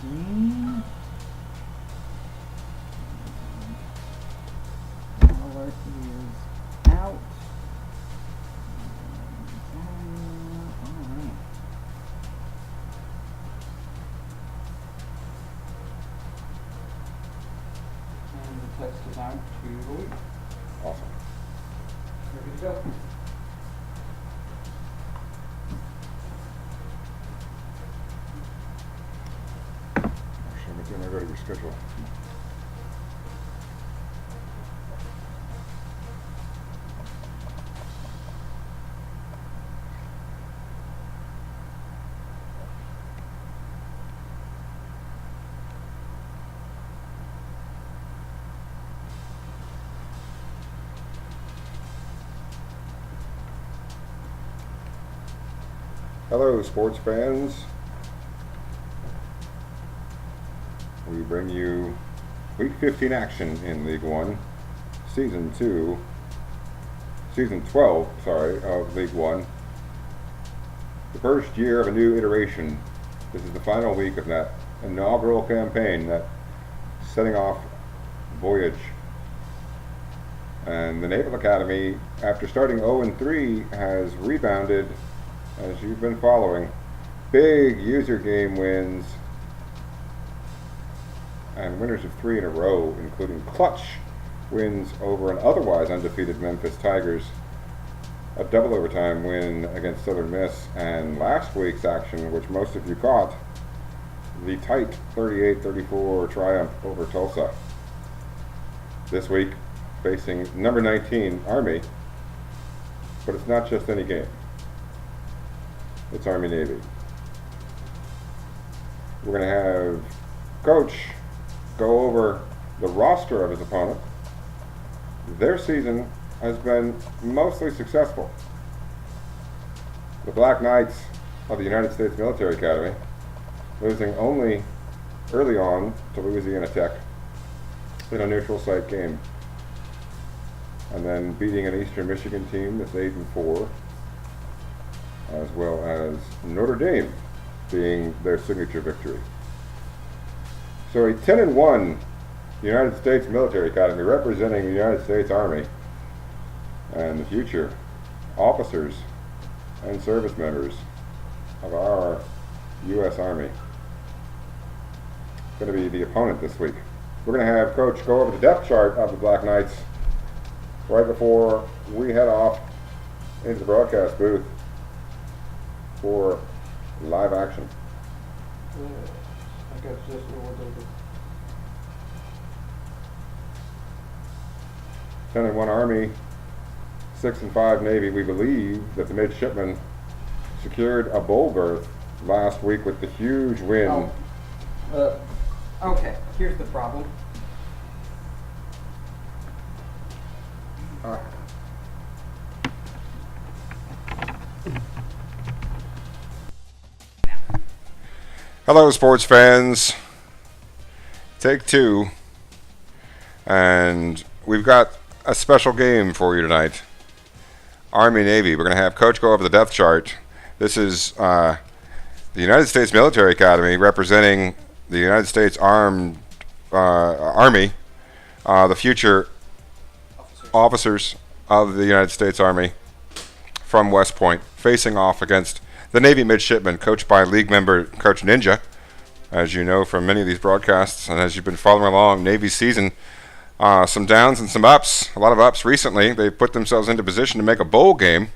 Green. Varsity is out. Alright. And the text is out to the league. Awesome. Ready to go. Actually, I'm going to go to your schedule. Hello, sports fans. We bring you Week 15 action in League 1, Season 12, of League 1. The first year of a new iteration. This is the final week of that inaugural campaign, that setting off voyage. And the Naval Academy, after starting 0-3, has rebounded, as you've been following. Big user game wins and winners of 3 in a row, including clutch wins over an otherwise undefeated Memphis Tigers, a double overtime win against Southern Miss, and last week's action, which most of you caught, the tight 38-34 triumph over Tulsa. This week, facing number 19, Army, but it's not just any game. It's Army-Navy. We're going to have Coach go over the roster of his opponent. Their season has been mostly successful. The Black Knights of the United States Military Academy, losing only early on to Louisiana Tech in a neutral site game, and then beating an Eastern Michigan team that's 8-4, as well as Notre Dame being their signature victory. So a 10-1 United States Military Academy representing the United States Army and the future officers and service members of our U.S. Army. Going to be the opponent this week. We're going to have Coach go over the depth chart of the Black Knights right before we head off into the broadcast booth for live action. I guess just what they do. 10-1 Army, 6-5 Navy. We believe that the midshipmen secured a bowl berth last week with the huge win. Okay, here's the problem. Hello, sports fans. Take 2. And we've got a special game for you tonight. Army-Navy. We're going to have Coach go over the depth chart. This is the United States Military Academy representing the United States Army, the future officers of the United States Army from West Point, facing off against the Navy midshipmen, coached by league member Coach Ninja. As you know from many of these broadcasts, and as you've been following along, Navy's season, some downs and some ups, a lot of ups recently. They've put themselves into position to make a bowl game.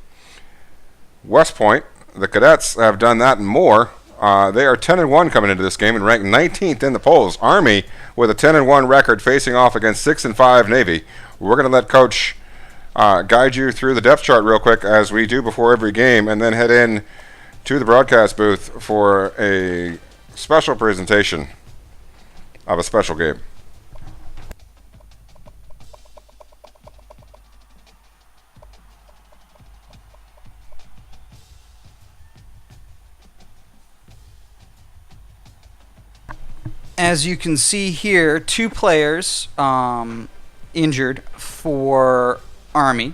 West Point, the cadets, have done that and more. They are 10-1 coming into this game and ranked 19th in the polls. Army with a 10-1 record facing off against 6-5 Navy. We're going to let Coach guide you through the depth chart real quick, as we do before every game, and then head in to the broadcast booth for a special presentation of a special game. As you can see here, 2 players injured for Army.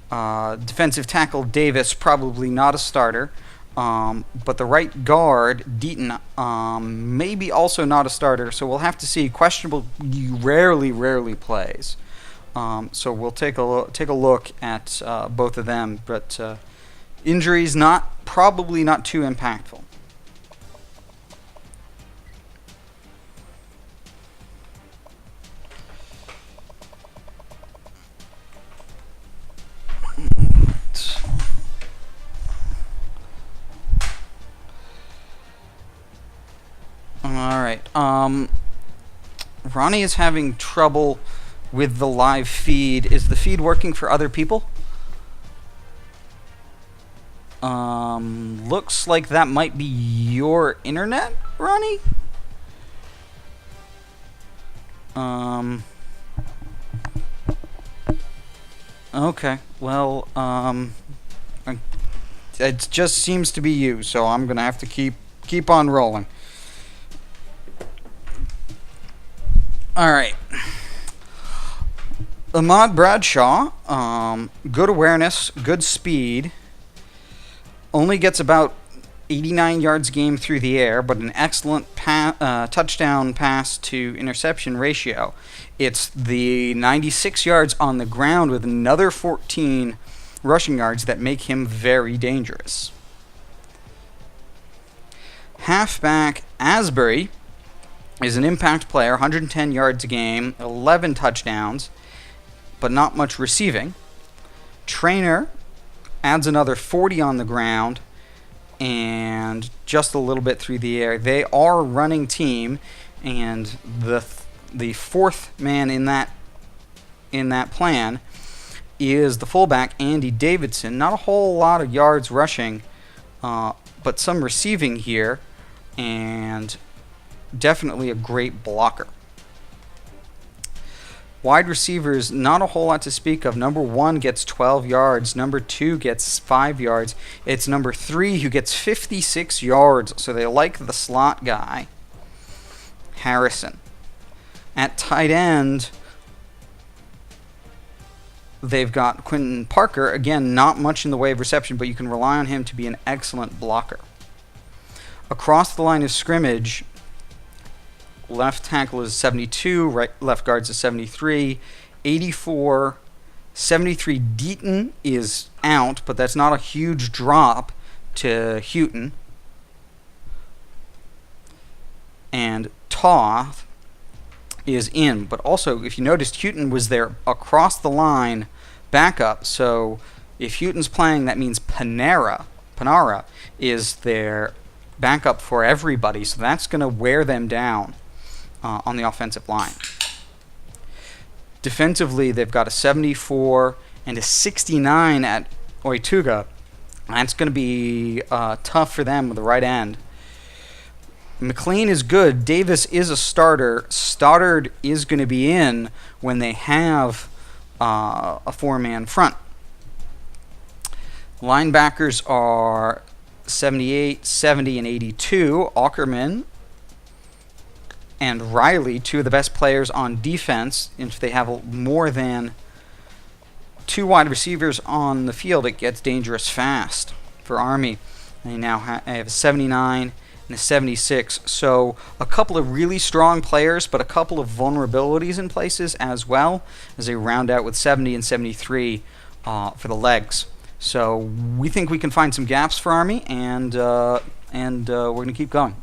Defensive tackle Davis, probably not a starter. But the right guard, Deaton, maybe also not a starter, so we'll have to see. Questionable, he rarely plays. So we'll take a look at both of them, but injuries probably not too impactful. Alright, Ronnie is having trouble with the live feed. Is the feed working for other people? Looks like that might be your internet, Ronnie? Okay, well, it just seems to be you, so I'm gonna have to keep on rolling. Alright. Ahmad Bradshaw, good awareness, good speed. Only gets about 89 yards a game through the air, but an excellent touchdown pass to interception ratio. It's the 96 yards on the ground with another 14 rushing yards that make him very dangerous. Halfback Asbury is an impact player, 110 yards a game, 11 touchdowns, but not much receiving. Trainer adds another 40 on the ground and just a little bit through the air. They are a running team, and the fourth man in that plan is the fullback Andy Davidson. Not a whole lot of yards rushing, but some receiving here, and definitely a great blocker. Wide receivers, not a whole lot to speak of. Number 1 gets 12 yards. Number 2 gets 5 yards. It's number 3 who gets 56 yards. So they like the slot guy, Harrison. At tight end, they've got Quentin Parker. Again, not much in the way of reception, but you can rely on him to be an excellent blocker. Across the line of scrimmage, left tackle is 72, left guard's is 73, 84, 73. Deaton is out, but that's not a huge drop to Houghton. And Toth is in, but also, if you noticed, Houghton was there across the line backup, so if Houghton's playing, that means Panara is their backup for everybody, so that's going to wear them down on the offensive line. Defensively, they've got a 74 and a 69 at Oituga. That's going to be tough for them with the right end. McLean is good. Davis is a starter. Stoddard is going to be in when they have a four-man front. Linebackers are 78, 70, and 82. Ackerman and Riley, two of the best players on defense. If they have more than 2 wide receivers on the field, it gets dangerous fast for Army. They now have a 79 and a 76. So a couple of really strong players, but a couple of vulnerabilities in places as well, as they round out with 70 and 73 for the legs. So we think we can find some gaps for Army, and we're going to keep going.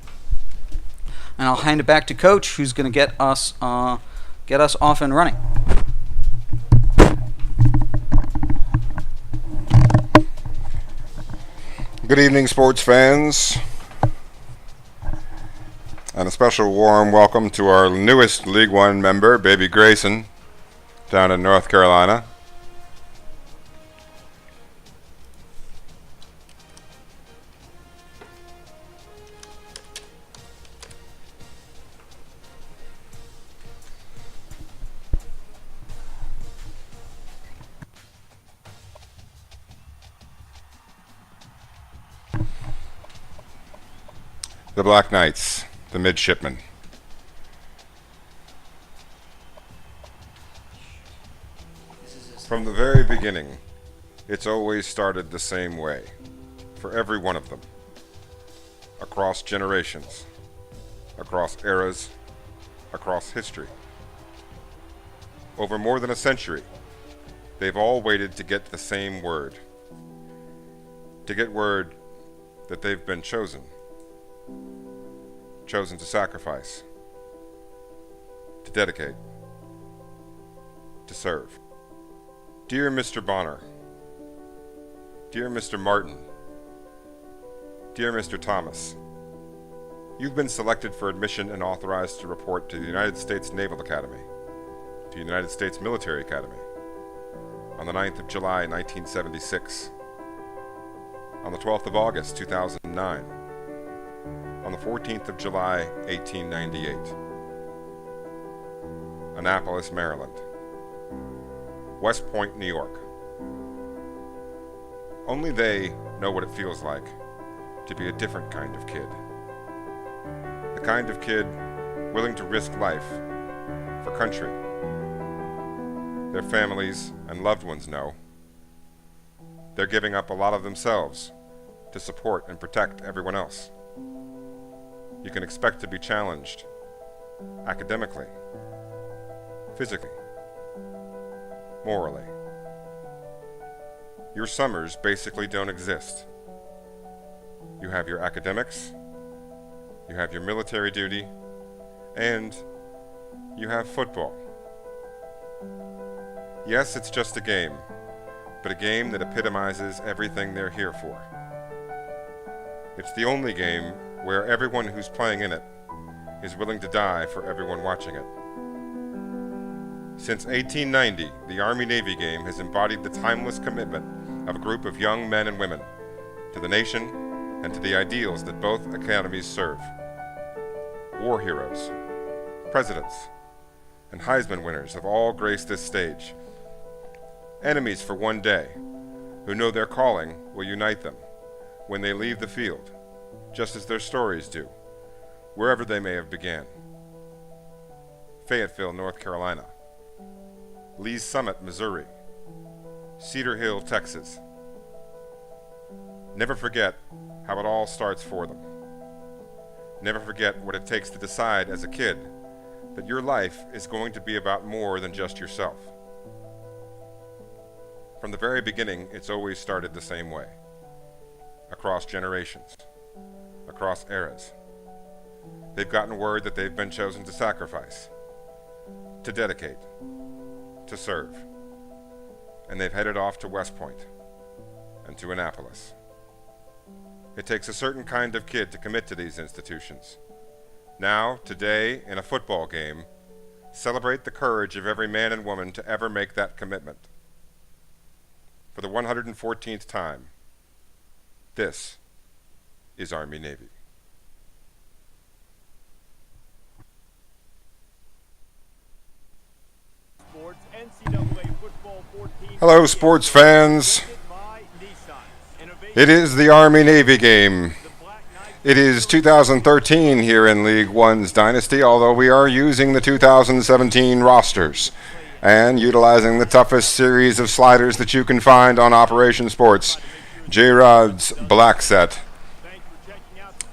And I'll hand it back to Coach, who's going to get us off and running. Good evening, sports fans, and a special warm welcome to our newest League One member, Baby Grayson, down in North Carolina. The Black Knights, the midshipmen. From the very beginning, it's always started the same way, for every one of them. across generations, across eras, across history. Over more than a century, they've all waited to get the same word. To get word that they've been chosen. Chosen to sacrifice. To dedicate. To serve. Dear Mr. Bonner. Dear Mr. Martin. Dear Mr. Thomas. You've been selected for admission and authorized to report to the United States Naval Academy, to the United States Military Academy, on the 9th of July, 1976, on the 12th of August, 2009, on the 14th of July, 1898, Annapolis, Maryland, West Point, New York. Only they know what it feels like to be a different kind of kid. The kind of kid willing to risk life for country. Their families and loved ones know they're giving up a lot of themselves to support and protect everyone else. You can expect to be challenged academically, physically, morally. Your summers basically don't exist. You have your academics, you have your military duty, and you have football. Yes, it's just a game, but a game that epitomizes everything they're here for. It's the only game where everyone who's playing in it is willing to die for everyone watching it. Since 1890, the Army-Navy game has embodied the timeless commitment of a group of young men and women to the nation and to the ideals that both academies serve. War heroes, presidents, and Heisman winners have all graced this stage. Enemies for one day, who know their calling will unite them when they leave the field, just as their stories do, wherever they may have began. Fayetteville, North Carolina, Lee's Summit, Missouri, Cedar Hill, Texas. Never forget how it all starts for them. Never forget what it takes to decide as a kid that your life is going to be about more than just yourself. From the very beginning, it's always started the same way. Across generations, across eras. They've gotten word that they've been chosen to sacrifice, to dedicate, to serve. And they've headed off to West Point and to Annapolis. It takes a certain kind of kid to commit to these institutions. Now, today, in a football game, celebrate the courage of every man and woman to ever make that commitment. For the 114th time, this is Army-Navy. Hello, sports fans. It is the Army-Navy game. It is 2013 here in League 1's Dynasty, although we are using the 2017 rosters and utilizing the toughest series of sliders that you can find on Operation Sports, J-Rod's Black Set.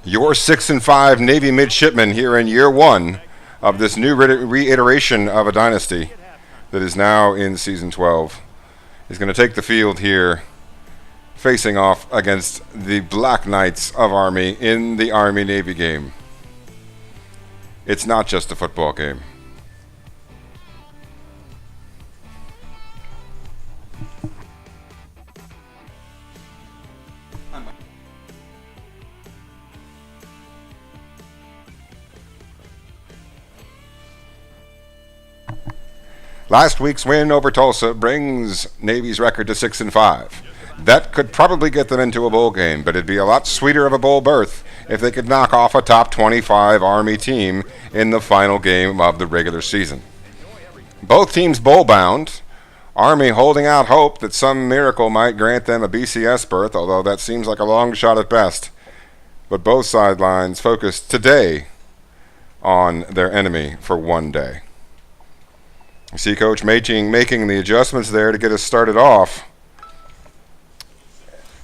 Your 6-5 Navy midshipman here in year one of this new reiteration of a dynasty that is now in season 12 is going to take the field here, facing off against the Black Knights of Army in the Army-Navy game. It's not just a football game. Last week's win over Tulsa brings Navy's record to 6-5. That could probably get them into a bowl game, but it'd be a lot sweeter of a bowl berth if they could knock off a top 25 Army team in the final game of the regular season. Both teams bowl-bound. Army holding out hope that some miracle might grant them a BCS berth, although that seems like a long shot at best. But both sidelines focused today on their enemy for one day. You see Coach making the adjustments there to get us started off.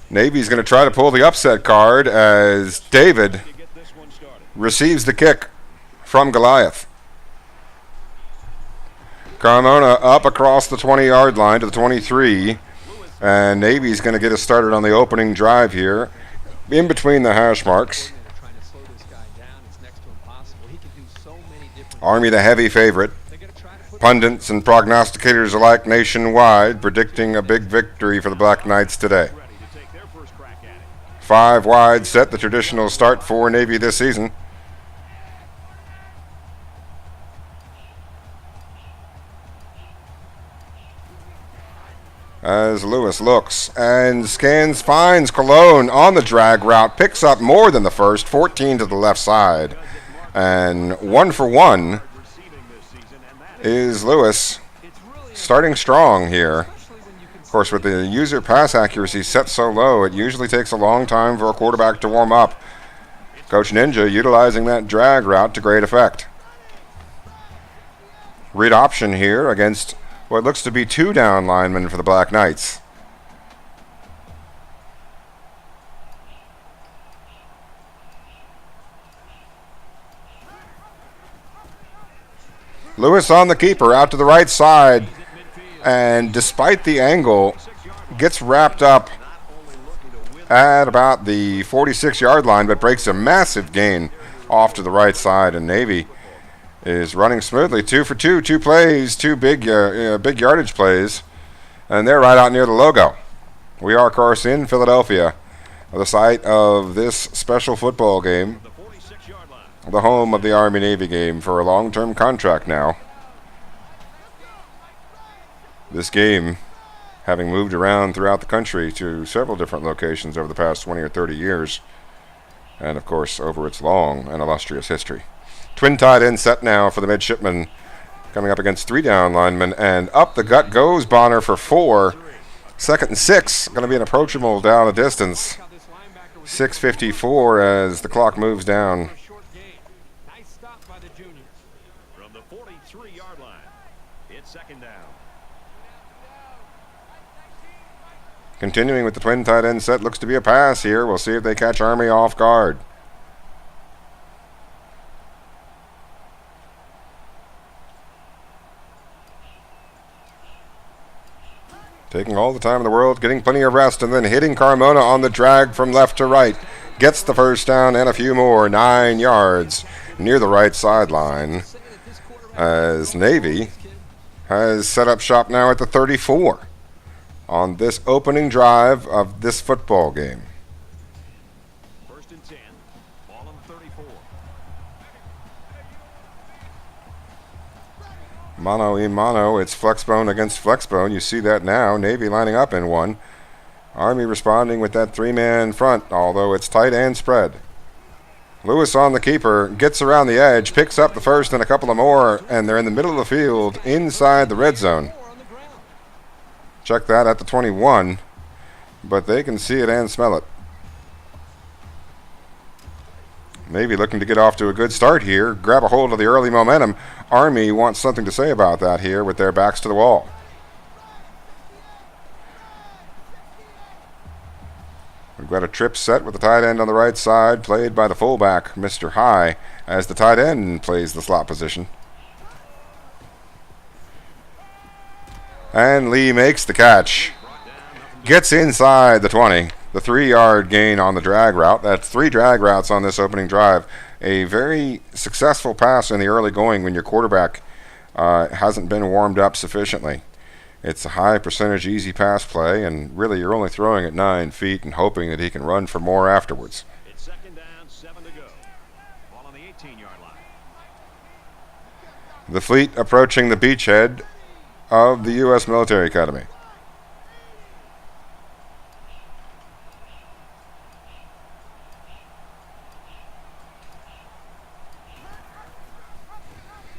Navy's going to try to pull the upset card as David receives the kick from Goliath. Carmona up across the 20-yard line to the 23. And Navy's going to get us started on the opening drive here, in between the hash marks. Army the heavy favorite. Pundits and prognosticators alike nationwide predicting a big victory for the Black Knights today. 5 wide set, the traditional start for Navy this season. As Lewis looks and scans, finds Cologne on the drag route, picks up more than the first, 14 to the left side. And 1 for 1 is Lewis, starting strong here. Of course, with the user pass accuracy set so low, it usually takes a long time for a quarterback to warm up. Coach Ninja utilizing that drag route to great effect. Read option here against what looks to be 2 down linemen for the Black Knights. Lewis on the keeper, out to the right side, and despite the angle, gets wrapped up at about the 46-yard line, but breaks a massive gain off to the right side, and Navy is running smoothly. 2 for 2, 2 plays, 2 big yardage plays, and they're right out near the logo. We are, of course, in Philadelphia, the site of this special football game, the home of the Army-Navy game for a long-term contract now. This game having moved around throughout the country to several different locations over the past 20 or 30 years, and, of course, over its long and illustrious history. Twin tight end set now for the midshipmen, coming up against 3 down linemen, and up the gut goes Bonner for 4. 2nd and 6, going to be an approachable down a distance. 6:54 as the clock moves down. Nice stop by the juniors. From the 43-yard line, it's 2nd down. Continuing with the twin tight end set, looks to be a pass here. We'll see if they catch Army off guard. Taking all the time in the world, getting plenty of rest, and then hitting Carmona on the drag from left to right. Gets the first down and a few more, 9 yards near the right sideline. As Navy has set up shop now at the 34 on this opening drive of this football game. 1st and 10, ball on the 34. Mano a mano, it's flexbone against flexbone. You see that now. Navy lining up in one. Army responding with that 3-man front, although it's tight and spread. Lewis on the keeper, gets around the edge, picks up the first and a couple of more, and they're in the middle of the field inside the red zone. Check that at the 21, but they can see it and smell it. Navy looking to get off to a good start here, grab a hold of the early momentum. Army wants something to say about that here with their backs to the wall. We've got a trip set with the tight end on the right side, played by the fullback, Mr. High, as the tight end plays the slot position. And Lee makes the catch. Gets inside the 20. The 3-yard gain on the drag route. That's 3 drag routes on this opening drive. A very successful pass in the early going when your quarterback hasn't been warmed up sufficiently. It's a high percentage easy pass play, and really you're only throwing at 9 feet and hoping that he can run for more afterwards. It's 2nd down, 7 to go. Ball on the 18-yard line. The fleet approaching the beachhead of the U.S. Military Academy.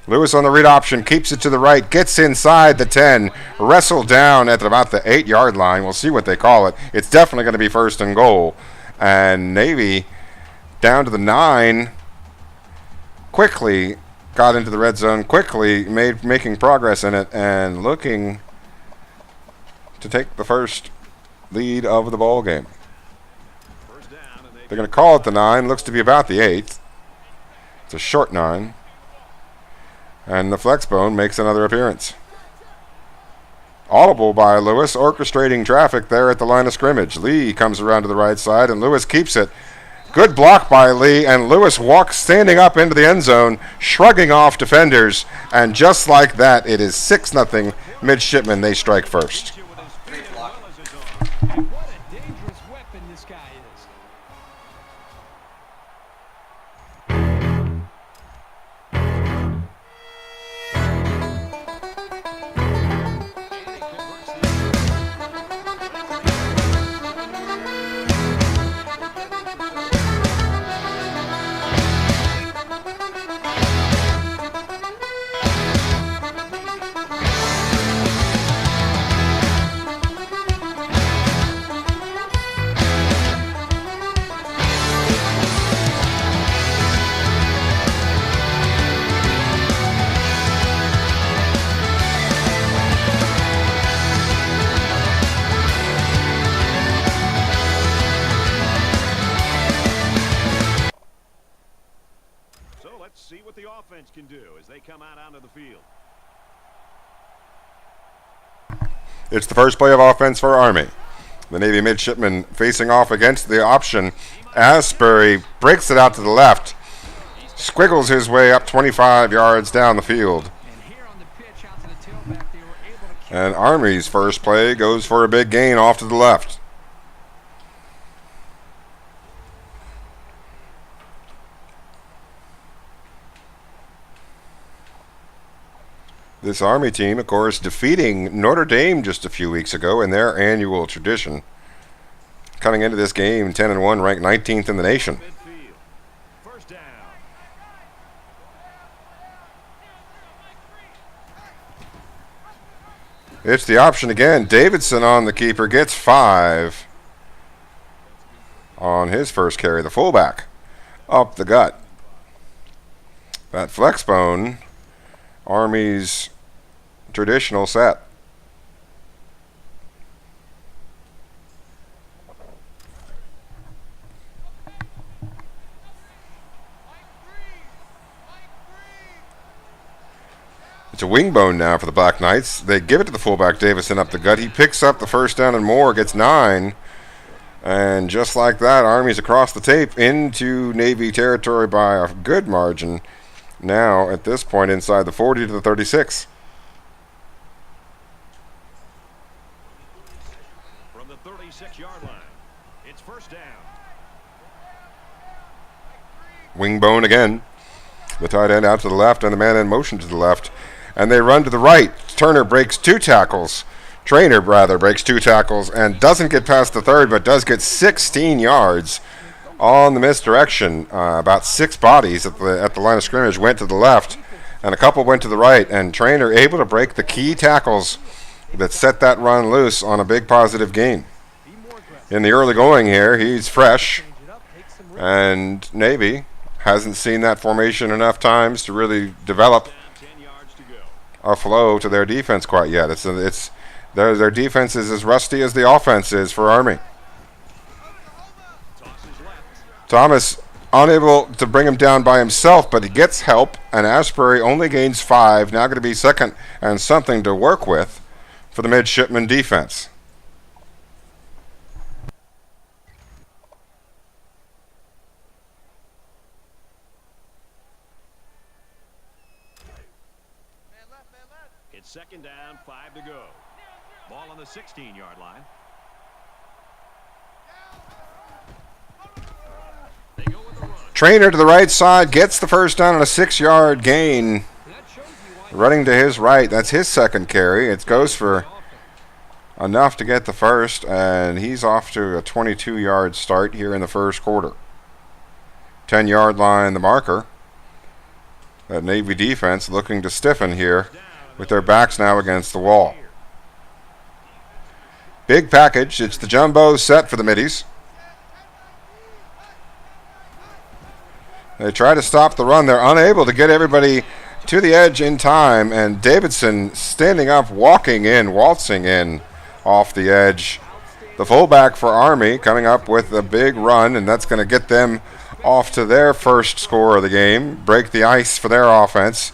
Lewis on the read option, keeps it to the right, gets inside the 10, wrestled down at about the 8-yard line. We'll see what they call it. It's definitely going to be 1st and goal. And Navy down to the 9, quickly got into the red zone, quickly making progress in it, and looking to take the first lead of the ball game. They're going to call it the 9, looks to be about the 8. to short 9. And the flex bone makes another appearance. Audible by Lewis, orchestrating traffic there at the line of scrimmage. Lee comes around to the right side, and Lewis keeps it. Good block by Lee, and Lewis walks standing up into the end zone, shrugging off defenders. And just like that, it is 6-0 Midshipmen. They strike first. What a dangerous weapon this guy is. See what the offense can do as they come out onto the field. It's the first play of offense for Army. The Navy midshipman facing off against the option. Asbury breaks it out to the left, squiggles his way up 25 yards down the field. And Army's first play goes for a big gain off to the left. This Army team, of course, defeating Notre Dame just a few weeks ago in their annual tradition. Coming into this game 10-1, ranked 19th in the nation. First down. It's the option again. Davidson on the keeper, gets 5 on his first carry. The fullback up the gut. That flex bone, Army's traditional set. It's a wing bone now for the Black Knights. They give it to the fullback, Davison, up the gut. He picks up the first down and more, gets 9. And just like that, Army's across the tape into Navy territory by a good margin. Now, at this point, inside the 40 to the 36. From the 36-yard line, it's first down. Wing bone again. The tight end out to the left and the man in motion to the left. And they run to the right. Trainer breaks 2 tackles and doesn't get past the third, but does get 16 yards on the misdirection. About 6 bodies at the line of scrimmage went to the left, and a couple went to the right. And Trainer able to break the key tackles that set that run loose on a big positive gain. In the early going here, he's fresh, and Navy hasn't seen that formation enough times to really develop a flow to their defense quite yet. Their defense is as rusty as the offense is for Army. Thomas unable to bring him down by himself, but he gets help, and Asbury only gains 5. Now going to be second and something to work with for the midshipman defense. It's second down, 5 to go. Ball on the 16-yard line. They go with the run. Trainer to the right side gets the first down on a 6-yard gain. Running to his right, that's his second carry. It goes for enough to get the first, and he's off to a 22-yard start here in the first quarter. 10-yard line, the marker. That Navy defense looking to stiffen here with their backs now against the wall. Big package. It's the jumbo set for the middies. They try to stop the run. They're unable to get everybody to the edge in time, and Davidson standing up, walking in, waltzing in off the edge. The fullback for Army coming up with a big run, and that's going to get them off to their first score of the game, break the ice for their offense,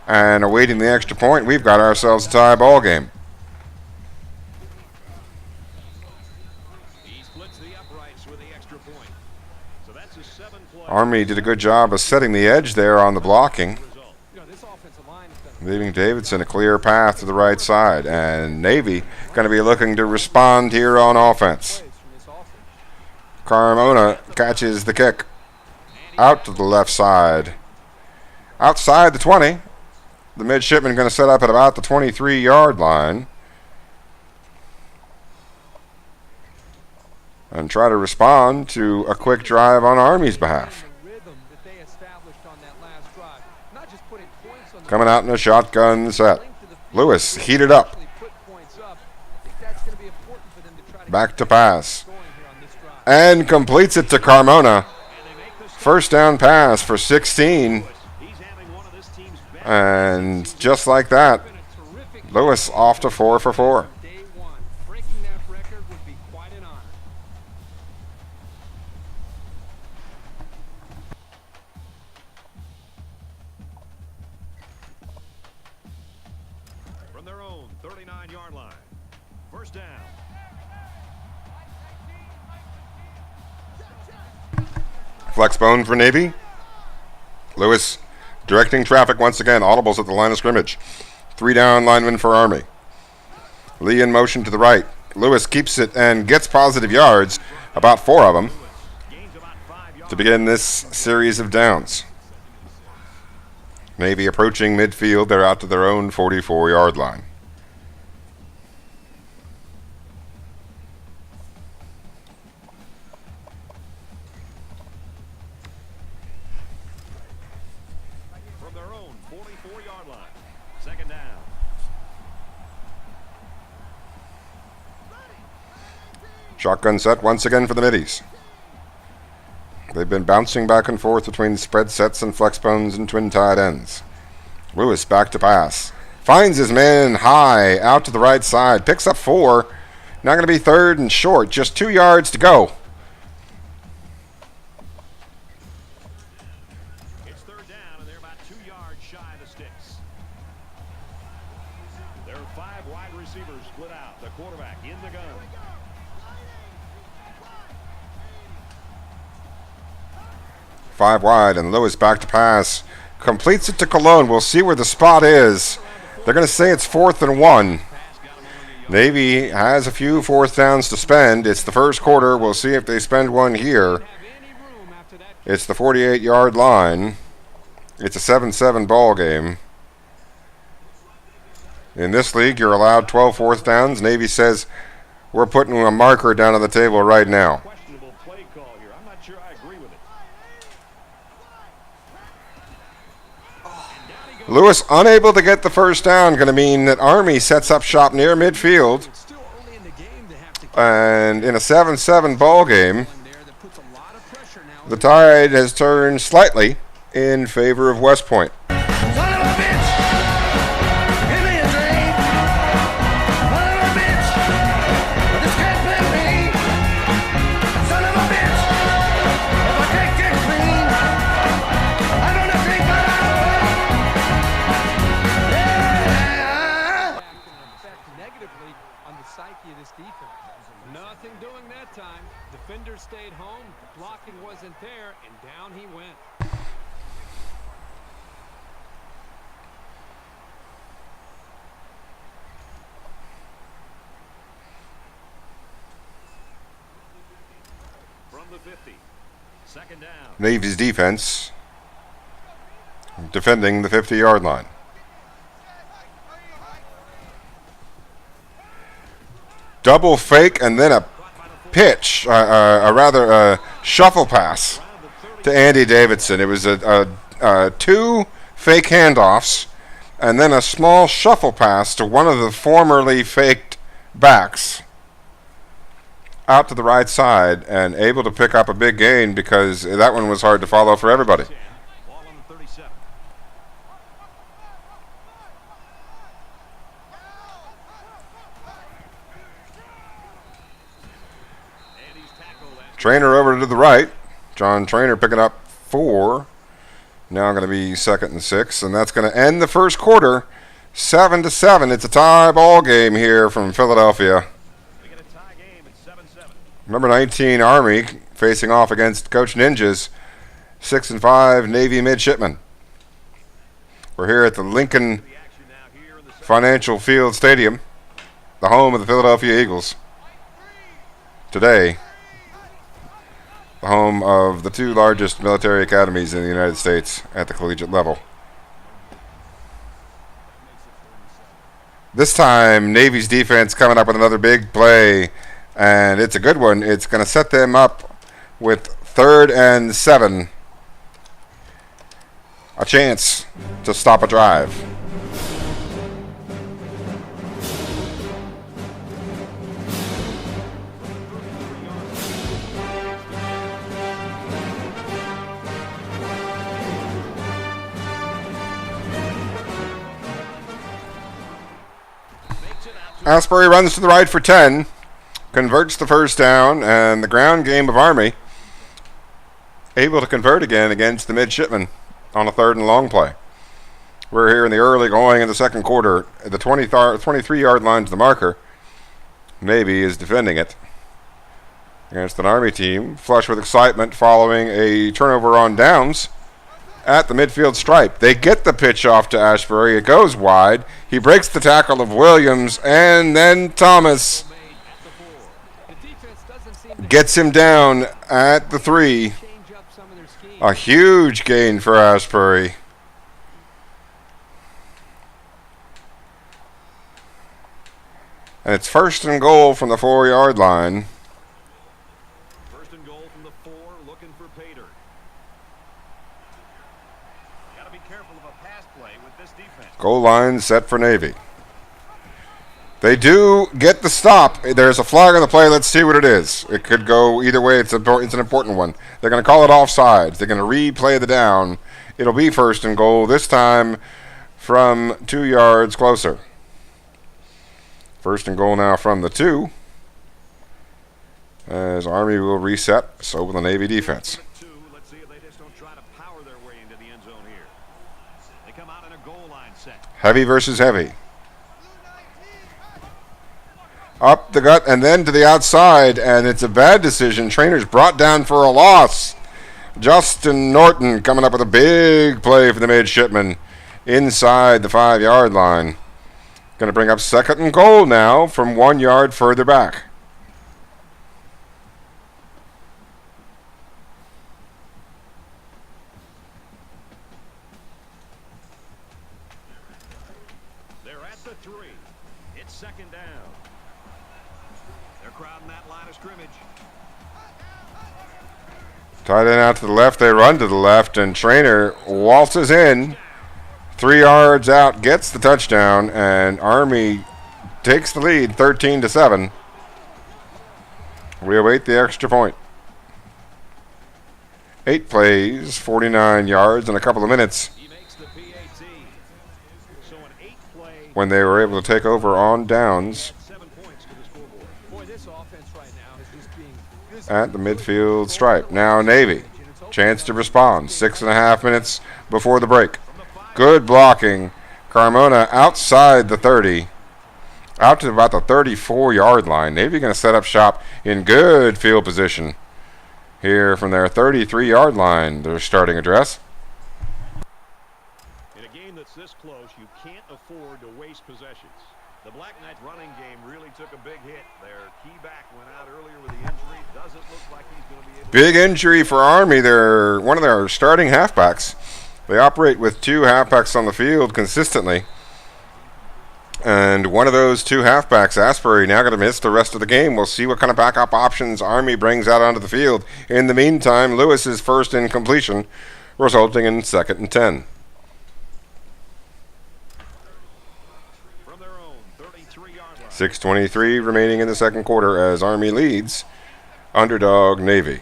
and awaiting the extra point, we've got ourselves a tie ball game. He splits the uprights with the extra point. So that's a 7-play. Army did a good job of setting the edge there on the blocking, This offensive line has done leaving Davidson a clear path to the right side. And Navy going to be looking to respond here on offense. plays from this offense. Carmona catches the kick out to the left side. Outside the 20. The midshipman going to set up at about the 23-yard line and try to respond to a quick drive on Army's behalf. The rhythm that they established on that last drive. Not just putting points on the Coming out in a shotgun set. length of the field, Lewis heated up. actually put points up. I think that's going to be important for them to try to Back to get pass. going here on this drive. And completes it to Carmona. First down pass for 16. He's having one of this team's best. And just like that, Been a terrific Lewis off to 4 for 4. day one. Breaking that record would be quite an honor. From their own 39-yard line. First down. Flex bone for Navy. Lewis directing traffic once again. Audibles at the line of scrimmage. 3 down linemen for Army. Lee in motion to the right. Lewis keeps it and gets positive yards, about 4 of them, Gains about 5 yards. to begin this series of downs. Navy approaching midfield. They're out to their own 44-yard line. From their own 44-yard line. Second down. Shotgun set once again for the middies. They've been bouncing back and forth between spread sets and flex bones and twin tight ends. Lewis back to pass. Finds his man high out to the right side. Picks up 4. Now going to be third and short. Just 2 yards to go. It's third down, and they're about 2 yards shy of the sticks. There are 5 wide receivers split out. The quarterback in the gun. 5 wide, and Lewis back to pass. Completes it to Cologne. We'll see where the spot is. They're going to say it's 4th and 1. Navy has a few 4th downs to spend. It's the first quarter. We'll see if they spend one here. It's the 48-yard line. It's a 7-7 ball game. In this league, you're allowed 12 4th downs. Navy says we're putting a marker down on the table right now. Questionable play call here. I'm not sure I agree with it. Lewis unable to get the first down, going to mean that Army sets up shop near midfield. It's still early in the game to have to And in a 7-7 ball game, there that puts a lot of pressure now. the tide has turned slightly in favor of West Point. Son of a bitch! Give me a drink! Son of a bitch! But this can't play me! Son of a bitch! If I can't get clean, I'm gonna drink my yeah! Effect negatively on the psyche of this defense. Nothing doing that time. Defender stayed home. Blocking wasn't there, and down he went. From the 50. Second down. Navy's defense defending the 50-yard line. Double fake and then a pitch, a shuffle pass to Andy Davidson. It was two fake handoffs and then a small shuffle pass to one of the formerly faked backs out to the right side and able to pick up a big gain because that one was hard to follow for everybody. Ball on the 37. And he's tackled at Trainer over to the right. John Trainer picking up 4. Now going to be 2nd and 6, and that's going to end the first quarter, 7-7. It's a tie ball game here from Philadelphia. Number 19 Army facing off against Coach Ninjas, 6-5 Navy Midshipmen. We're here at the Lincoln Financial Field Stadium, the home of the Philadelphia Eagles. Today, the home of the 2 largest military academies in the United States at the collegiate level. This time, Navy's defense coming up with another big play, and it's a good one. It's going to set them up with 3rd and 7. A chance to stop a drive. Asbury runs to the right for 10, converts the first down, and the ground game of Army able to convert again against the midshipmen on a 3rd and long play. We're here in the early going in the second quarter. The 23-yard line to the marker. Navy is defending it against an Army team flush with excitement following a turnover on downs at the midfield stripe. They get the pitch off to Ashbury. It goes wide. He breaks the tackle of Williams, and then Thomas gets him down at the 3. A huge gain for Ashbury. And it's 1st and goal from the 4-yard line. 1st and goal from the 4, looking for Pater. Got to be careful of a pass play with this defense. Goal line set for Navy. They do get the stop. There's a flag on the play. Let's see what it is. It could go either way. It's an important one. They're going to call it offsides. They're going to replay the down. It'll be 1st and goal, this time from 2 yards closer. 1st and goal now from the 2. As Army will reset, so will the Navy defense. Let's see if they just don't try to power their way into the end zone here. They come out in a goal line set. Heavy versus heavy. Up the gut and then to the outside, and it's a bad decision. Trainer's brought down for a loss. Justin Norton coming up with a big play for the midshipmen inside the 5-yard line. Going to bring up 2nd and goal now from 1 yard further back. They're at the 3. It's 2nd down. They're crowding that line of scrimmage. Tight end out to the left. They run to the left, and Trainer waltzes in. 3 yards out, gets the touchdown, and Army takes the lead 13-7. We await the extra point. 8 plays, 49 yards in a couple of minutes He makes the PAT. So an 8-play, when they were able to take over on downs 7 points to the scoreboard. Boy, this offense right now is just being at the midfield stripe. Now Navy, chance to respond. 6.5 minutes before the break. Good blocking. Carmona outside the 30. Out to about the 34-yard line. Navy going to set up shop in good field position here from their 33-yard line. Their starting address. In a game that's this close, you can't afford to waste possessions. The Black Knights running game really took a big hit. Their key back went out earlier with the injury. Doesn't look like he's going to be able to... Big injury for Army. They're one of their starting halfbacks. They operate with 2 halfbacks on the field consistently. And one of those 2 halfbacks, Asbury, now going to miss the rest of the game. We'll see what kind of backup options Army brings out onto the field. In the meantime, Lewis is first in completion, resulting in 2nd and 10. From their own 33-yard line. 6:23 remaining in the second quarter as Army leads underdog Navy.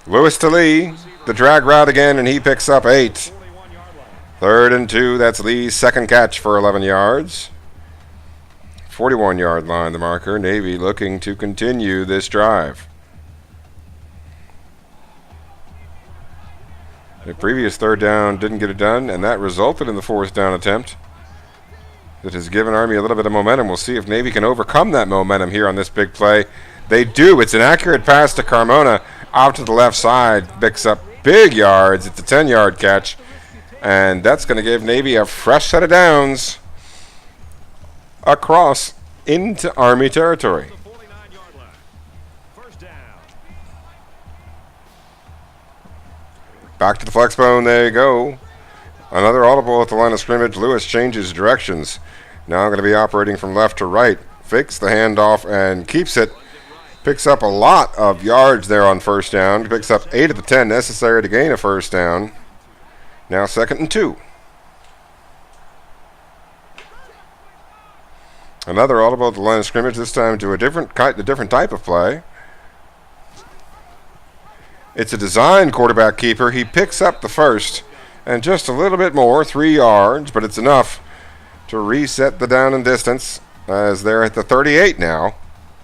Lewis to Lee, the drag route again, and he picks up 8. 3rd and 2, that's Lee's second catch for 11 yards. 41-yard line, the marker. Navy looking to continue this drive. The previous third down didn't get it done, and that resulted in the fourth down attempt. That has given Army a little bit of momentum. We'll see if Navy can overcome that momentum here on this big play. They do. It's an accurate pass to Carmona out to the left side. Picks up big yards. It's a 10-yard catch. And that's going to give Navy a fresh set of downs across into Army territory. Back to the flex bone they go. Another audible at the line of scrimmage. Lewis changes directions. Now going to be operating from left to right. Fakes the handoff and keeps it. Picks up a lot of yards there on first down. Picks up 8 of the 10 necessary to gain a first down. Now 2nd and 2. Another audible at the line of scrimmage, this time to a different type of play. It's a design quarterback keeper. He picks up the first and just a little bit more, 3 yards, but it's enough to reset the down and distance as they're at the 38 now,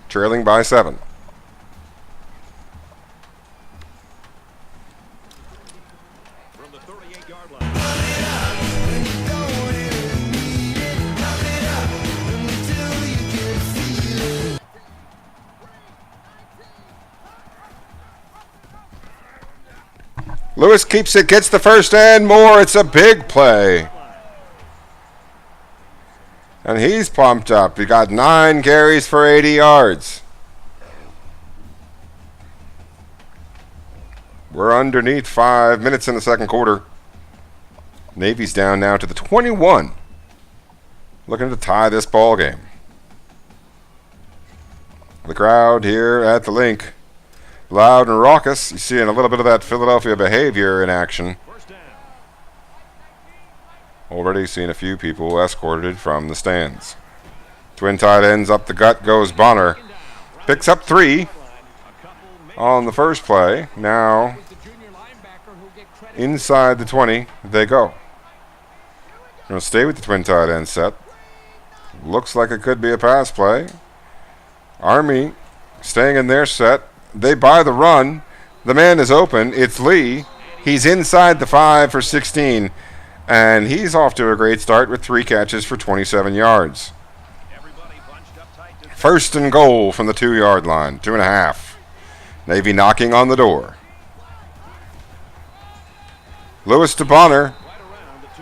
trailing by 7. From the 38-yard line. Lewis keeps it, gets the first and more. It's a big play. And he's pumped up. He got 9 carries for 80 yards. We're underneath 5 minutes in the second quarter. Navy's down now to the 21. Looking to tie this ball game. The crowd here at the link, loud and raucous. You're seeing a little bit of that Philadelphia behavior in action. Already seen a few people escorted from the stands. Twin tight ends up the gut goes Bonner. Picks up 3 on the first play. Now inside the 20 they go. Going to stay with the twin tight end set. Looks like it could be a pass play. Army staying in their set. They buy the run. The man is open. It's Lee. He's inside the 5 for 16. And he's off to a great start with 3 catches for 27 yards. First and goal from the 2-yard line. 2.5. Navy knocking on the door. Lewis to Bonner.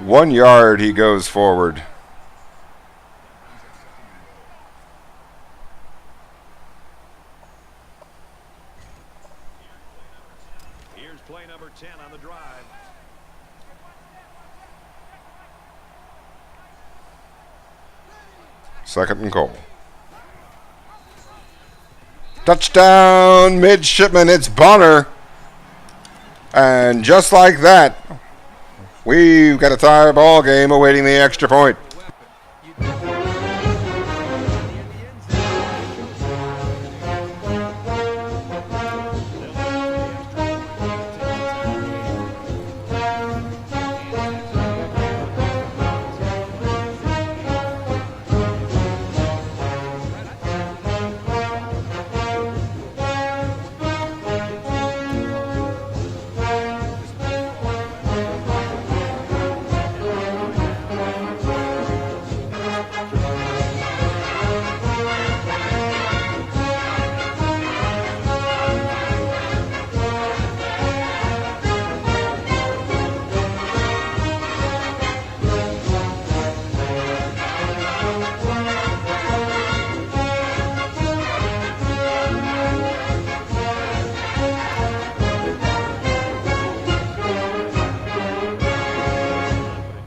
1 yard he goes forward. Here's play number 10 on the drive. Second and goal. Touchdown, midshipman. It's Bonner. And just like that, we've got a tie ball game awaiting the extra point.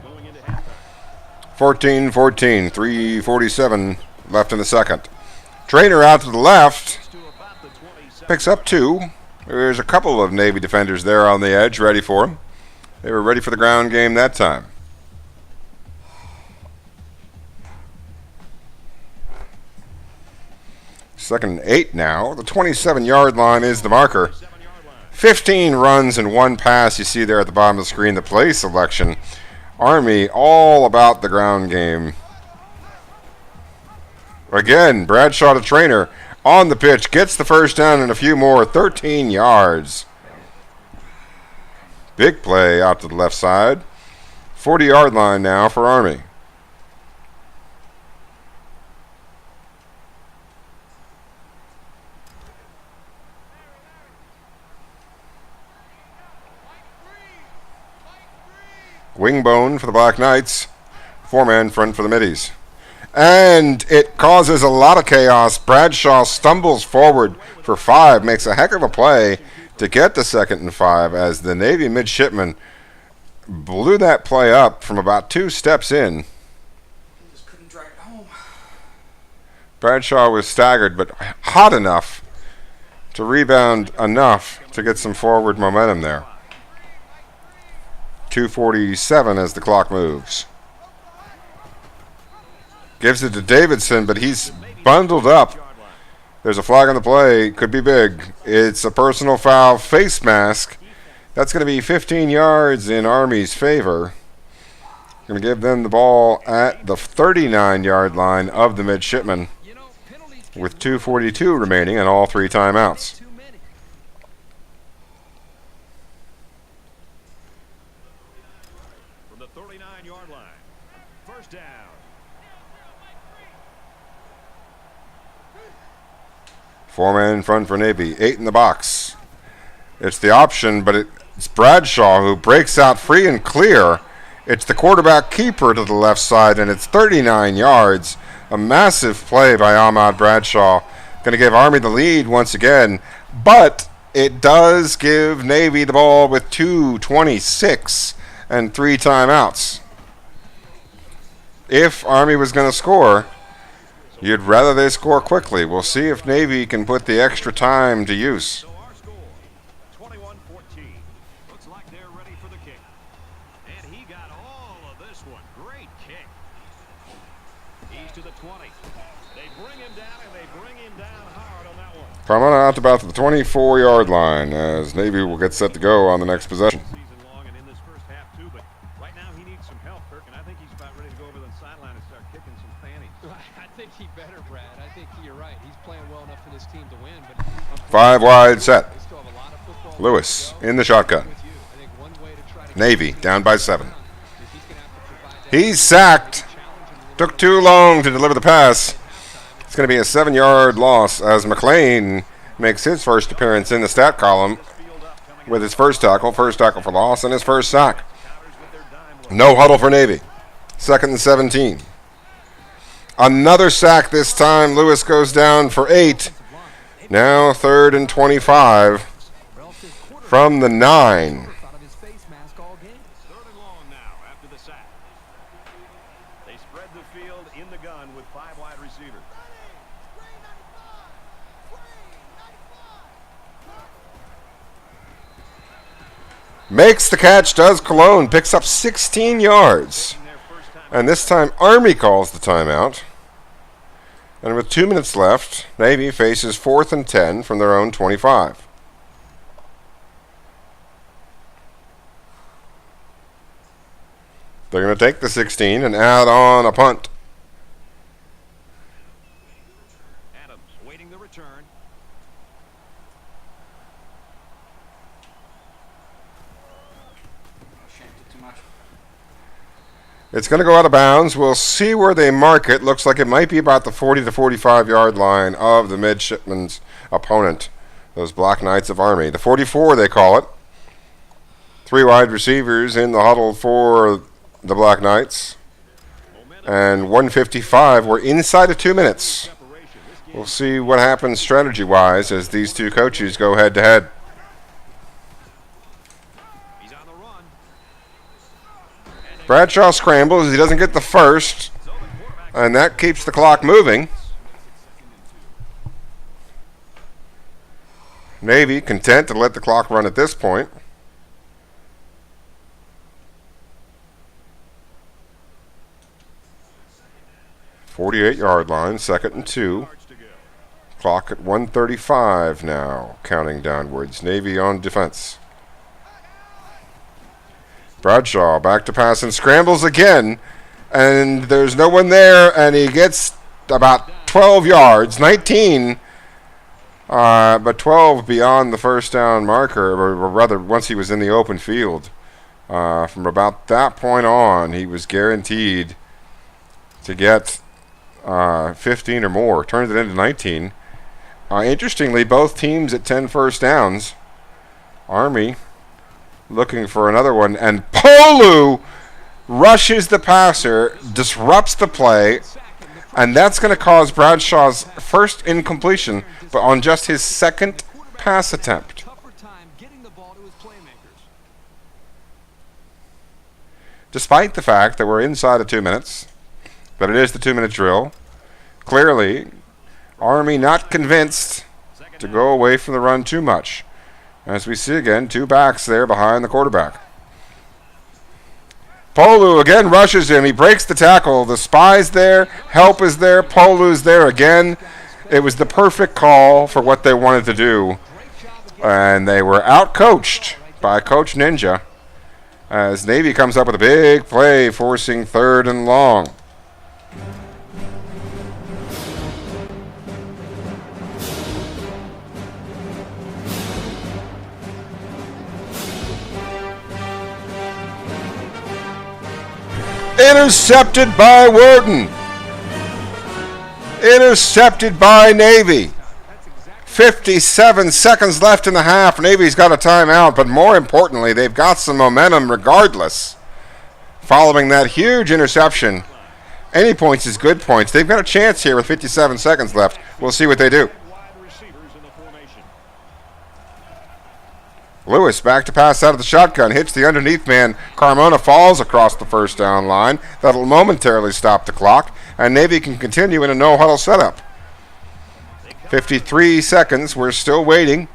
Going into halftime. 14-14, 3:47 left in the second. Trainer out to the left, To about the 27. picks up 2. There's a couple of Navy defenders there on the edge ready for him. They were ready for the ground game that time. Second and 8 now. The 27-yard line is the marker. 15 runs and 1 pass you see there at the bottom of the screen, the play selection. Army all about the ground game. Again, Bradshaw to Trainer on the pitch. Gets the first down and a few more. 13 yards. Big play out to the left side. 40-yard line now for Army. Wingbone for the Black Knights. 4-man front for the Middies. And it causes a lot of chaos. Bradshaw stumbles forward for 5. Makes a heck of a play to get the 2nd and 5 as the Navy midshipman blew that play up from about 2 steps in. Just couldn't drive it home. Bradshaw was staggered, but hot enough to rebound enough to get some forward momentum there. 2:47 as the clock moves. Gives it to Davidson, but he's bundled up. There's a flag on the play. Could be big. It's a personal foul face mask. That's going to be 15 yards in Army's favor. Going to give them the ball at the 39-yard line of the midshipmen with 2:42 remaining and all 3 timeouts. From the 39-yard line. First down. Four-man in front for Navy. 8 in the box. It's the option, but it's Bradshaw who breaks out free and clear. It's the quarterback keeper to the left side, and it's 39 yards. A massive play by Ahmad Bradshaw. Going to give Army the lead once again, but it does give Navy the ball with 2:26 and 3 timeouts. If Army was going to score, you'd rather they score quickly. We'll see if Navy can put the extra time to use. So our score, 21-14. Looks like they're ready for the kick. And he got all of this one. Great kick. He's to the 20. They bring him down, and they bring him down hard on that one. Coming out about the 24-yard line as Navy will get set to go on the next possession. Season long and in this first half too, but right now he needs some help, Kirk, and I think he's about ready to go over the sideline and start kicking some fannies. I think he better, Brad. I think you're right. He's playing well enough for this team to win, but 5 wide set. they still have a lot of football Lewis to go. in the shotgun. With you. I think one way to try to Navy down by 7. is he's gonna have to provide that He's sacked. Took too long to deliver the pass. It's going to be a 7-yard loss as McLean makes his first appearance in the stat column with his first tackle for loss, and his first sack. No huddle for Navy. 2nd and 17. Another sack this time. Lewis goes down for 8. Now 3rd and 25 from the 9. out of his face mask all game. 3rd and long now after the sack. They spread the field in the gun with 5 wide receivers. Makes the catch, does Cologne. Picks up 16 yards. And this time Army calls the timeout. And with 2 minutes left, Navy faces 4th and 10 from their own 25. They're going to take the 16 and add on a punt. Adams waiting the return. Shanked it too much. It's going to go out of bounds. We'll see where they mark it. Looks like it might be about the 40 to 45-yard line of the midshipman's opponent, those Black Knights of Army. The 44, they call it. 3 wide receivers in the huddle for the Black Knights. And 155. We're inside of 2 minutes. We'll see what happens strategy-wise as these two coaches go head-to-head. He's on the run. Bradshaw scrambles. He doesn't get the first. And that keeps the clock moving. Navy content to let the clock run at this point. .48-yard line, 2nd and 2. Clock at 1:35 now, counting downwards. Navy on defense. Bradshaw back to pass and scrambles again. And there's no one there, and he gets about 12 yards, 19, but 12 beyond the first down marker, or rather, once he was in the open field. From about that point on, he was guaranteed to get 15 or more. Turns it into 19. Interestingly, both teams at 10 first downs. Army looking for another one, and Polu rushes the passer, disrupts the play, and that's going to cause Bradshaw's first incompletion, but on just his second pass attempt. Despite the fact that we're inside of 2 minutes, but it is the 2-minute drill, clearly Army not convinced to go away from the run too much. As we see again, 2 backs there behind the quarterback. Polu again rushes him. He breaks the tackle. The spy's there. Help is there. Polu's there again. It was the perfect call for what they wanted to do. And they were out-coached by Coach Ninja as Navy comes up with a big play, forcing 3rd and long. Intercepted by Worden. Intercepted by Navy. 57 seconds left in the half. Navy's got a timeout, but more importantly, they've got some momentum regardless. Following that huge interception, any points is good points. They've got a chance here with 57 seconds left. We'll see what they do. Lewis back to pass out of the shotgun, hits the underneath man. Carmona falls across the first down line. That'll momentarily stop the clock, and Navy can continue in a no-huddle setup. 53 seconds, we're still waiting,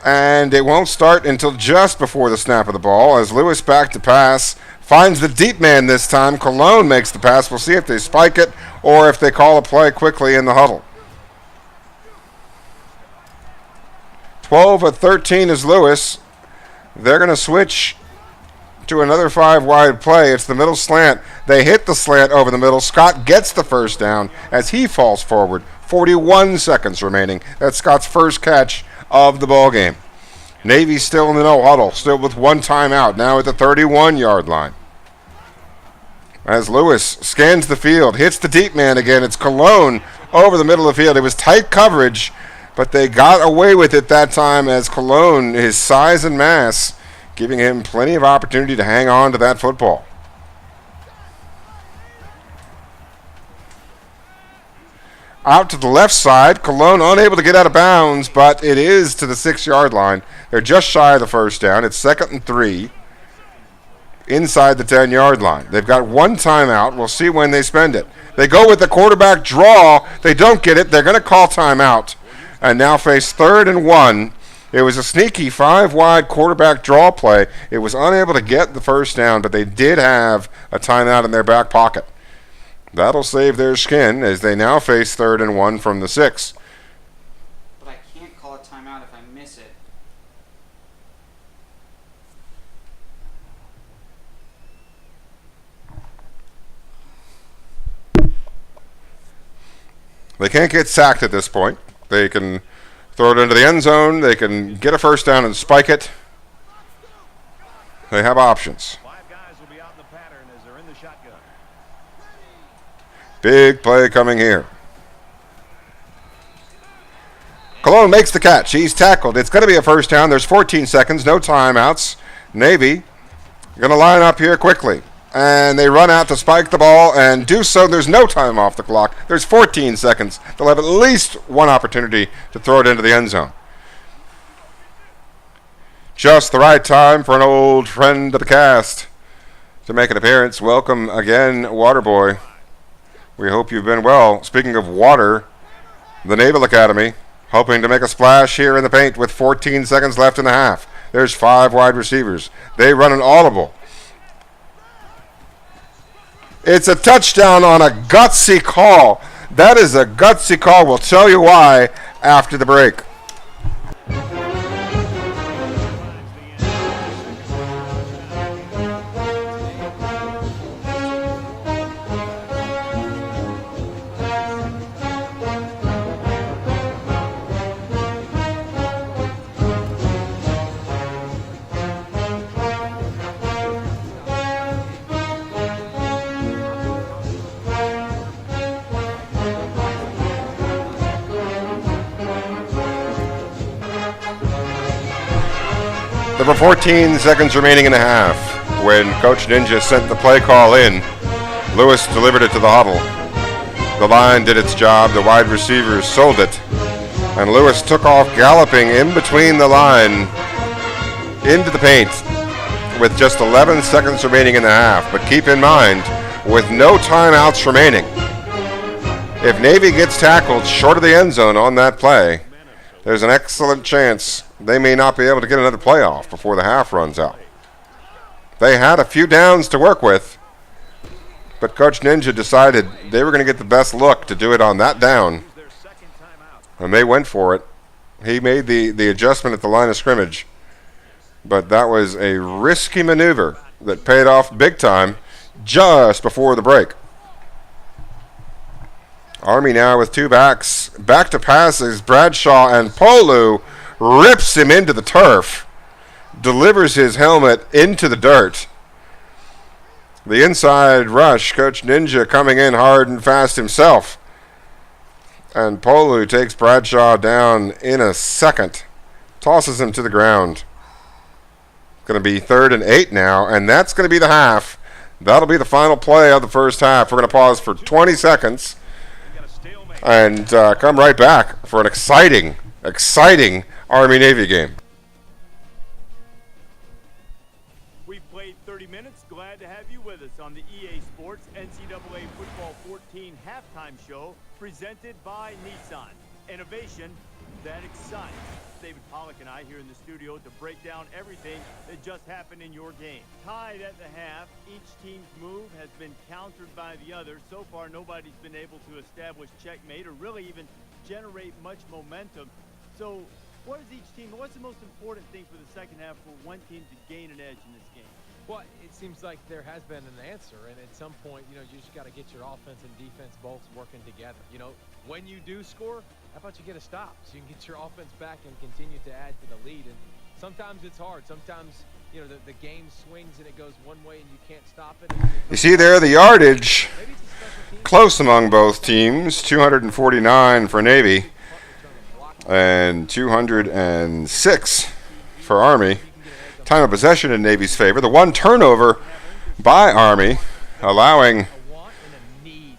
and it won't start until just before the snap of the ball as Lewis back to pass, finds the deep man this time. Cologne makes the pass. We'll see if they spike it or if they call a play quickly in the huddle. 12 of 13 is Lewis. They're going to switch to another 5-wide play. It's the middle slant. They hit the slant over the middle. Scott gets the first down as he falls forward. 41 seconds remaining. That's Scott's first catch of the ball game. Navy still in the no huddle, still with 1 timeout, now at the 31-yard line. As Lewis scans the field, hits the deep man again. It's Cologne over the middle of the field. It was tight coverage, but they got away with it that time as Cologne, his size and mass, giving him plenty of opportunity to hang on to that football. Out to the left side, Cologne unable to get out of bounds, but it is to the 6-yard line. They're just shy of the first down. It's 2nd and 3 inside the 10-yard line. They've got 1 timeout. We'll see when they spend it. They go with the quarterback draw. They don't get it. They're going to call timeout and now face 3rd and 1. It was a sneaky 5-wide quarterback draw play. It was unable to get the first down, but they did have a timeout in their back pocket. That'll save their skin as they now face 3rd and 1 from the 6. But I can't call a timeout if I miss it. They can't get sacked at this point. They can throw it into the end zone. They can get a first down and spike it. They have options. 5 guys will be out in the pattern as they're in the shotgun. Big play coming here. Cologne makes the catch. He's tackled. It's going to be a first down. There's 14 seconds, no timeouts. Navy going to line up here quickly. And they run out to spike the ball and do so. There's no time off the clock. There's 14 seconds. They'll have at least one opportunity to throw it into the end zone. Just the right time for an old friend of the cast to make an appearance. Welcome again, Waterboy. We hope you've been well. Speaking of water, the Naval Academy hoping to make a splash here in the paint with 14 seconds left in the half. There's 5 wide receivers. They run an audible. It's a touchdown on a gutsy call. That is a gutsy call. We'll tell you why after the break. There were 14 seconds remaining in the half when Coach Ninja sent the play call in. Lewis delivered it to the huddle. The line did its job. The wide receivers sold it. And Lewis took off galloping in between the line into the paint with just 11 seconds remaining in the half. But keep in mind, with no timeouts remaining, if Navy gets tackled short of the end zone on that play, there's an excellent chance they may not be able to get another playoff before the half runs out. They had a few downs to work with, but Coach Ninja decided they were going to get the best look to do it on that down, and they went for it. He made the adjustment at the line of scrimmage, but that was a risky maneuver that paid off big time just before the break. Army now with two backs. Back to passes. Bradshaw and Polu rips him into the turf. Delivers his helmet into the dirt. The inside rush. Coach Ninja coming in hard and fast himself. And Polu takes Bradshaw down in a second. Tosses him to the ground. Going to be 3rd and 8 now. And that's going to be the half. That'll be the final play of the first half. We're going to pause for 20 seconds. And come right back for an exciting Army-Navy game. We've played 30 minutes. Glad to have you with us on the EA Sports NCAA Football 14 halftime show presented by Nissan. Innovation that excites. David Pollock and I here in the studio to break down everything that just happened in your game. Tied at the half, each team's move has been countered by the other. So far, nobody's been able to establish checkmate or really even generate much momentum. So what is each team, what's the most important thing for the second half for one team to gain an edge in this game? Well, it seems like there has been an answer, and at some point, you just got to get your offense and defense both working together. When you do score, how about you get a stop so you can get your offense back and continue to add to the lead? And sometimes it's hard. Sometimes, the game swings and it goes one way and you can't stop it. You see there the yardage close among both teams. 249 for Navy and 206 for Army. Time of possession in Navy's favor. The one turnover by Army, allowing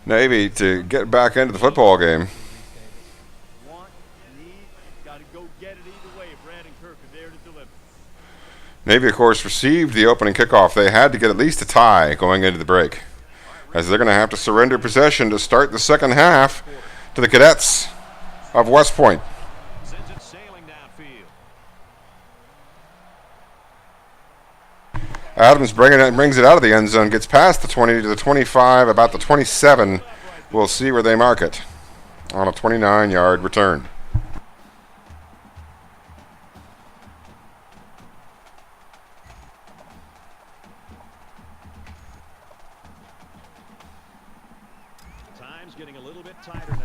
Navy to get back into the football game. Navy, of course, received the opening kickoff. They had to get at least a tie going into the break, as they're going to have to surrender possession to start the second half to the Cadets of West Point. Adams brings it out of the end zone, gets past the 20 to the 25, about the 27. We'll see where they mark it on a 29-yard return. Time's getting a little bit tighter now.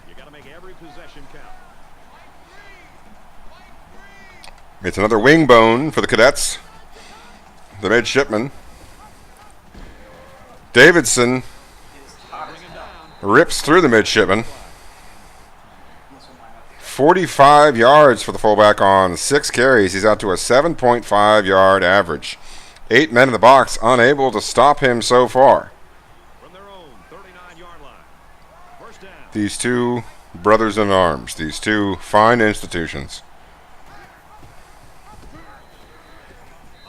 You got to make every possession count. It's another wing bone for the Cadets. The midshipman. Davidson rips through the midshipman. 45 yards for the fullback on 6 carries. He's out to a 7.5-yard average. 8 men in the box, unable to stop him so far. From their own 39-yard line. First down. These two brothers in arms, these two fine institutions.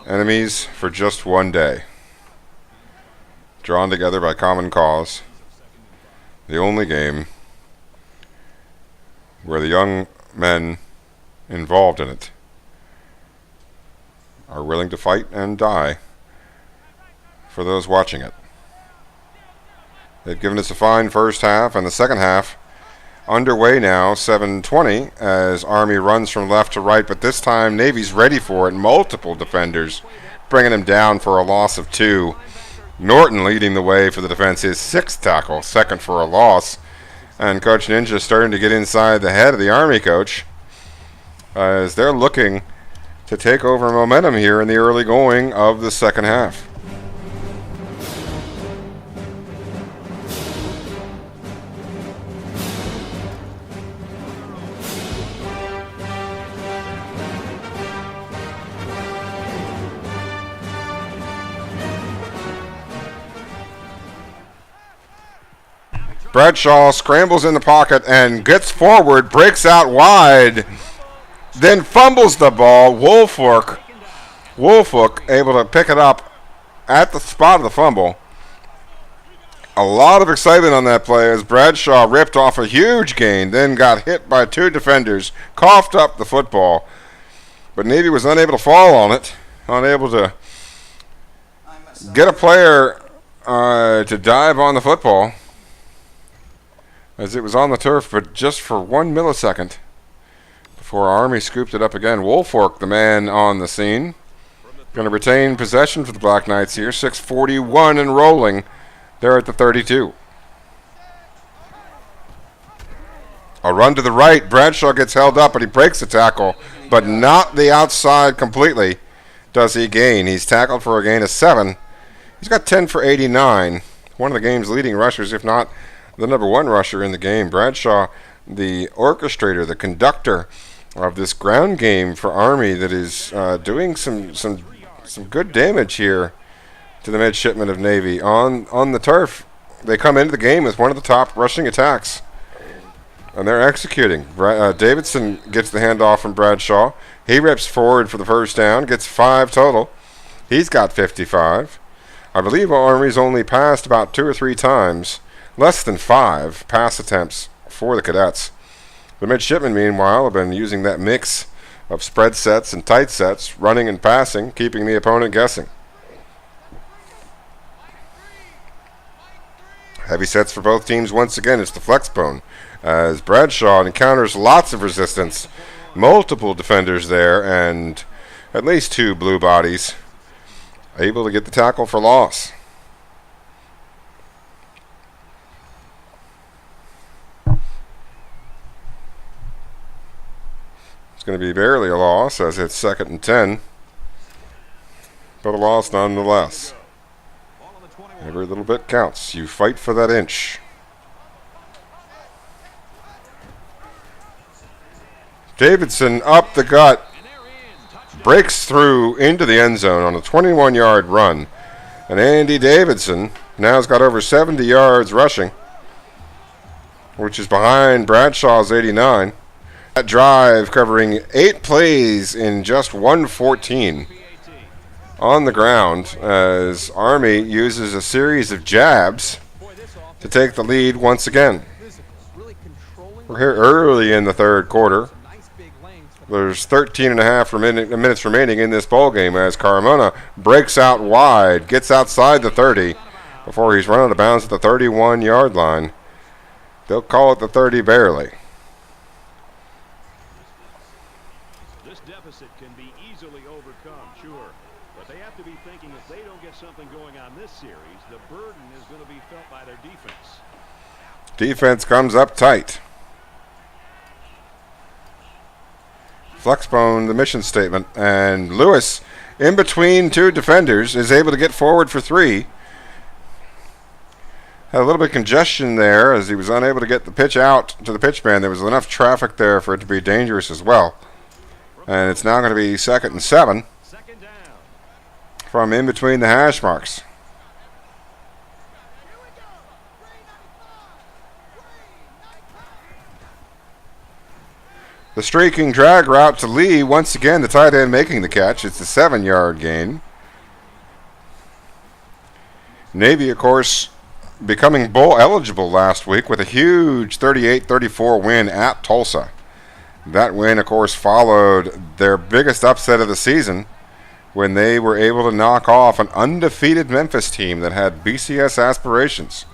Enemies for just one day. Drawn together by common cause. The only game where the young men involved in it are willing to fight and die for those watching it. They've given us a fine first half, and the second half underway now, 7:20, as Army runs from left to right, but this time Navy's ready for it. Multiple defenders bringing him down for a loss of 2. Norton leading the way for the defense, his 6th tackle, second for a loss. And Coach Ninja starting to get inside the head of the Army coach as they're looking to take over momentum here in the early going of the second half. Bradshaw scrambles in the pocket and gets forward, breaks out wide, then fumbles the ball. Woolfolk able to pick it up at the spot of the fumble. A lot of excitement on that play as Bradshaw ripped off a huge gain, then got hit by 2 defenders, coughed up the football, but Navy was unable to fall on it, unable to get a player to dive on the football as it was on the turf, but just for 1 millisecond before Army scooped it up again. Woolfolk, the man on the scene, going to retain possession for the Black Knights here. 6:41 and rolling. They're at the 32. A run to the right. Bradshaw gets held up, but he breaks the tackle, but not the outside completely. Does he gain? He's tackled for a gain of 7. He's got 10 for 89. One of the game's leading rushers, if not the number 1 rusher in the game. Bradshaw, the orchestrator, the conductor of this ground game for Army that is doing some good damage here to the midshipmen of Navy. On the turf, they come into the game with one of the top rushing attacks, and they're executing. Davidson gets the handoff from Bradshaw. He rips forward for the first down, gets 5 total. He's got 55. I believe Army's only passed about 2 or 3 times, less than 5 pass attempts for the cadets. The midshipmen, meanwhile, have been using that mix of spread sets and tight sets, running and passing, keeping the opponent guessing. Heavy sets for both teams once again. It's the flex bone as Bradshaw encounters lots of resistance, multiple defenders there, and at least 2 blue bodies able to get the tackle for loss. It's going to be barely a loss as it's 2nd and 10, but a loss nonetheless. Every little bit counts. You fight for that inch. Davidson up the gut, breaks through into the end zone on a 21-yard run. And Andy Davidson now has got over 70 yards rushing, which is behind Bradshaw's 89. That drive covering 8 plays in just 1:14 on the ground as Army uses a series of jabs to take the lead once again. We're here early in the 3rd quarter. There's 13 and a half minutes remaining in this ball game as Carmona breaks out wide, gets outside the 30 before he's run out of bounds at the 31-yard line. They'll call it the 30 barely. This deficit can be easily overcome, sure, but they have to be thinking if they don't get something going on this series, the burden is going to be felt by their defense. Defense comes up tight. Flexbone, the mission statement, and Lewis, in between 2 defenders, is able to get forward for 3. Had a little bit of congestion there as he was unable to get the pitch out to the pitch man. There was enough traffic there for it to be dangerous as well. And it's now going to be 2nd and 7 from in between the hash marks. The streaking drag route to Lee, once again the tight end making the catch. It's a 7-yard gain. Navy, of course, becoming bowl eligible last week with a huge 38-34 win at Tulsa. That win, of course, followed their biggest upset of the season when they were able to knock off an undefeated Memphis team that had BCS aspirations.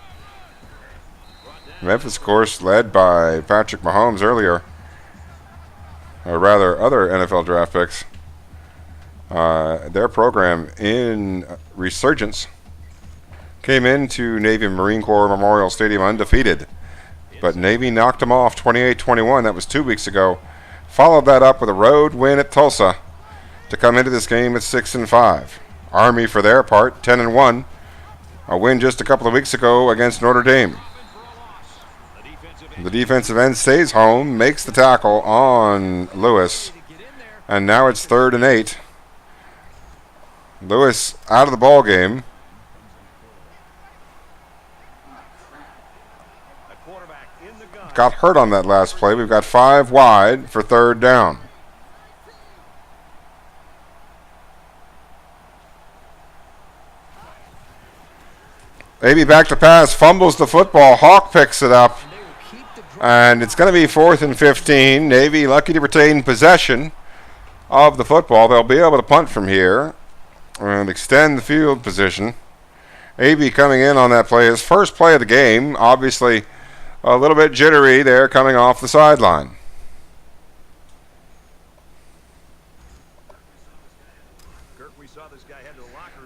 Memphis, of course, led by Patrick Mahomes earlier, or rather other NFL draft picks. Their program in resurgence came into Navy Marine Corps Memorial Stadium undefeated, but Navy knocked them off 28-21. That was 2 weeks ago. Followed that up with a road win at Tulsa to come into this game at 6-5. Army, for their part, 10-1. A win just a couple of weeks ago against Notre Dame. The defensive end stays home, makes the tackle on Lewis, and now it's 3rd and 8. Lewis out of the ball game. got hurt on that last play. We've got 5 wide for third down. Maybe back to pass, fumbles the football. Hawk picks it up. And it's going to be 4th and 15. Navy lucky to retain possession of the football. They'll be able to punt from here and extend the field position. AB coming in on that play. His first play of the game. Obviously a little bit jittery there coming off the sideline.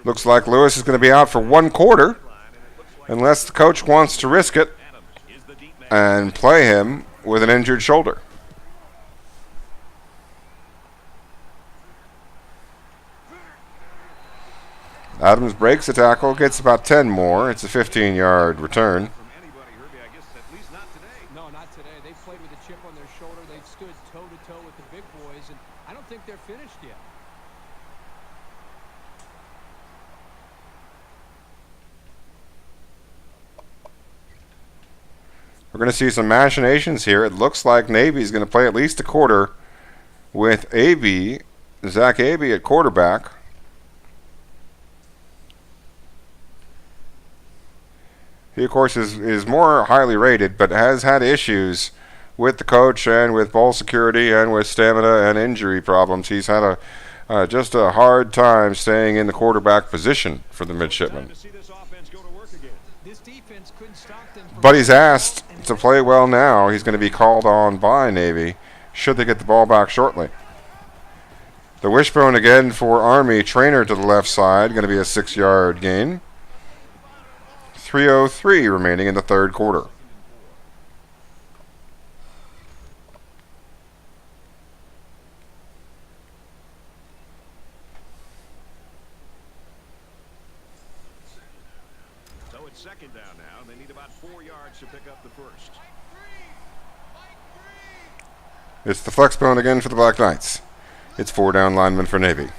Looks like Lewis is going to be out for 1 quarter unless the coach wants to risk it and play him with an injured shoulder. Adams breaks the tackle, gets about 10 more. It's a 15-yard return. No, not today. They played with a chip on their shoulder. They've stood toe-to-toe with the big boys, and I don't think they're finished yet. We're going to see some machinations here. It looks like Navy's going to play at least a quarter with Zach Aby at quarterback. He, of course, is more highly rated, but has had issues with the coach and with ball security and with stamina and injury problems. He's had just a hard time staying in the quarterback position for the midshipman. But he's asked to play well now. He's going to be called on by Navy should they get the ball back shortly. The wishbone again for Army. Trainer to the left side. Going to be a 6-yard gain. 3:03 remaining in the third quarter. So it's second down now. They need about 4 yards to pick up the first. It's the flex bone again for the Black Knights. It's 4 down linemen for Navy.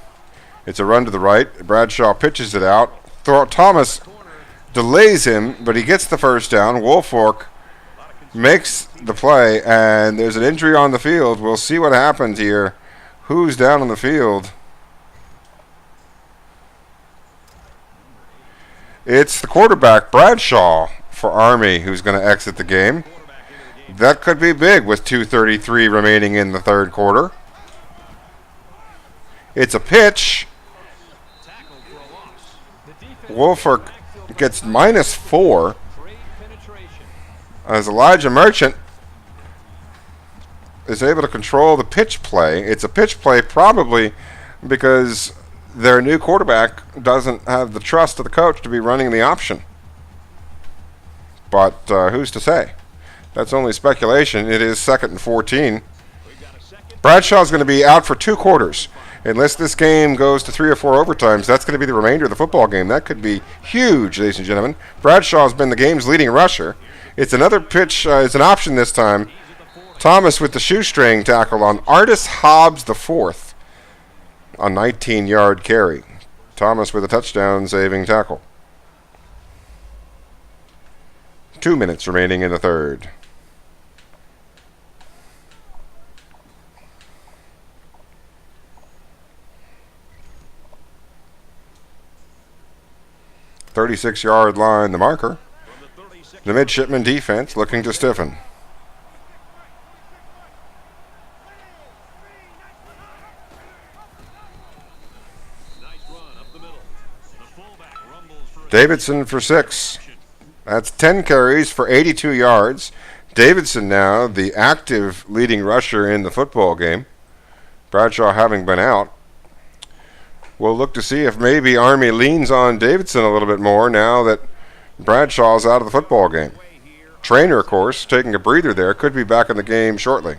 It's a run to the right. Bradshaw pitches it out. Thomas delays him, but he gets the first down. Woolfolk makes the play, and there's an injury on the field. We'll see what happens here. Who's down on the field? It's the quarterback, Bradshaw, for Army, who's going to exit the game. That could be big with 2:33 remaining in the third quarter. It's a pitch. Woolfolk gets -4 as Elijah Merchant is able to control the pitch play. It's a pitch play probably because their new quarterback doesn't have the trust of the coach to be running the option. But who's to say? That's only speculation. It is 2nd and 14. Bradshaw's going to be out for 2 quarters. Unless this game goes to 3 or 4 overtimes, that's going to be the remainder of the football game. That could be huge, ladies and gentlemen. Bradshaw's been the game's leading rusher. It's another pitch. It's an option this time. Thomas with the shoestring tackle on Artis Hobbs IV. A 19-yard carry. Thomas with a touchdown-saving tackle. 2 minutes remaining in the third. .36-yard line, the marker. The midshipman defense looking to stiffen. Davidson for 6. That's 10 carries for 82 yards. Davidson now the active leading rusher in the football game. Bradshaw having been out. We'll look to see if maybe Army leans on Davidson a little bit more now that Bradshaw's out of the football game. Trainer, of course, taking a breather there. Could be back in the game shortly.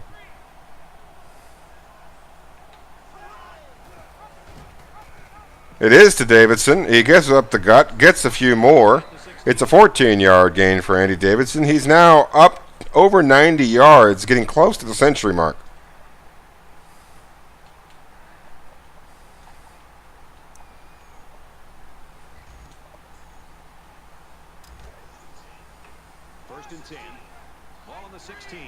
It is to Davidson. He gives up the gut, gets a few more. It's a 14-yard gain for Andy Davidson. He's now up over 90 yards, getting close to the century mark. Ball on the 16.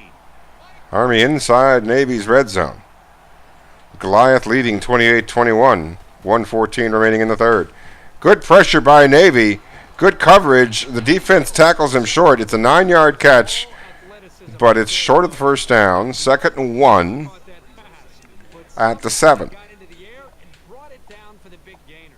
Army inside Navy's red zone. Goliath leading 28-21. 1:14 remaining in the third. Good pressure by Navy. Good coverage. The defense tackles him short. It's a 9-yard catch, but it's short of the first down. 2nd and 1 at the 7. Got into the air and brought it down for the big gainer.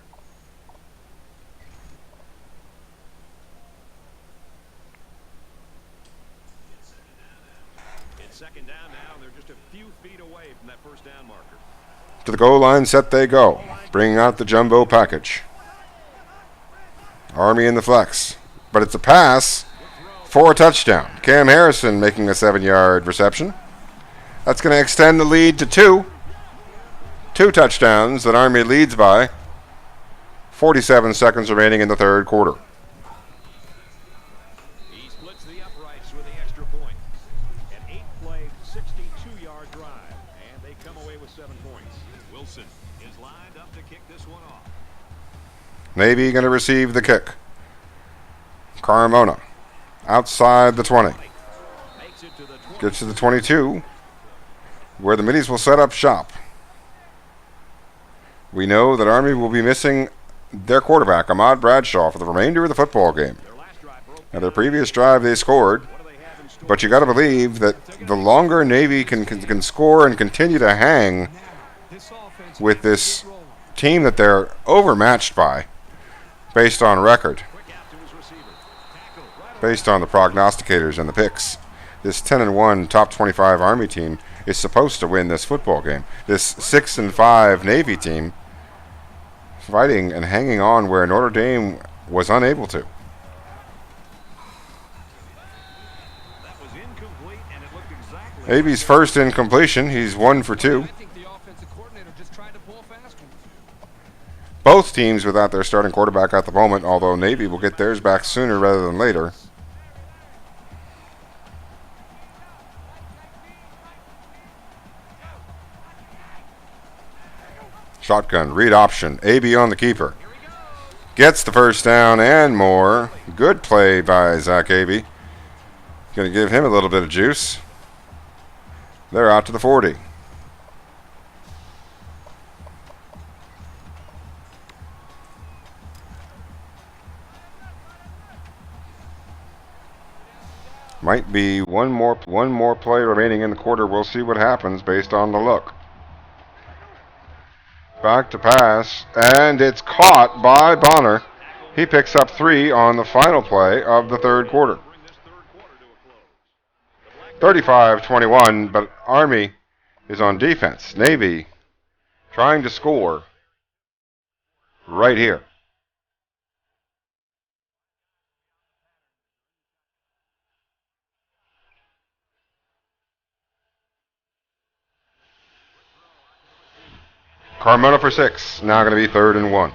It's 2nd down now, and they're just a few feet away from that first down marker. To the goal line, set they go. Bringing out the jumbo package. Army in the flex. But it's a pass for a touchdown. Cam Harrison making a 7-yard reception. That's going to extend the lead to 2. 2 touchdowns that Army leads by. 47 seconds remaining in the third quarter. He splits the uprights with the extra point. An 8-play, 62-yard drive, and they come away with 7 points. Wilson is lined up to kick this one off. Navy going to receive the kick. Carmona outside the 20. Makes it to the 20. Gets to the 22, where the Middies will set up shop. We know that Army will be missing their quarterback, Ahmad Bradshaw, for the remainder of the football game. Their last drive broke. Now, their previous drive they scored, What do they have in store? but you got to believe that the longer Navy can score and continue to hang with this team that they're overmatched by, based on record, Quick out to his receiver. Tackle right based on the prognosticators and the picks, this 10-1 top 25 Army team is supposed to win this football game. This 6-5 Navy team fighting and hanging on where Notre Dame was unable to. That was incomplete, and it looked exactly Navy's first incompletion. He's 1 for 2. I think the offensive coordinator just tried to pull a fast one. Both teams without their starting quarterback at the moment, although Navy will get theirs back sooner rather than later. Shotgun, read option, AB on the keeper. Gets the first down and more. Good play by Zach AB. Going to give him a little bit of juice. They're out to the 40. Might be one more play remaining in the quarter. We'll see what happens based on the look. Back to pass, and it's caught by Bonner. He picks up 3 on the final play of the third quarter. bring this third quarter to a close. 35-21, but Army is on defense. Navy trying to score right here. Carmona for 6. Now going to be 3rd and 1.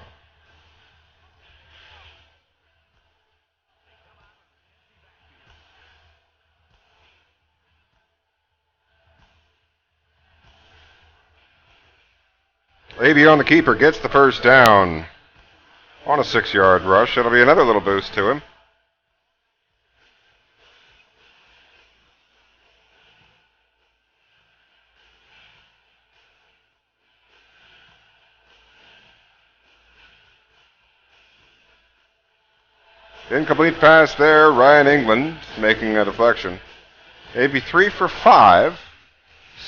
AB on the keeper gets the first down on a 6-yard rush. It'll be another little boost to him. Incomplete pass there. Ryan England making a deflection. AB 3 for 5.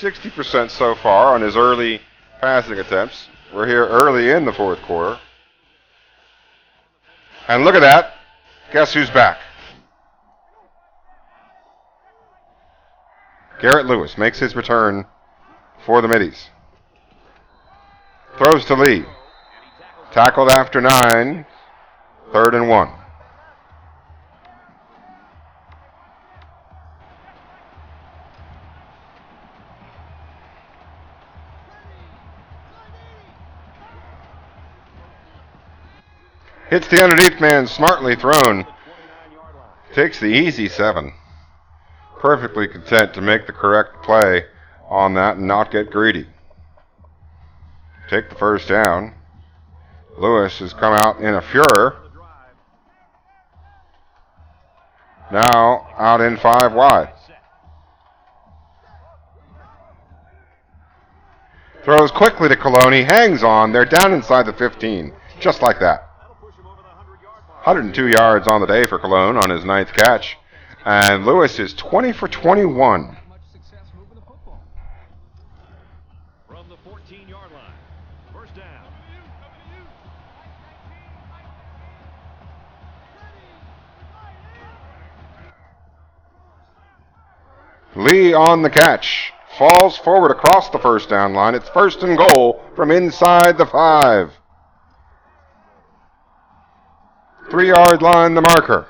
60% so far on his early passing attempts. We're here early in the fourth quarter. And look at that. Guess who's back? Garrett Lewis makes his return for the Middies. Throws to Lee. Tackled after 9. 3rd and 1. Hits the underneath man, smartly thrown. Takes the easy 7. Perfectly content to make the correct play on that and not get greedy. Take the first down. Lewis has come out in a furor. Now out in 5 wide. Throws quickly to Cologne. He hangs on. They're down inside the 15. Just like that. 102 yards on the day for Cologne on his 9th catch. And Lewis is 20 for 21. From the 14-yard line. First down. Lee on the catch. Falls forward across the first down line. It's 1st and goal from inside the 5. 3-yard line, the marker.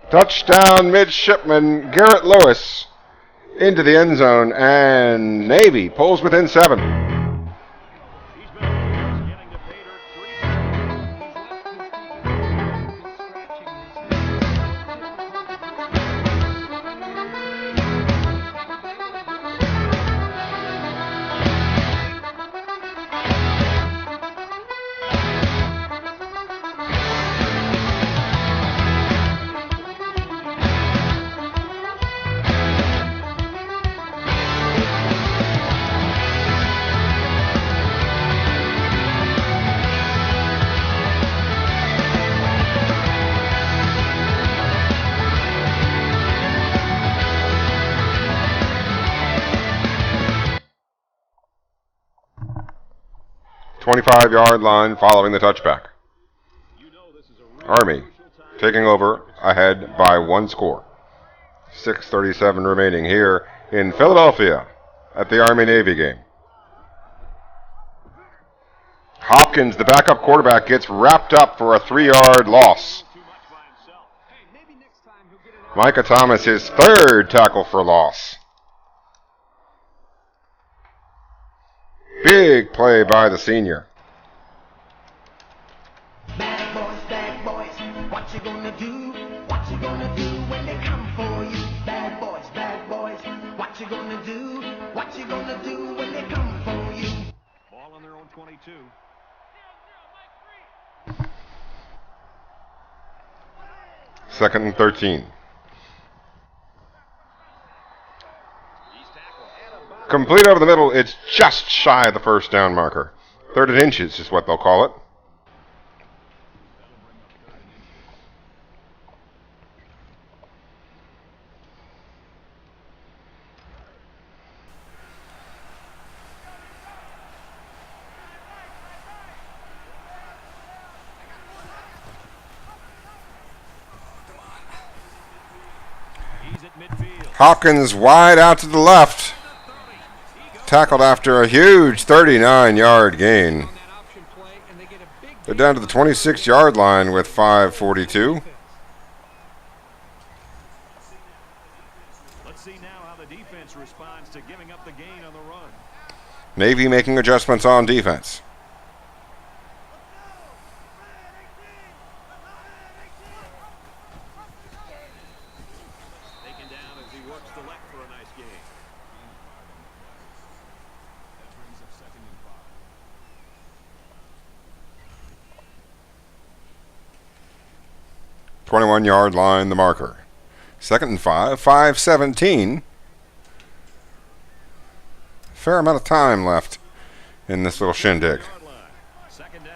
Touchdown, midshipman Garrett Lewis into the end zone, and Navy pulls within 7. He's been getting to pay dirt 3 times. 25-yard line following the touchback. Army taking over ahead by 1 score. 6:37 remaining here in Philadelphia at the Army-Navy game. Hopkins, the backup quarterback, gets wrapped up for a 3-yard loss. Micah Thomas, his 3rd tackle for loss. Big play by the senior. Bad boys, what you gonna do? What you gonna do when they come for you? Bad boys, what you gonna do? What you gonna do when they come for you? Ball on their own 22. Second and 13. Complete over the middle. It's just shy of the first down marker. 3rd and inches is what they'll call it. He's at midfield. Hopkins wide out to the left. Tackled after a huge 39-yard gain. They're down to the 26-yard line with 5:42. Let's see now how the defense responds to giving up the gain on the run. Navy making adjustments on defense. Taken down as he works the left for a nice gain. 21-yard line, the marker. 2nd and 5, 5:17. Fair amount of time left in this little shindig. Second down.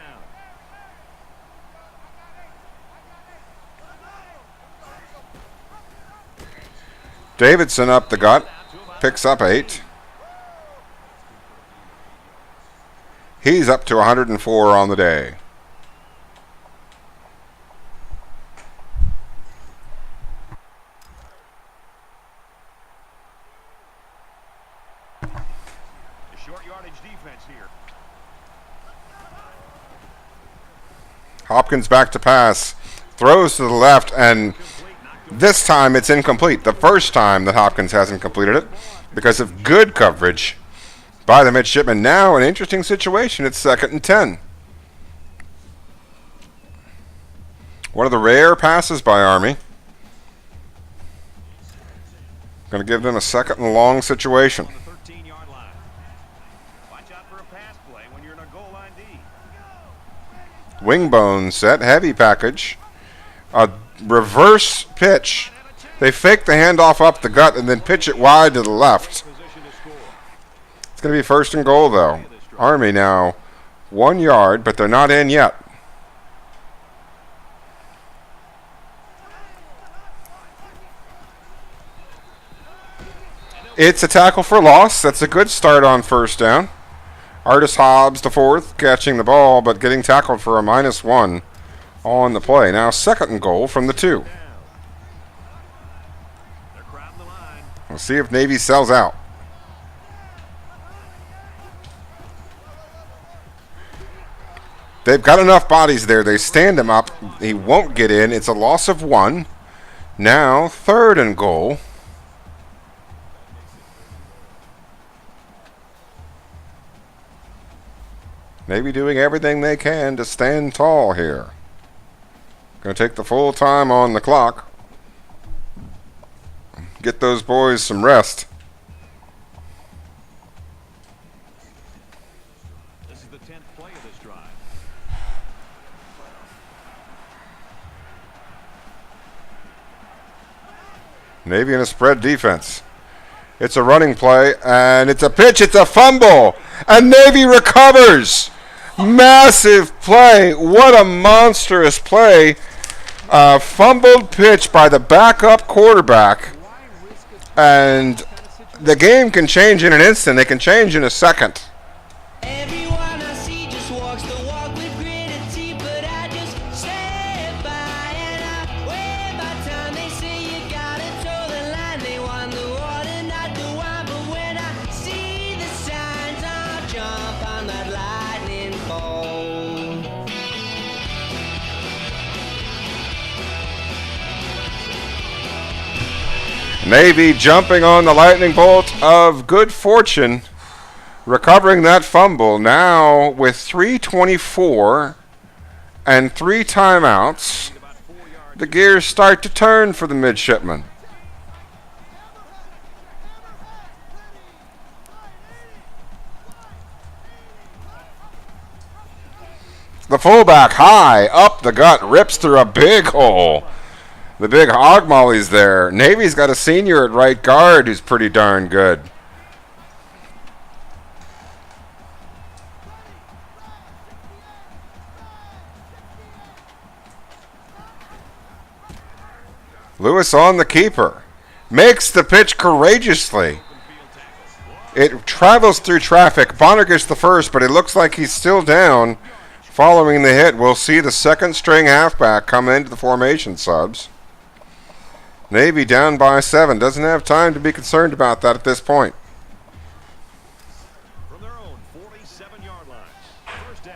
Davidson up the gut, picks up 8. He's up to 104 on the day. The short yardage defense here. Hopkins back to pass, throws to the left, and this time it's incomplete. The first time that Hopkins hasn't completed it because of good coverage by the midshipman. Now an interesting situation. It's 2nd and 10. One of the rare passes by Army. Going to give them a 2nd and long situation. On the 13-yard line. Watch out for a pass play when you're in a goal line D. Wingbone set, heavy package. A reverse pitch They fake the handoff up the gut and then pitch it wide to the left. It's going to be first and goal, though. Army now 1 yard, but they're not in yet. It's a tackle for loss. That's a good start on first down. Artis Hobbs, the fourth, catching the ball, but getting tackled for a -1 on the play. Now second and goal from the 2. We'll see if Navy sells out. They've got enough bodies there. They stand him up. He won't get in. It's a loss of 1. Now third and goal. Maybe doing everything they can to stand tall here. Going to take the full time on the clock. Get those boys some rest. This is the 10th play of this drive. Navy in a spread defense. It's a running play, and it's a pitch. It's a fumble, and Navy recovers. Massive play. What a monstrous play. Fumbled pitch by the backup quarterback. And the game can change in an instant. They can change in a second. Everyone I see just walks the walk with gritted teeth, but I just stand by and I wave by time they say you gotta toe the line. They want the water, not the wine, but when I see the signs, I'll jump on that lightning bolt. Navy jumping on the lightning bolt of good fortune, recovering that fumble. Now with 3:24 and 3 timeouts, the gears start to turn for the midshipmen. The fullback high, up the gut, rips through a big hole. The big hog molly's there. Navy's got a senior at right guard who's pretty darn good. Lewis on the keeper. Makes the pitch courageously. It travels through traffic. Bonner gets the first, but it looks like he's still down following the hit. We'll see the second string halfback come into the formation subs. Navy down by 7. Doesn't have time to be concerned about that at this point. From their own 47-yard line. First down.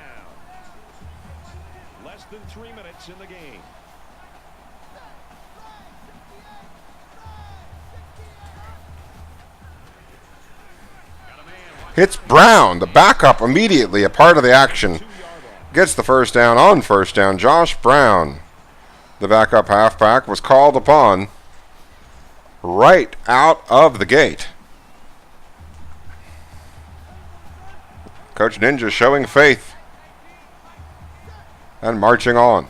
Less than 3 minutes in the game. Hits Brown, the backup, immediately a part of the action. Gets the first down on first down. Josh Brown, the backup halfback, was called upon right out of the gate. Coach Ninja showing faith and marching on.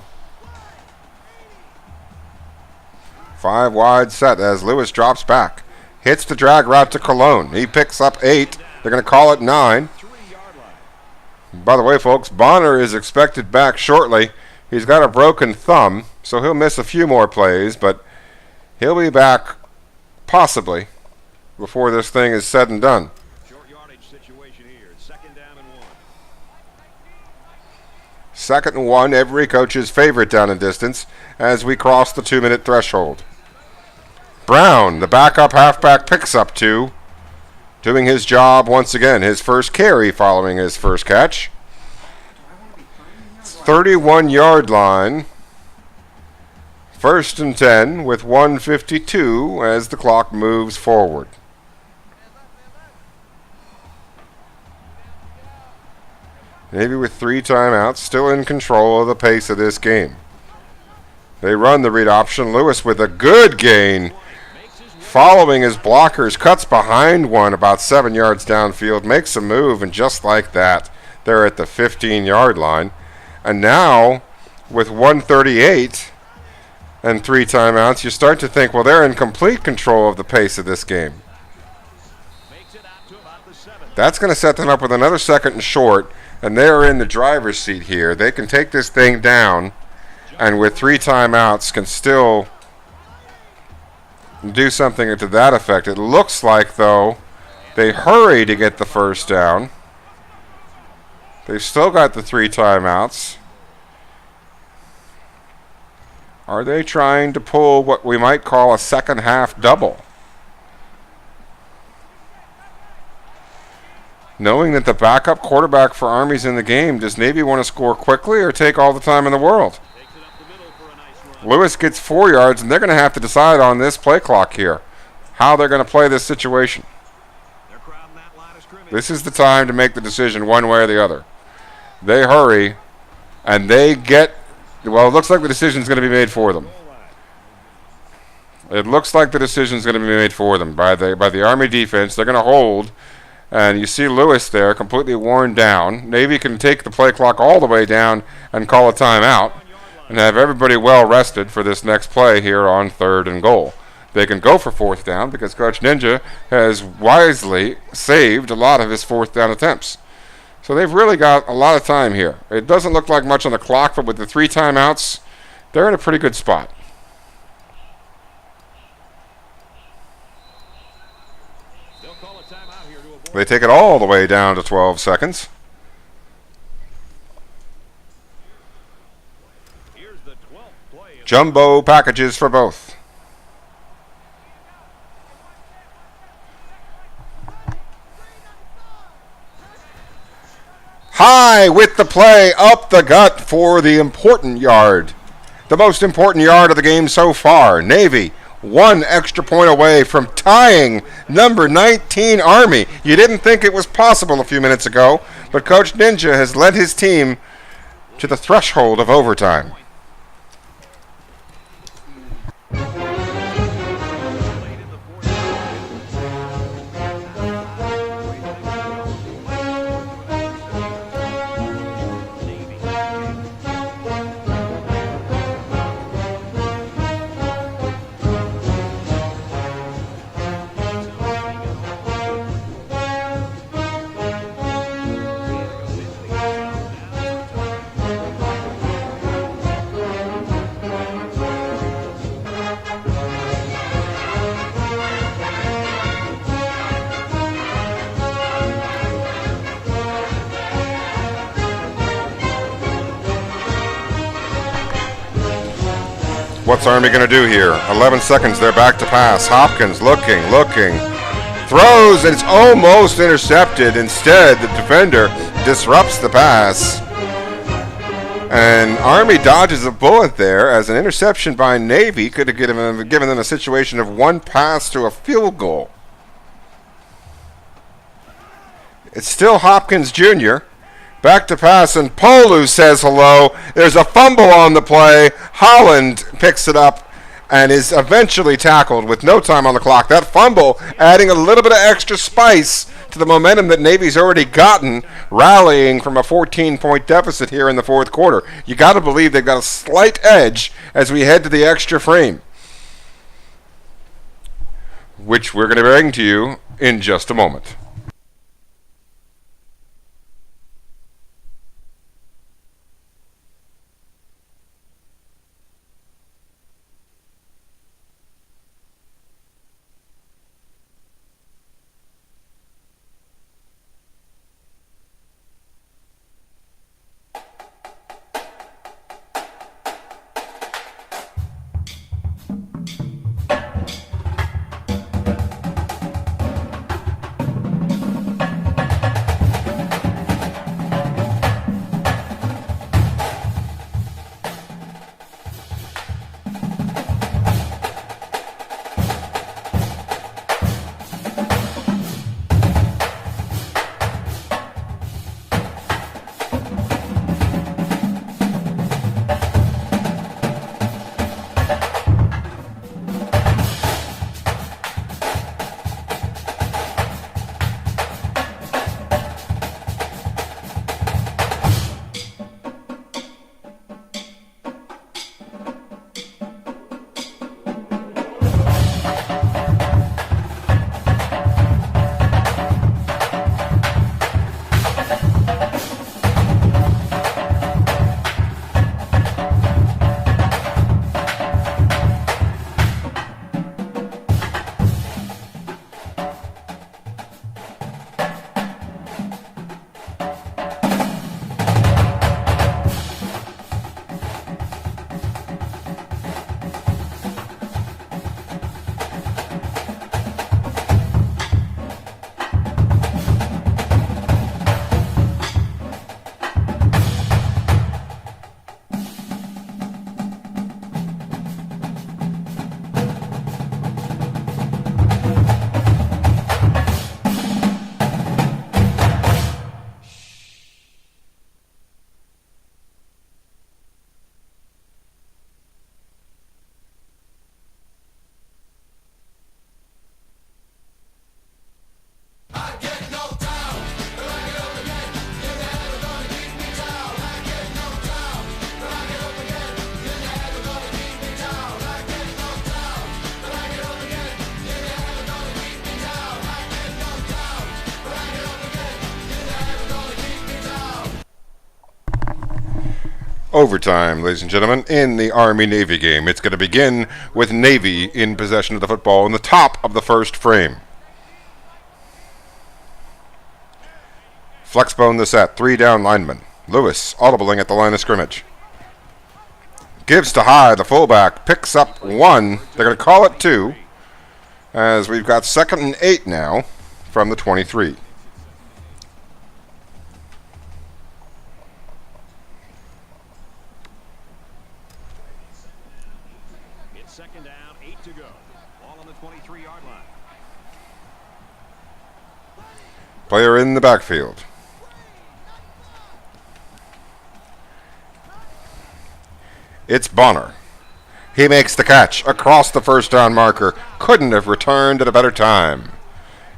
5 wide set as Lewis drops back. Hits the drag route to Cologne. He picks up 8. They're going to call it 9. By the way, folks, Bonner is expected back shortly. He's got a broken thumb, so he'll miss a few more plays, but he'll be back possibly before this thing is said and done. Short yardage situation here. Second down and 1. Second and 1, every coach's favorite down and distance as we cross the 2-minute threshold. Brown, the backup halfback, picks up 2. Doing his job once again. His first carry following his first catch. 31-yard line. First and 10 with 1:52 as the clock moves forward. Navy with 3 timeouts, still in control of the pace of this game. They run the read option. Lewis with a good gain. Following his blockers, cuts behind one about 7 yards downfield, makes a move, and just like that, they're at the 15-yard line. And now, with 1:38, and 3 timeouts, you start to think, well, they're in complete control of the pace of this game. That's going to set them up with another 2nd and short, and they're in the driver's seat here. They can take this thing down, and with 3 timeouts can still do something to that effect. It looks like, though, they hurry to get the first down. They've still got the 3 timeouts. Are they trying to pull what we might call a second half double? Knowing that the backup quarterback for Army's in the game, does Navy want to score quickly or take all the time in the world? Lewis gets 4 yards, and they're going to have to decide on this play clock here how they're going to play this situation. This is the time to make the decision one way or the other. They hurry, and they get, well, it looks like the decision is going to be made for them. It looks like the decision is going to be made for them by the Army defense. They're going to hold, and you see Lewis there completely worn down. Navy can take the play clock all the way down and call a timeout and have everybody well rested for this next play here on 3rd and goal. They can go for 4th down because Coach Ninja has wisely saved a lot of his 4th down attempts. So they've really got a lot of time here. It doesn't look like much on the clock, but with the 3 timeouts, they're in a pretty good spot. They take it all the way down to 12 seconds. Jumbo packages for both. High with the play, up the gut for the important yard. The most important yard of the game so far. Navy, 1 extra point away from tying number 19 Army. You didn't think it was possible a few minutes ago, but Coach Ninja has led his team to the threshold of overtime. What's Army going to do here? 11 seconds, they're back to pass. Hopkins looking, throws, and it's almost intercepted. Instead, the defender disrupts the pass. And Army dodges a bullet there, as an interception by Navy could have given them a situation of 1 pass to a field goal. It's still Hopkins Jr., back to pass, and Polu says hello. There's a fumble on the play. Holland picks it up and is eventually tackled with no time on the clock. That fumble adding a little bit of extra spice to the momentum that Navy's already gotten, rallying from a 14-point deficit here in the 4th quarter. You got to believe they've got a slight edge as we head to the extra frame, which we're going to bring to you in just a moment. overtime, ladies and gentlemen, in the Army-Navy game. It's going to begin with Navy in possession of the football in the top of the first frame. Flexbone the set, 3 down linemen. Lewis audibling at the line of scrimmage. Gives to High, the fullback, picks up 1. They're going to call it 2, as we've got 2nd and 8 now from the 23. It's 2nd down, 8 to go. Ball on the 23-yard line. Player in the backfield. It's Bonner. He makes the catch across the first down marker. Couldn't have returned at a better time.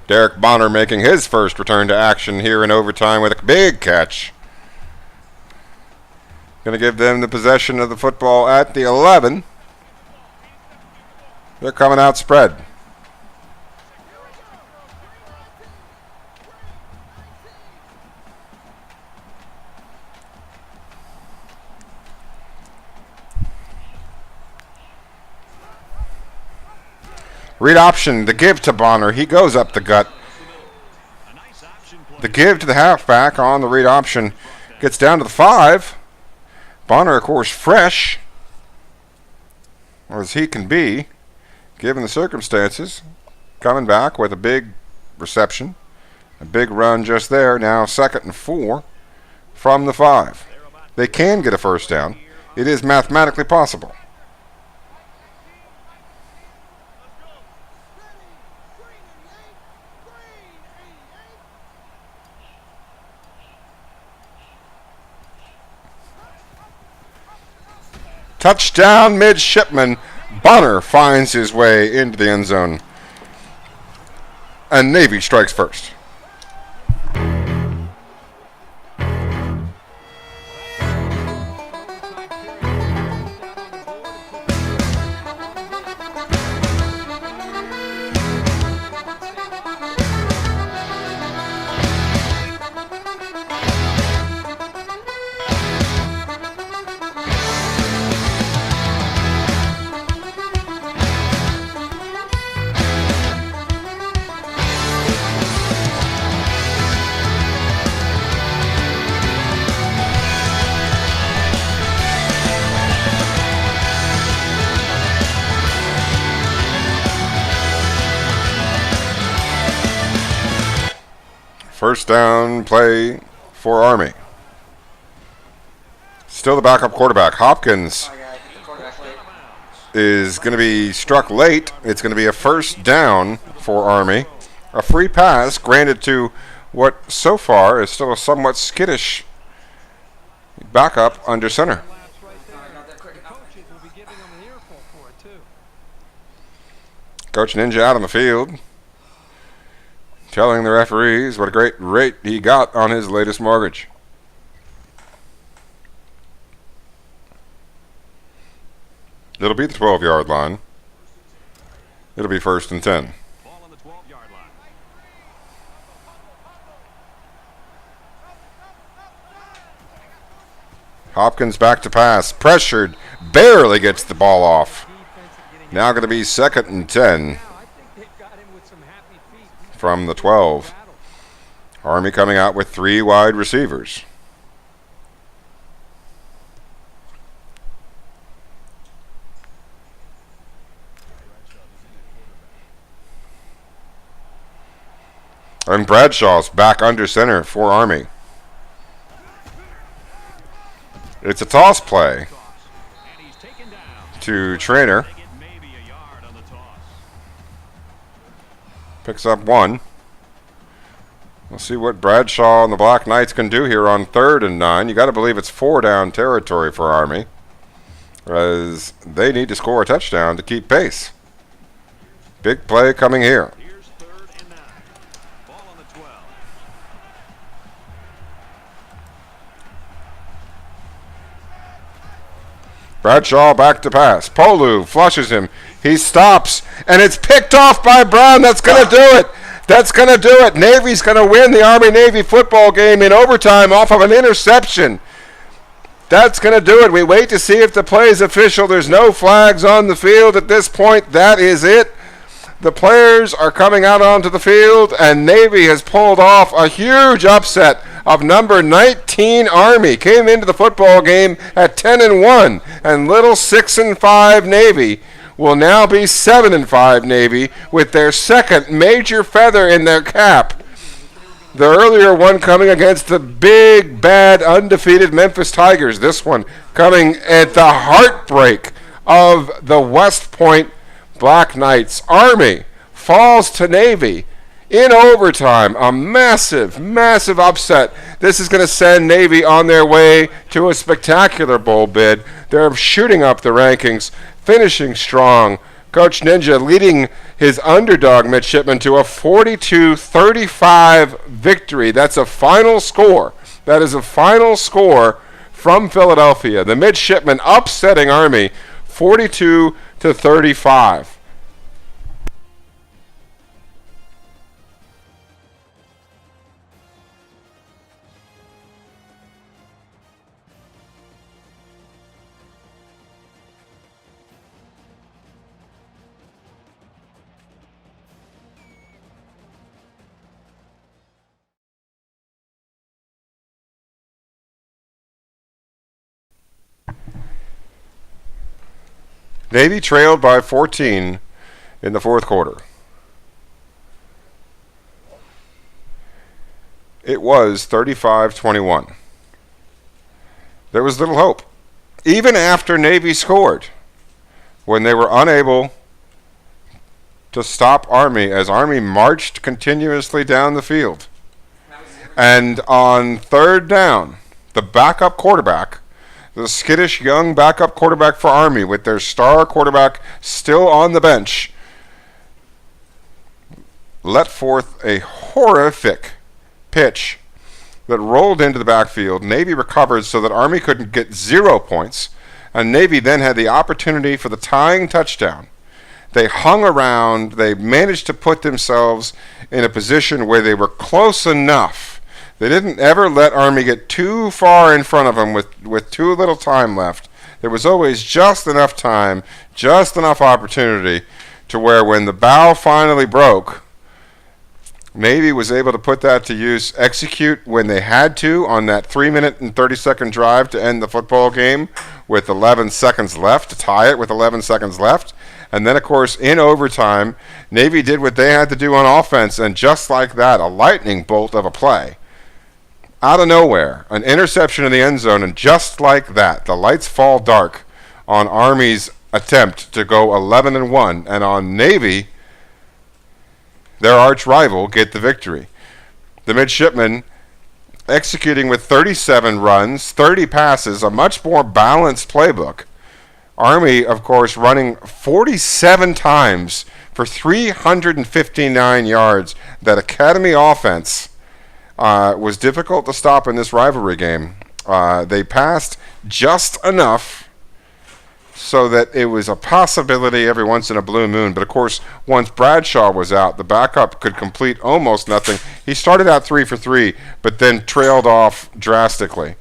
Derek Bonner making his first return to action here in overtime with a big catch. Going to give them the possession of the football at the 11. They're coming out spread. Read option, the give to Bonner. He goes up the gut. The give to the halfback on the read option gets down to the 5. Bonner, of course, fresh, as he can be, given the circumstances. Coming back with a big reception. A big run just there. Now 2nd and 4 from the 5. They can get a first down. It is mathematically possible. Touchdown, midshipman. Bonner finds his way into the end zone. And Navy strikes first. First down play for Army. Still the backup quarterback. Hopkins is going to be struck late. It's going to be a first down for Army. A free pass granted to what so far is still a somewhat skittish backup under center. Coach Ninja out on the field, telling the referees what a great rate he got on his latest mortgage. It'll be the 12-yard line. It'll be 1st and 10. Ball on the 12-yard line. Hopkins back to pass. Pressured. Barely gets the ball off. Now going to be 2nd and 10. From the 12. Army coming out with 3 wide receivers. And Bradshaw's back under center for Army. It's a toss play to Trainer. Picks up 1. We'll see what Bradshaw and the Black Knights can do here on 3rd and 9. You got to believe it's 4-down territory for Army, as they need to score a touchdown to keep pace. Big play coming here. Here's 3rd and 9. Ball on the 12. Bradshaw back to pass. Polu flushes him. He stops, and it's picked off by Brown. That's going to do it. That's going to do it. Navy's going to win the Army-Navy football game in overtime off of an interception. That's going to do it. We wait to see if the play is official. There's no flags on the field at this point. That is it. The players are coming out onto the field, and Navy has pulled off a huge upset of number 19 Army. Came into the football game at 10-1, and little 6-5 Navy will now be 7-5 Navy with their second major feather in their cap. The earlier one coming against the big, bad, undefeated Memphis Tigers. This one coming at the heartbreak of the West Point Black Knights. Army falls to Navy in overtime. A massive, massive upset. This is going to send Navy on their way to a spectacular bowl bid. They're shooting up the rankings, finishing strong. Coach Ninja leading his underdog midshipman to a 42-35 victory. That's a final score. That is a final score from Philadelphia. The midshipman upsetting Army 42-35. Navy trailed by 14 in the fourth quarter. It was 35-21. There was little hope, even after Navy scored, when they were unable to stop Army as Army marched continuously down the field. And on third down, the backup quarterback, the skittish young backup quarterback for Army with their star quarterback still on the bench, let forth a horrific pitch that rolled into the backfield. Navy recovered so that Army couldn't get 0 points, and Navy then had the opportunity for the tying touchdown. They hung around. They managed to put themselves in a position where they were close enough. They didn't ever let Army get too far in front of them with too little time left. There was always just enough time, just enough opportunity to where when the bow finally broke, Navy was able to put that to use, execute when they had to on that 3-minute and 30-second drive to end the football game with 11 seconds left, to tie it with 11 seconds left. And then, of course, in overtime, Navy did what they had to do on offense, and just like that, a lightning bolt of a play. Out of nowhere, an interception in the end zone, and just like that, the lights fall dark on Army's attempt to go 11-1, and on Navy, their arch rival, get the victory. The midshipmen executing with 37 runs, 30 passes, a much more balanced playbook. Army, of course, running 47 times for 359 yards. That Academy offense was difficult to stop in this rivalry game. They passed just enough so that it was a possibility every once in a blue moon. But, of course, once Bradshaw was out, the backup could complete almost nothing. He started out 3 for 3, but then trailed off drastically.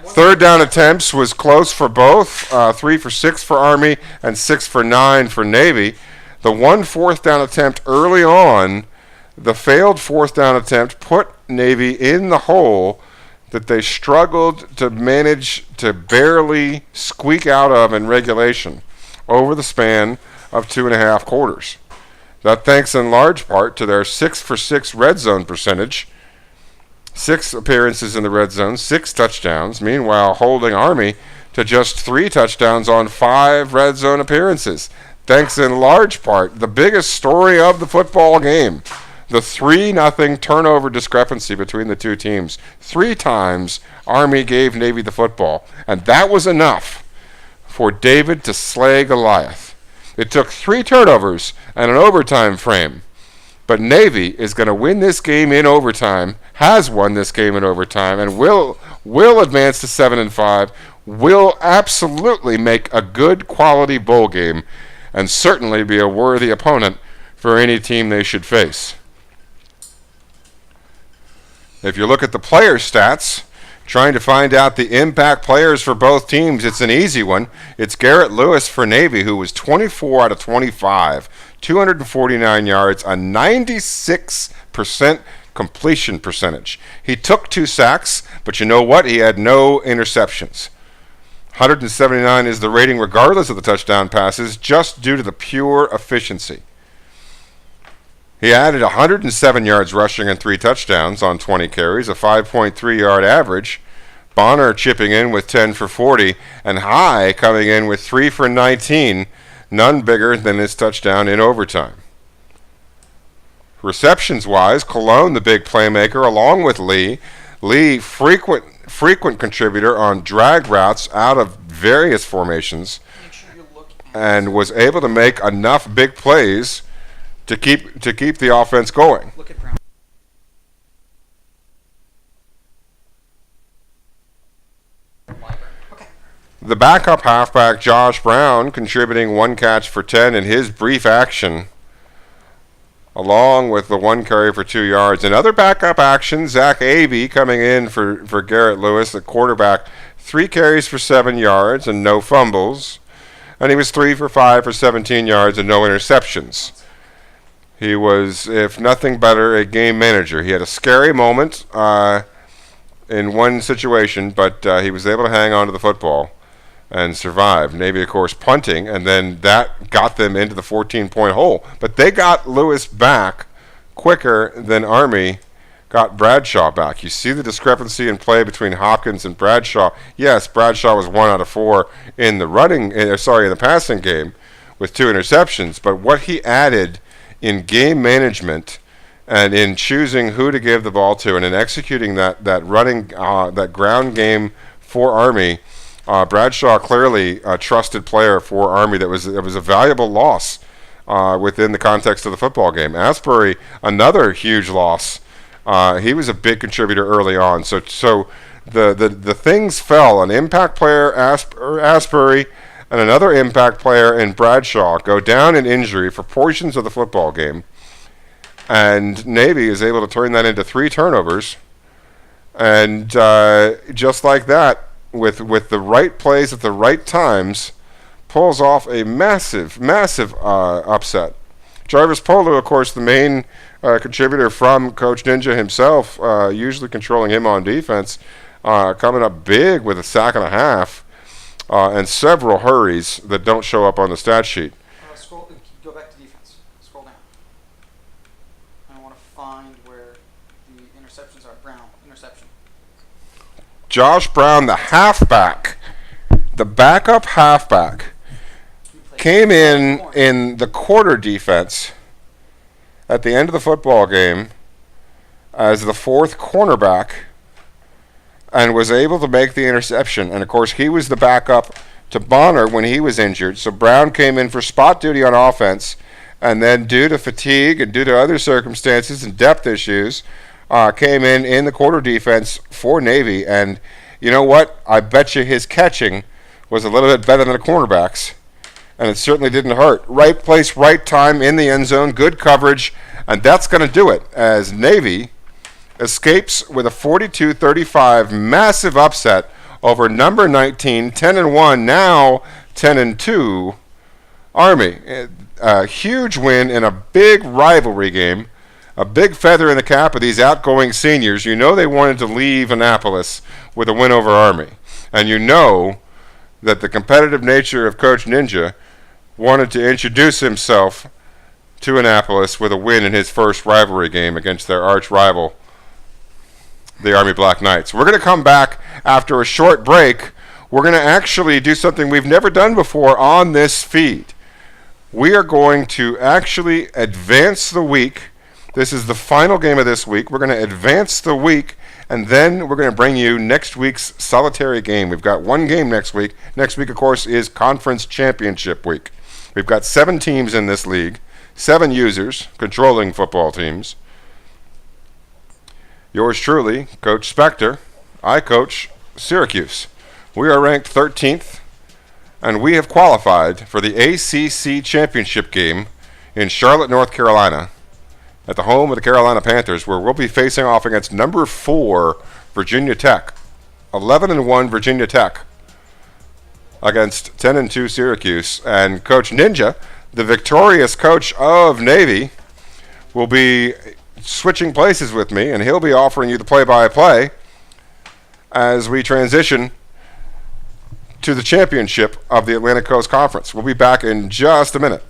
Third down attempts was close for both, 3 for 6 for Army and 6 for 9 for Navy. The one fourth down attempt early on, the failed fourth down attempt, put Navy in the hole that they struggled to manage to barely squeak out of in regulation over the span of 2.5 quarters. That thanks in large part to their 6 for 6 red zone percentage. 6 appearances in the red zone, 6 touchdowns, meanwhile holding Army to just 3 touchdowns on 5 red zone appearances. Thanks in large part, the biggest story of the football game, the 3-0 turnover discrepancy between the two teams. 3 times Army gave Navy the football, and that was enough for David to slay Goliath. It took 3 turnovers and an overtime frame. But Navy is going to win this game in overtime, has won this game in overtime, and will advance to 7-5, will absolutely make a good quality bowl game, and certainly be a worthy opponent for any team they should face. If you look at the player stats, Trying to find out the impact players for both teams. It's an easy one. It's Garrett Lewis for Navy, who was 24 out of 25, 249 yards, a 96% completion percentage. He took 2 sacks, but you know what? He had no interceptions. 179 is the rating regardless of the touchdown passes, just due to the pure efficiency. He added 107 yards rushing and 3 touchdowns on 20 carries, a 5.3 yard average. Bonner chipping in with 10 for 40, and High coming in with 3 for 19, none bigger than his touchdown in overtime. Receptions-wise, Cologne, the big playmaker, along with Lee. Lee, frequent contributor on drag routes out of various formations, and was able to make enough big plays to keep the offense going. Look at Brown. Okay. The backup halfback, Josh Brown, contributing 1 catch for 10 in his brief action, along with the 1 carry for 2 yards. In other backup action, Zach Abey coming in for Garrett Lewis, the quarterback, 3 carries for 7 yards and no fumbles. And he was 3 for 5 for 17 yards and no interceptions. He was, if nothing better, a game manager. He had a scary moment in one situation, but he was able to hang on to the football and survive. Navy, of course, punting, and then that got them into the 14-point hole. But they got Lewis back quicker than Army got Bradshaw back. You see the discrepancy in play between Hopkins and Bradshaw. Yes, Bradshaw was 1 out of 4 in the in the passing game with 2 interceptions, but what he added in game management and in choosing who to give the ball to and in executing that running that ground game for Army, Bradshaw clearly a trusted player for Army. That was a valuable loss within the context of the football game. Asbury, another huge loss. He was a big contributor early on. So the things fell. An impact player, Asbury, and another impact player in Bradshaw go down in injury for portions of the football game. And Navy is able to turn that into 3 turnovers. And just like that, with the right plays at the right times, pulls off a massive upset. Jarvis Polu, of course, the main contributor from Coach Ninja himself, usually controlling him on defense, coming up big with a sack and a half and several hurries that don't show up on the stat sheet. Go back to defense. Scroll down. I want to find where the interceptions are. Brown, interception. Josh Brown, the halfback, the backup halfback, came in the quarter defense at the end of the football game as the 4th cornerback and was able to make the interception. And, of course, he was the backup to Bonner when he was injured. So Brown came in for spot duty on offense, and then due to fatigue and due to other circumstances and depth issues, came in the quarter defense for Navy. And you know what? I bet you his catching was a little bit better than the cornerback's. And it certainly didn't hurt. Right place, right time in the end zone, good coverage, and that's going to do it as Navy escapes with a 42-35 massive upset over number 19, 10-1, now 10-2 Army. A huge win in a big rivalry game, a big feather in the cap of these outgoing seniors. You know they wanted to leave Annapolis with a win over Army, and you know that the competitive nature of Coach Ninja wanted to introduce himself to Annapolis with a win in his first rivalry game against their arch rival, the Army Black Knights. We're going to come back after a short break. We're going to actually do something we've never done before on this feed. We are going to actually advance the week. This is the final game of this week. We're going to advance the week, and then we're going to bring you next week's solitary game. We've got 1 game next week. Next week, of course, is Conference Championship Week. We've got 7 teams in this league, 7 users controlling football teams. Yours truly, Coach Spectre. I coach Syracuse. We are ranked 13th, and we have qualified for the ACC Championship game in Charlotte, North Carolina, at the home of the Carolina Panthers, where we'll be facing off against number 4 Virginia Tech. 11-1 Virginia Tech against 10-2 Syracuse. And Coach Ninja, the victorious coach of Navy, will be switching places with me, and he'll be offering you the play-by-play as we transition to the championship of the Atlantic Coast Conference. We'll be back in just a minute.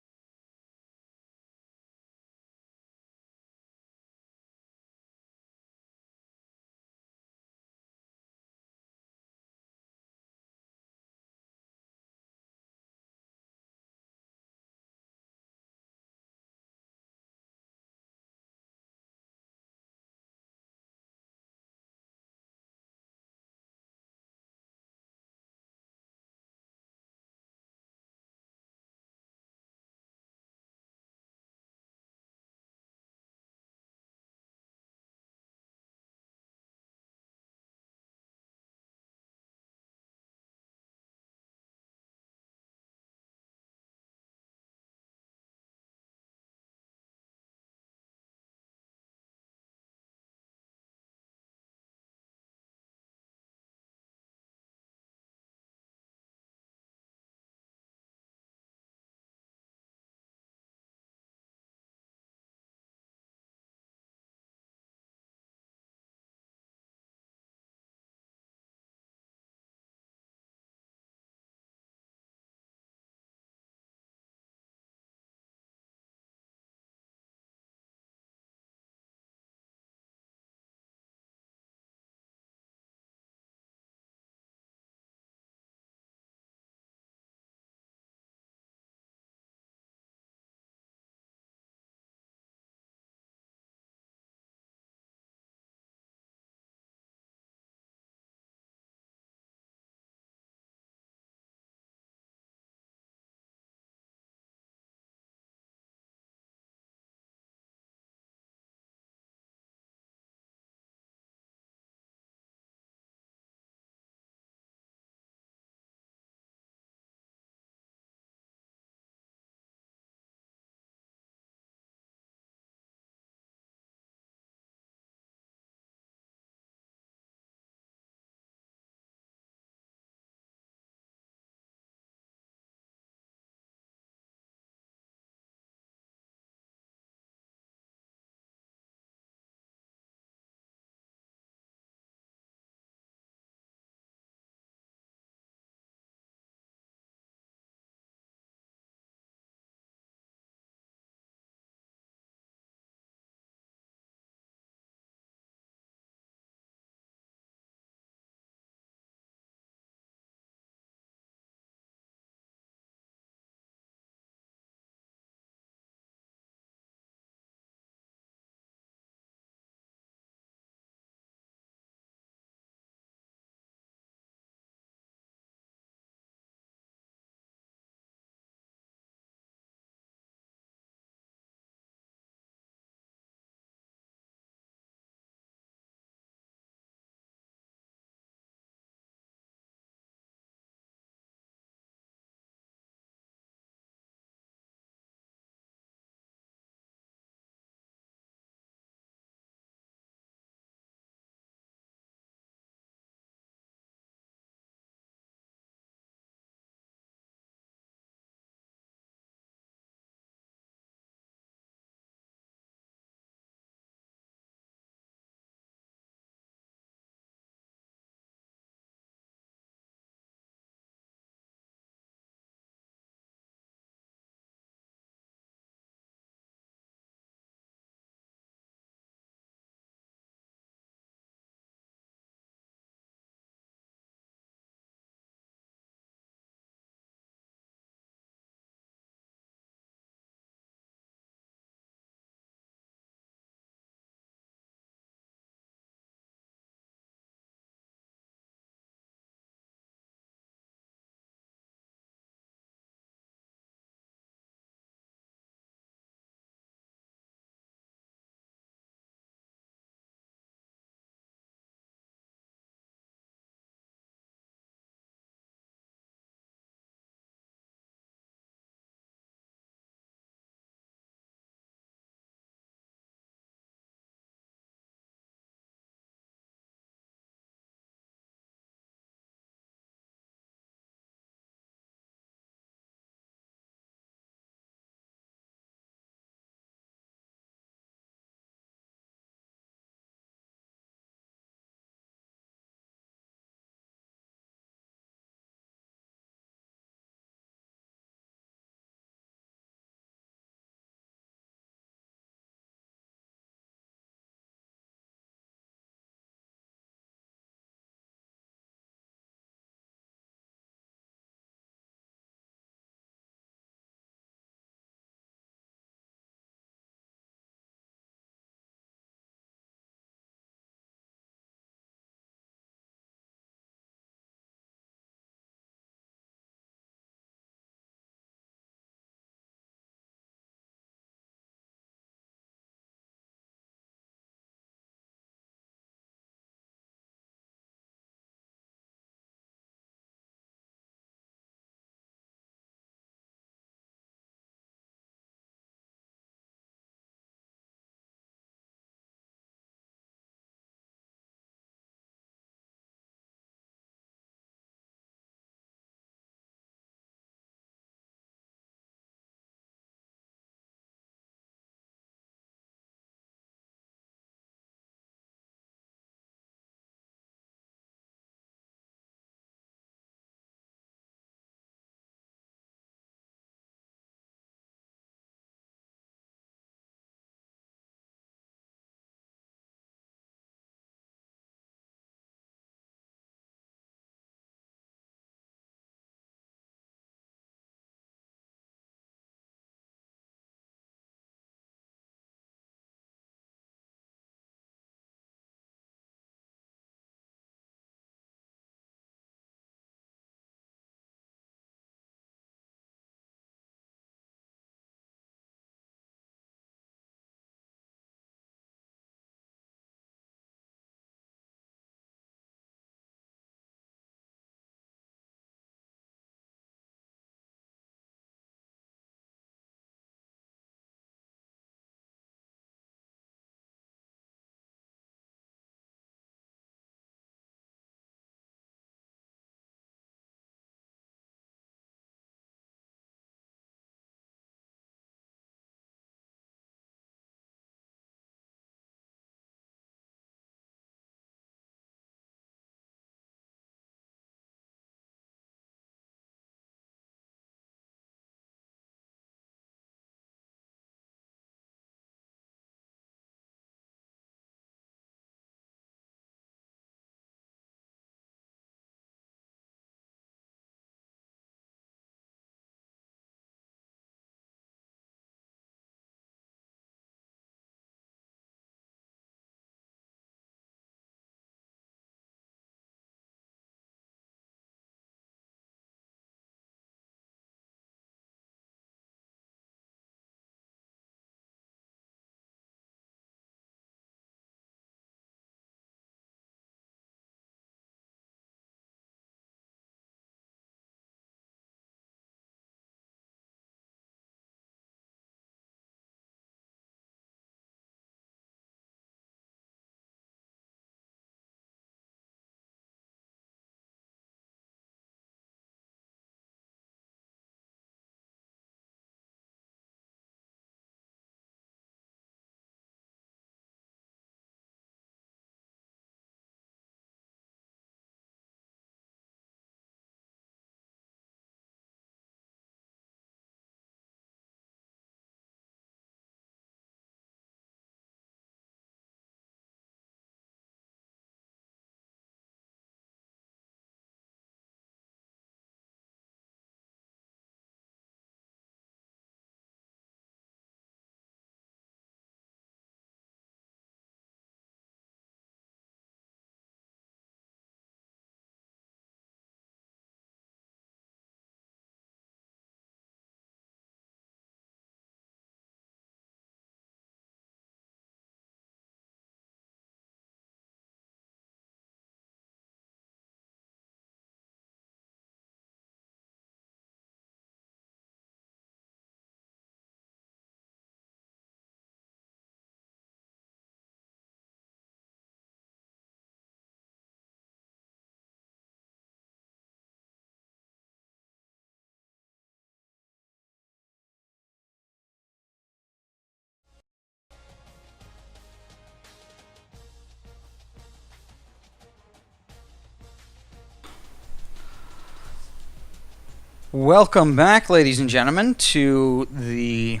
Welcome back, ladies and gentlemen, to the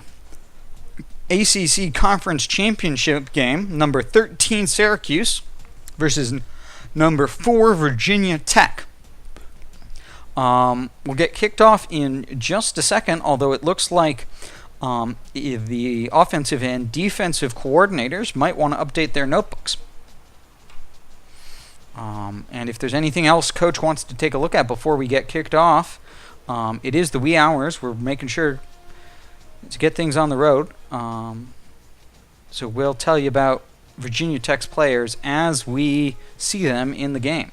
ACC Conference Championship game, number 13 Syracuse versus number 4 Virginia Tech. We'll get kicked off in just a second, although it looks like the offensive and defensive coordinators might want to update their notebooks. And if there's anything else Coach wants to take a look at before we get kicked off, it is the wee hours. We're making sure to get things on the road. So we'll tell you about Virginia Tech's players as we see them in the game.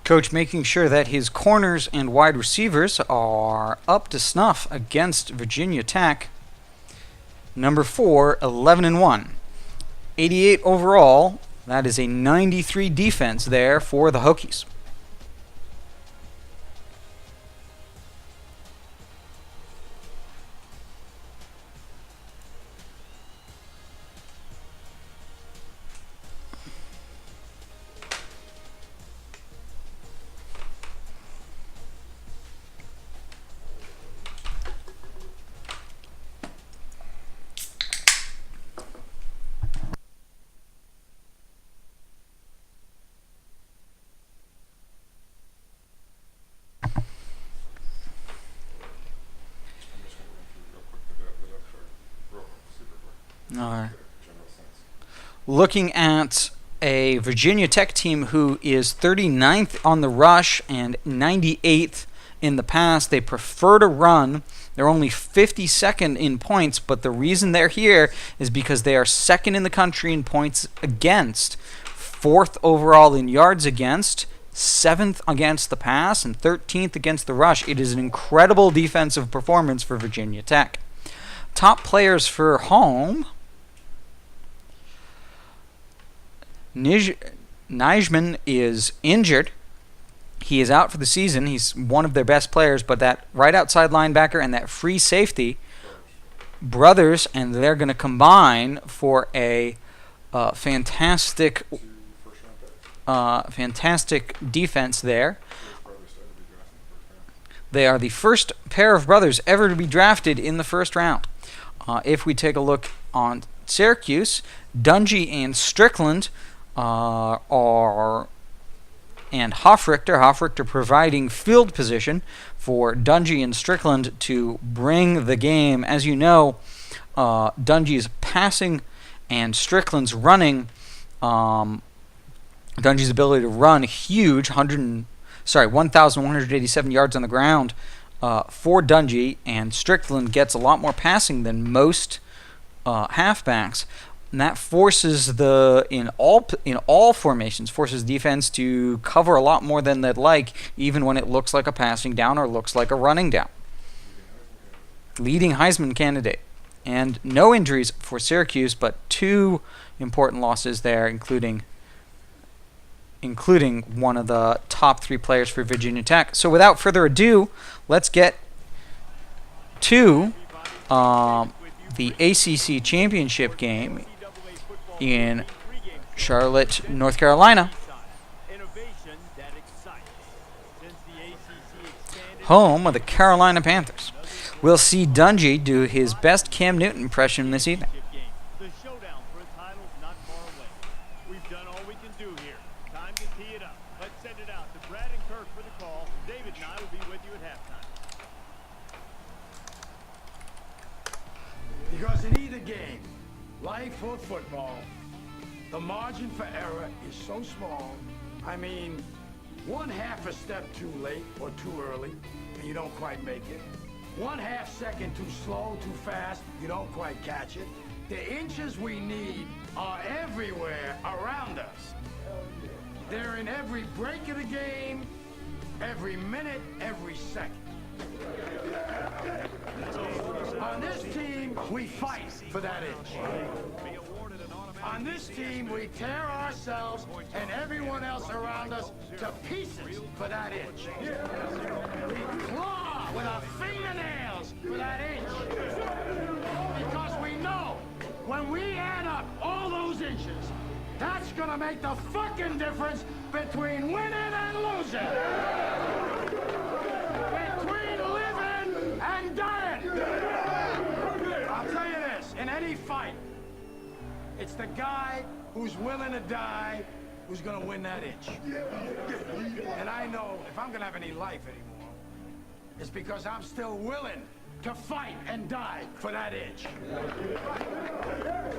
Coach making sure that his corners and wide receivers are up to snuff against Virginia Tech. Number 4, 11-1. 88 overall. That is a 93 defense there for the Hokies. Looking at a Virginia Tech team who is 39th on the rush and 98th in the pass. They prefer to run. They're only 52nd in points, but the reason they're here is because they are second in the country in points against, 4th overall in yards against, 7th against the pass, and 13th against the rush. It is an incredible defensive performance for Virginia Tech. Top players for home. Nijman is injured. He is out for the season. He's one of their best players, but that right outside linebacker and that free safety, brothers, and they're going to combine for a fantastic defense there. They are the first pair of brothers ever to be drafted in the first round. If we take a look on Syracuse, Dungy and Strickland and Hoffrichter providing field position for Dungy and Strickland to bring the game. As you know, Dungy's passing and Strickland's running. Dungy's ability to run huge, 1,187 yards on the ground for Dungy, and Strickland gets a lot more passing than most halfbacks. And that forces in all formations, forces defense to cover a lot more than they'd like, even when it looks like a passing down or looks like a running down. Leading Heisman candidate. And no injuries for Syracuse, but 2 important losses there, including one of the top 3 players for Virginia Tech. So without further ado, let's get to the ACC championship game in Charlotte, North Carolina. Home of the Carolina Panthers. We'll see Dungy do his best Cam Newton impression this evening. The showdown for a title is not far away. We've done all we can do here. Time to tee it up. Let's send it out to Brad and Kirk for the call. David and I will be with you at halftime. Because in either game, life or football, the margin for error is so small. I mean, 1/2 a step too late or too early, and you don't quite make it. 1/2 second too slow, too fast, you don't quite catch it. The inches we need are everywhere around us. They're in every break of the game, every minute, every second. On this team, we fight for that inch. On this team, we tear ourselves and everyone else around us to pieces for that inch. We claw with our fingernails for that inch. Because we know when we add up all those inches, that's gonna make the fucking difference between winning and losing. Between living and dying. I'll tell you this, in any fight, it's the guy who's willing to die who's gonna win that inch. And I know if I'm gonna have any life anymore, it's because I'm still willing to fight and die for that inch.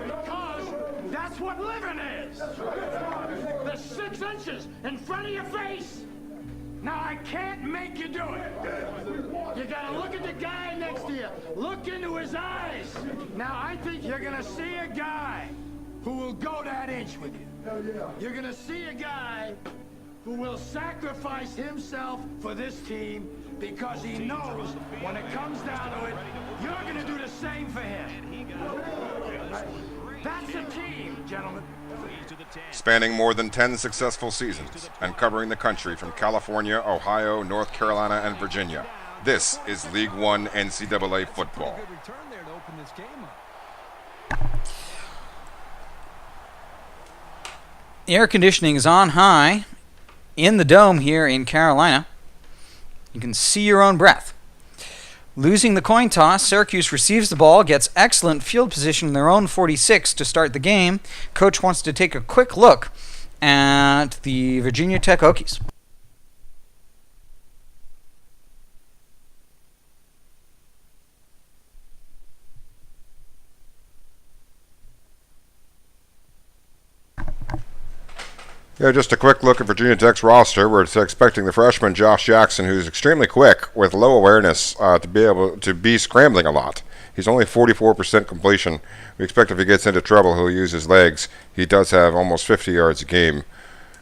Because that's what living is. The 6 inches in front of your face. Now, I can't make you do it. You gotta look at the guy next to you. Look into his eyes. Now, I think you're gonna see a guy who will go that inch with you. You're gonna see a guy who will sacrifice himself for this team because he knows when it comes down to it, you're going to do the same for him. That's a team, gentlemen. Spanning more than 10 successful seasons and covering the country from California, Ohio, North Carolina, and Virginia. This is League One NCAA football. The air conditioning is on high in the dome here in Carolina. You can see your own breath. Losing the coin toss, Syracuse receives the ball, gets excellent field position in their own 46 to start the game. Coach wants to take a quick look at the Virginia Tech Hokies. Yeah, just a quick look at Virginia Tech's roster. We're expecting the freshman Josh Jackson, who's extremely quick with low awareness, to be able to be scrambling a lot. He's only 44% completion. We expect if he gets into trouble, he'll use his legs. He does have almost 50 yards a game.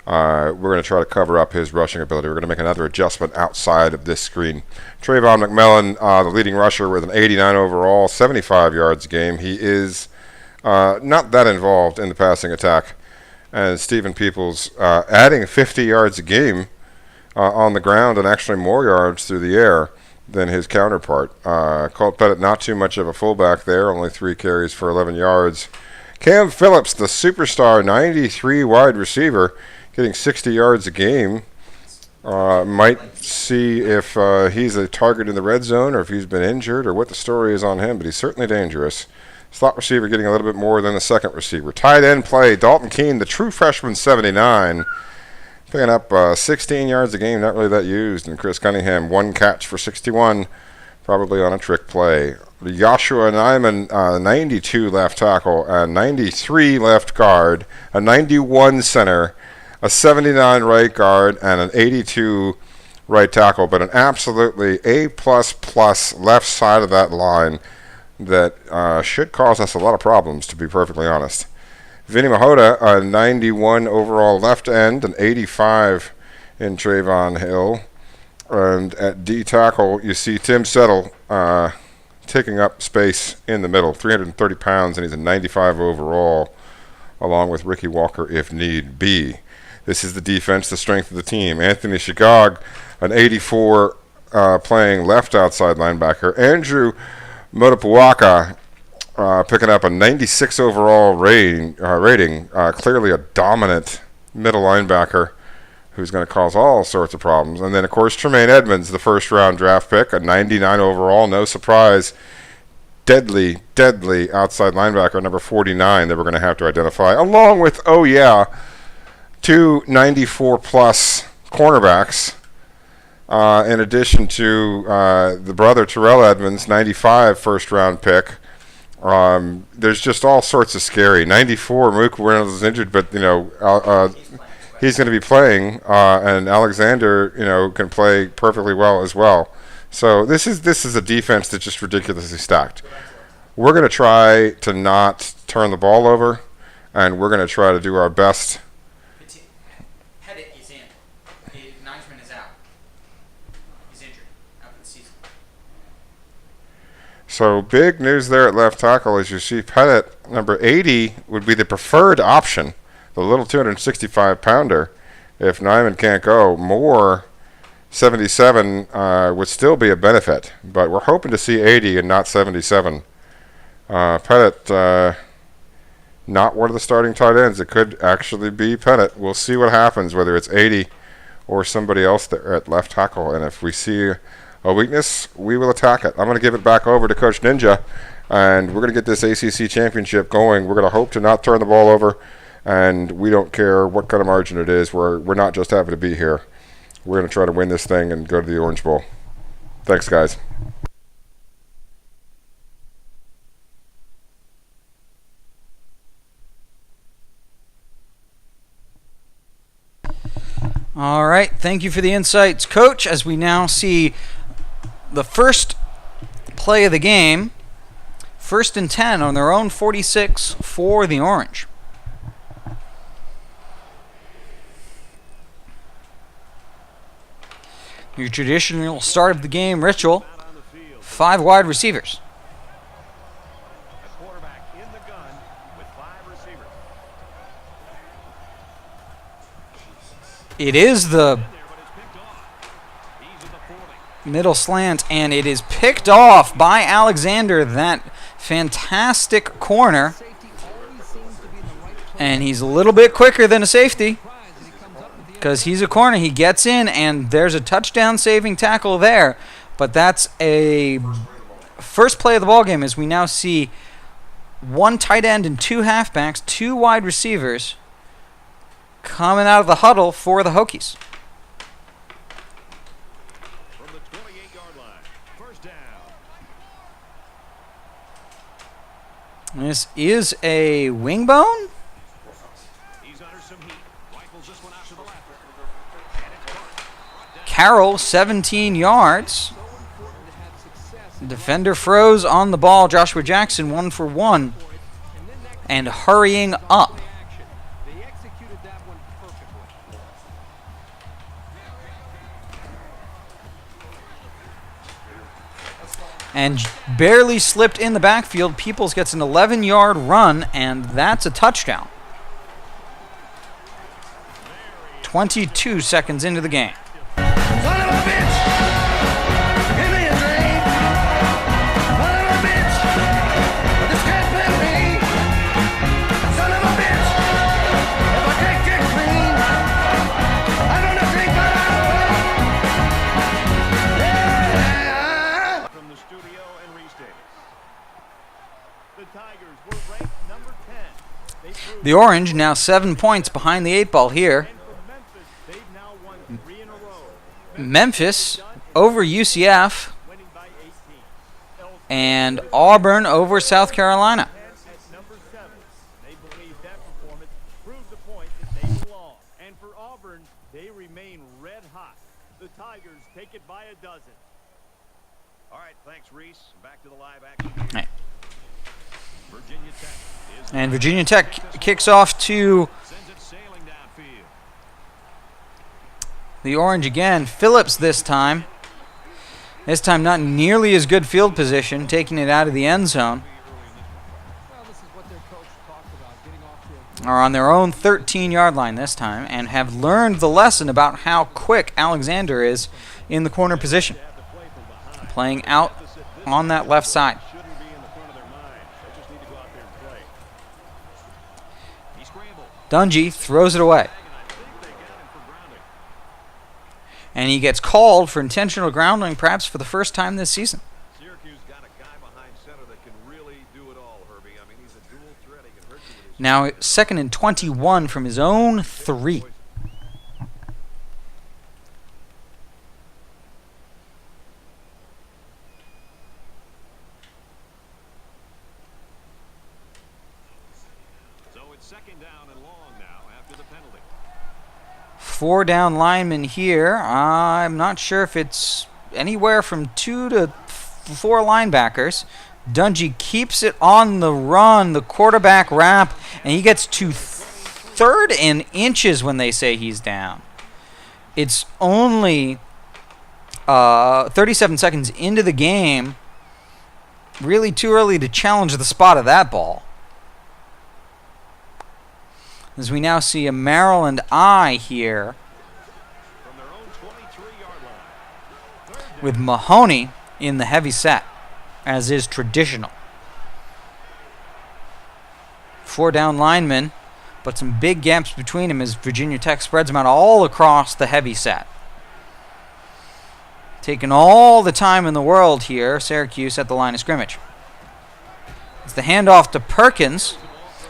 We're going to try to cover up his rushing ability. We're going to make another adjustment outside of this screen. Trayvon McMillan, the leading rusher with an 89 overall, 75 yards a game. He is not that involved in the passing attack. And Stephen Peoples adding 50 yards a game on the ground and actually more yards through the air than his counterpart. Colt Pettit, not too much of a fullback there, only 3 carries for 11 yards. Cam Phillips, the superstar 93 wide receiver, getting 60 yards a game. Might see if he's a target in the red zone or if he's been injured or what the story is on him, but he's certainly dangerous. Slot receiver getting a little bit more than the second receiver. Tight end play, Dalton Keene, the true freshman, 79. Picking up 16 yards a game, not really that used. And Chris Cunningham, 1 catch for 61, probably on a trick play. Joshua Nyman, 92 left tackle, a 93 left guard, a 91 center, a 79 right guard, and an 82 right tackle. But an absolutely A++ left side of that line that should cause us a lot of problems, to be perfectly honest. Vinny Mahota, a 91 overall left end, an 85 in Trayvon Hill. And at D tackle, you see Tim Settle taking up space in the middle, 330 pounds, and he's a 95 overall, along with Ricky Walker if need be. This is the defense, the strength of the team. Anthony Shigog, an 84 playing left outside linebacker. Andrew Motopuaka picking up a 96 overall rating, clearly a dominant middle linebacker who's going to cause all sorts of problems. And then, of course, Tremaine Edmonds, the first-round draft pick, a 99 overall, no surprise. Deadly outside linebacker, number 49, that we're going to have to identify, along with, 2 94-plus cornerbacks. In addition to the brother Terrell Edmonds, 95 first-round pick. There's just all sorts of scary. 94, Mook Reynolds is injured, but he's going to be playing, and Alexander, can play perfectly well as well. So this is a defense that's just ridiculously stacked. We're going to try to not turn the ball over, and we're going to try to do our best. injured after the season. So big news there at left tackle as you see Pettit, number 80, would be the preferred option, the little 265-pounder. If Nyman can't go, Moore, 77, would still be a benefit. But we're hoping to see 80 and not 77. Pettit, not one of the starting tight ends. It could actually be Pettit. We'll see what happens, whether it's 80 or somebody else there at left tackle. And if we see a weakness, we will attack it. I'm going to give it back over to Coach Ninja, and we're going to get this ACC championship going. We're going to hope to not turn the ball over, and we don't care what kind of margin it is. We're not just happy to be here. We're going to try to win this thing and go to the Orange Bowl. Thanks, guys. All right, thank you for the insights, Coach, as we now see the first play of the game. 1st and 10 on their own 46 for the Orange. Your traditional start of the game ritual, 5 wide receivers. A quarterback in the gun with 5 receivers. It is the But it's picked off. He's at the 40. middle slant, and it is picked off by Alexander, that fantastic corner. And he's a little bit quicker than a safety because he's a corner. He gets in, and there's a touchdown-saving tackle there. But that's a first play of the ballgame as we now see 1 tight end and 2 halfbacks, 2 wide receivers coming out of the huddle for the Hokies. From the 28-yard line. First down. This is a wing bone. He's under some heat. Rifles this one out to the left. Carroll, 17 yards. Defender froze on the ball. Joshua Jackson, 1 for 1. And hurrying up. They executed that one perfectly. And barely slipped in the backfield. Peoples gets an 11-yard run, and that's a touchdown. 22 seconds into the game. Son of a bitch! Give me a drink! Son of a bitch! This can't play me! Son of a bitch! If I can't get clean, I'm gonna drink my life away! From the studio and restate. The Tigers were ranked number 10. They proved The Orange now 7 points behind the 8 ball here. and for Memphis, they've now won 3 in a row. Memphis over UCF Winning by 18. and Auburn over South Carolina. At number 7, they believe that performance proved the point that they belong. And for Auburn, they remain red hot. The Tigers take it by a dozen. All right, thanks, Reese. Back to the live action. Right. Virginia Tech is And Virginia Tech kicks off to sends it sailing downfield. the Orange again. Phillips this time. This time not nearly as good field position, taking it out of the end zone. Well, this is what their coach talked about, getting off to a Are on their own 13-yard line this time and have learned the lesson about how quick Alexander is in the corner position. Playing out on that left side. Shouldn't be in the front of their mind. They just need to go out there and play. He scrambled. Dungy throws it away. And I think they got him for grounding. And he gets called for intentional grounding, perhaps for the first time this season. Syracuse got a guy behind center that can really do it all, Herbie. I mean, he's a dual threat. He can hurt you with his Now 2nd and 21 from his own 3. So it's 2nd down and long now after the penalty. 4 down linemen here. I'm not sure if it's anywhere from 2 to 4 linebackers. Dungy keeps it on the run, the quarterback wrap, and he gets to 3rd and inches when they say he's down. It's only 37 seconds into the game. Really too early to challenge the spot of that ball. As we now see a Maryland eye here with Mahoney in the heavy set, as is traditional. 4 down linemen, but some big gaps between them as Virginia Tech spreads them out all across the heavy set. Taking all the time in the world here, Syracuse at the line of scrimmage. It's the handoff to Perkins.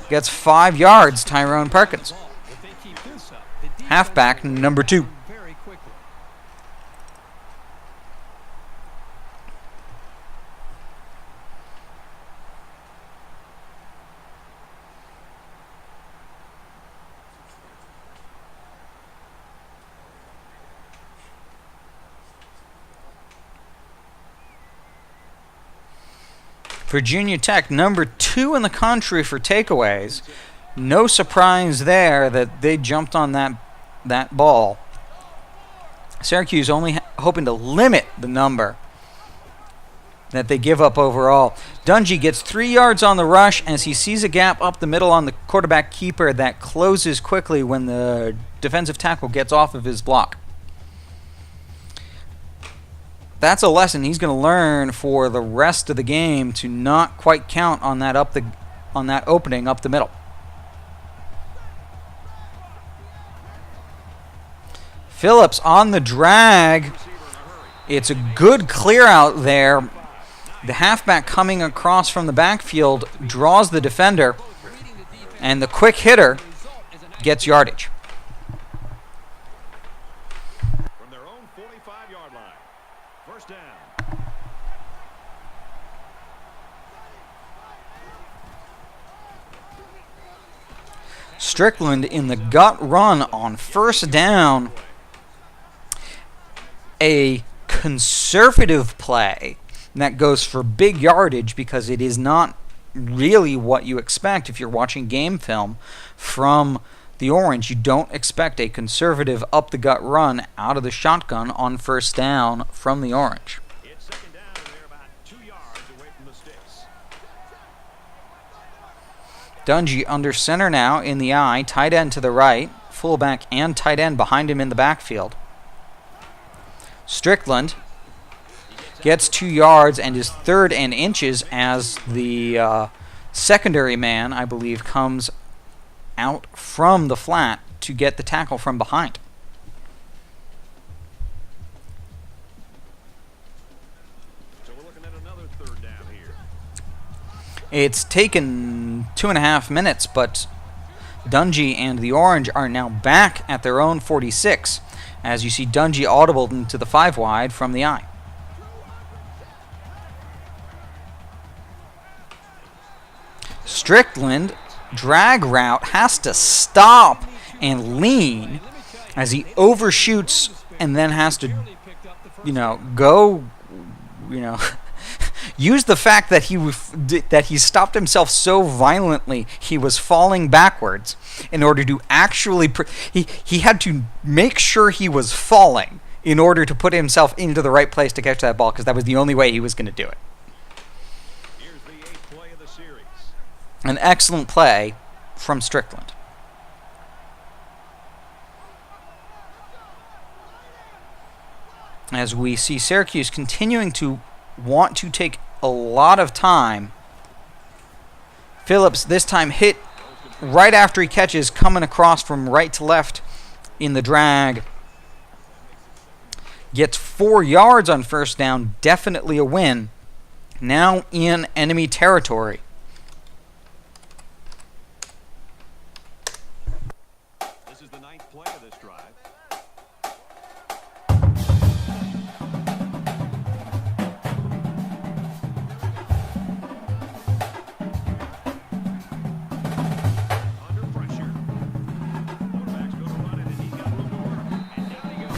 Gets 5 yards, Tyrone Perkins. Halfback number 2. Virginia Tech, number 2 in the country for takeaways. No surprise there that they jumped on that ball. Syracuse only hoping to limit the number that they give up overall. Dungy gets 3 yards on the rush as he sees a gap up the middle on the quarterback keeper that closes quickly when the defensive tackle gets off of his block. That's a lesson he's going to learn for the rest of the game, to not quite count on that opening up the middle. Phillips on the drag. It's a good clear out there. The halfback coming across from the backfield draws the defender, and the quick hitter gets yardage. Strickland in the gut run on first down. A conservative play that goes for big yardage because it is not really what you expect if you're watching game film from the Orange. You don't expect a conservative up the gut run out of the shotgun on first down from the Orange. It's second down, and they're about 2 yards away from the sticks. Dungy under center now in the eye, tight end to the right, fullback and tight end behind him in the backfield. Strickland gets 2 yards and is 3rd and inches as the secondary man, I believe, comes out from the flat to get the tackle from behind. So we're looking at another 3rd down here. It's taken 2.5 minutes, but Dungy and the Orange are now back at their own 46, as you see Dungy audible into the 5 wide from the eye. Strickland, drag route, has to stop and lean as he overshoots and then has to, use the fact that he stopped himself so violently he was falling backwards in order to actually he had to make sure he was falling in order to put himself into the right place to catch that ball, because that was the only way he was going to do it. Here's the 8th play of the series. An excellent play from Strickland. As we see Syracuse continuing to want to take a lot of time. Phillips this time hit right after he catches, coming across from right to left in the drag. Gets 4 yards on first down, definitely a win. Now in enemy territory. This is the 9th play of this drive. Under pressure. Quarterbacks go to run it, and he's got room to work. And down he goes.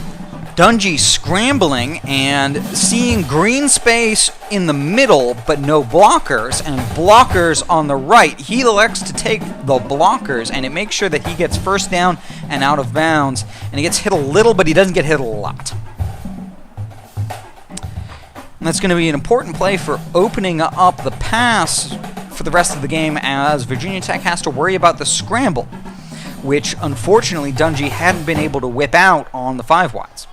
Dungy scrambling and seeing green space in the middle, but no blockers, and blockers on the right. He elects to take the blockers, and it makes sure that he gets first down and out of bounds. And he gets hit a little, but he doesn't get hit a lot. And that's going to be an important play for opening up the pass for the rest of the game, as Virginia Tech has to worry about the scramble, which unfortunately Dungey hadn't been able to whip out on the 5-wides.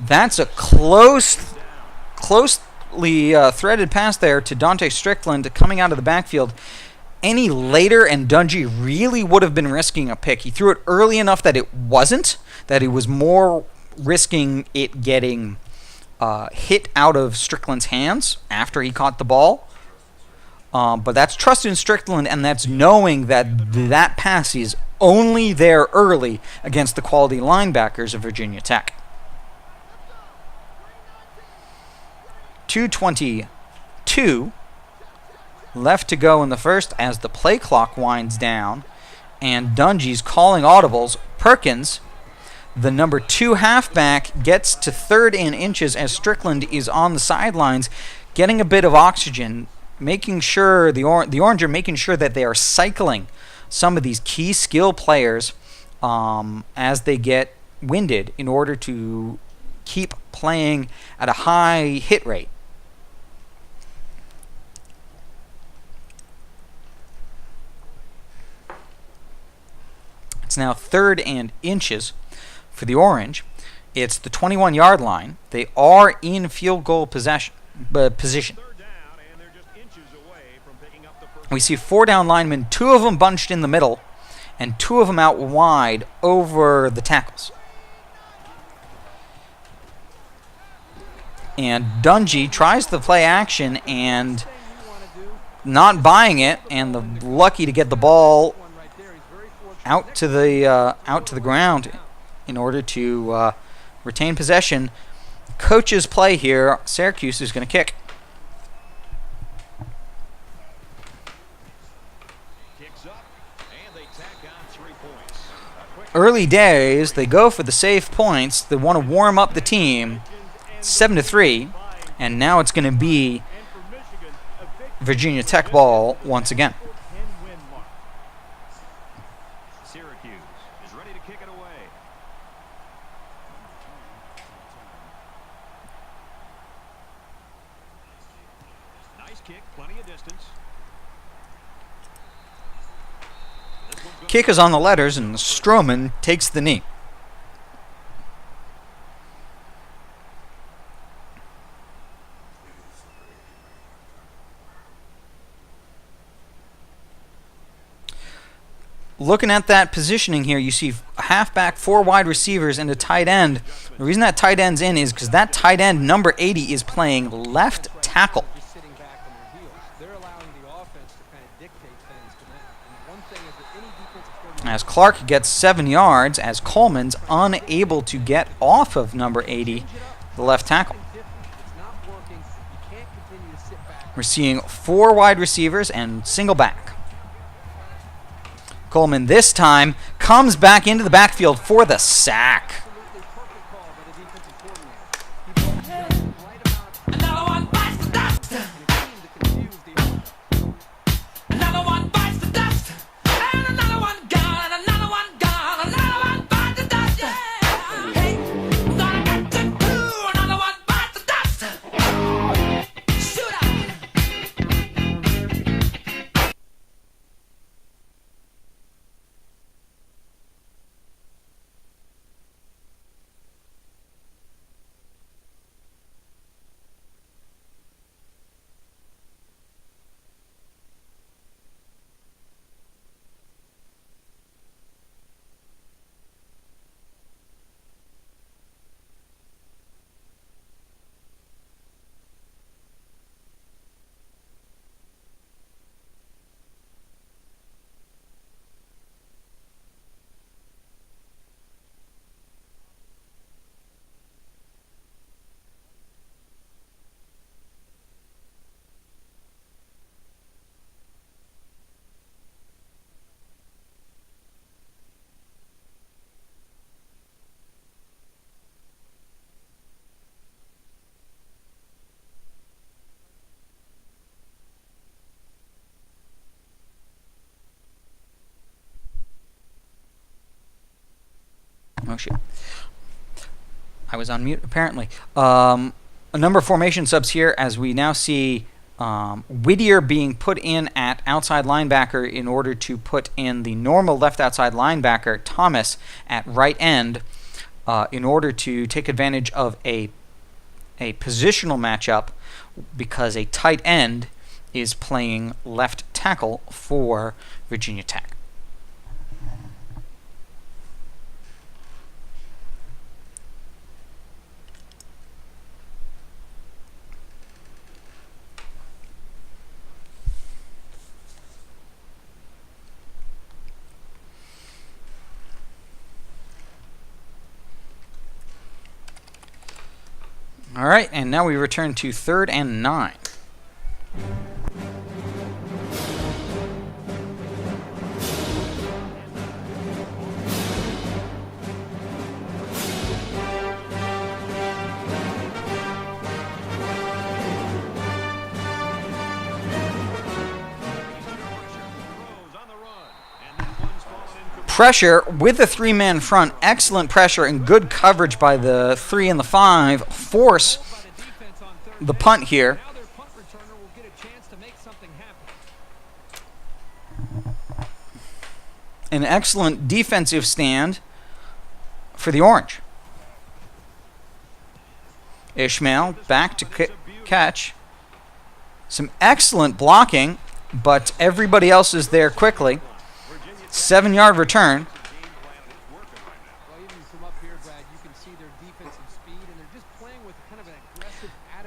That's a closely threaded pass there to Dante Strickland coming out of the backfield. Any later and Dungey really would have been risking a pick. He threw it early enough that it wasn't, that he was more risking it getting hit out of Strickland's hands after he caught the ball. But that's trust in Strickland, and that's knowing that that pass is only there early against the quality linebackers of Virginia Tech. 2:22 left to go in the first as the play clock winds down, and Dungey's calling audibles. Perkins, the number 2 halfback, gets to 3rd and inches as Strickland is on the sidelines, getting a bit of oxygen, making sure the Orange are making sure that they are cycling some of these key skill players as they get winded in order to keep playing at a high hit rate. It's now 3rd and inches for the Orange. It's the 21-yard line. They are in field goal position. We see 4 down linemen, 2 of them bunched in the middle, and 2 of them out wide over the tackles. And Dungey tries the play action and not buying it, and lucky to get the ball out to the ground in order to retain possession. Coach's play here. Syracuse is going to kick. Early days, they go for the safe points. They want to warm up the team. 7-3, and now it's going to be Virginia Tech ball once again. Syracuse is ready to kick it away. Nice kick, plenty of distance. Kick is on the letters, and Stroman takes the knee. Looking at that positioning here, you see a halfback, 4 wide receivers, and a tight end. The reason that tight end's in is because that tight end, number 80, is playing left tackle. As Clark gets 7 yards, as Coleman's unable to get off of number 80, the left tackle. We're seeing 4 wide receivers and single back. Coleman this time comes back into the backfield for the sack. Oh, shoot. I was on mute, apparently. A number of formation subs here as we now see Whittier being put in at outside linebacker in order to put in the normal left outside linebacker, Thomas, at right end in order to take advantage of a positional matchup because a tight end is playing left tackle for Virginia Tech. All right, and now we return to 3rd and 9. Pressure with the 3-man front. Excellent pressure and good coverage by the 3 and the 5. Force the punt here. An excellent defensive stand for the Orange. Ishmael back to catch. Some excellent blocking, but everybody else is there quickly. 7-yard return.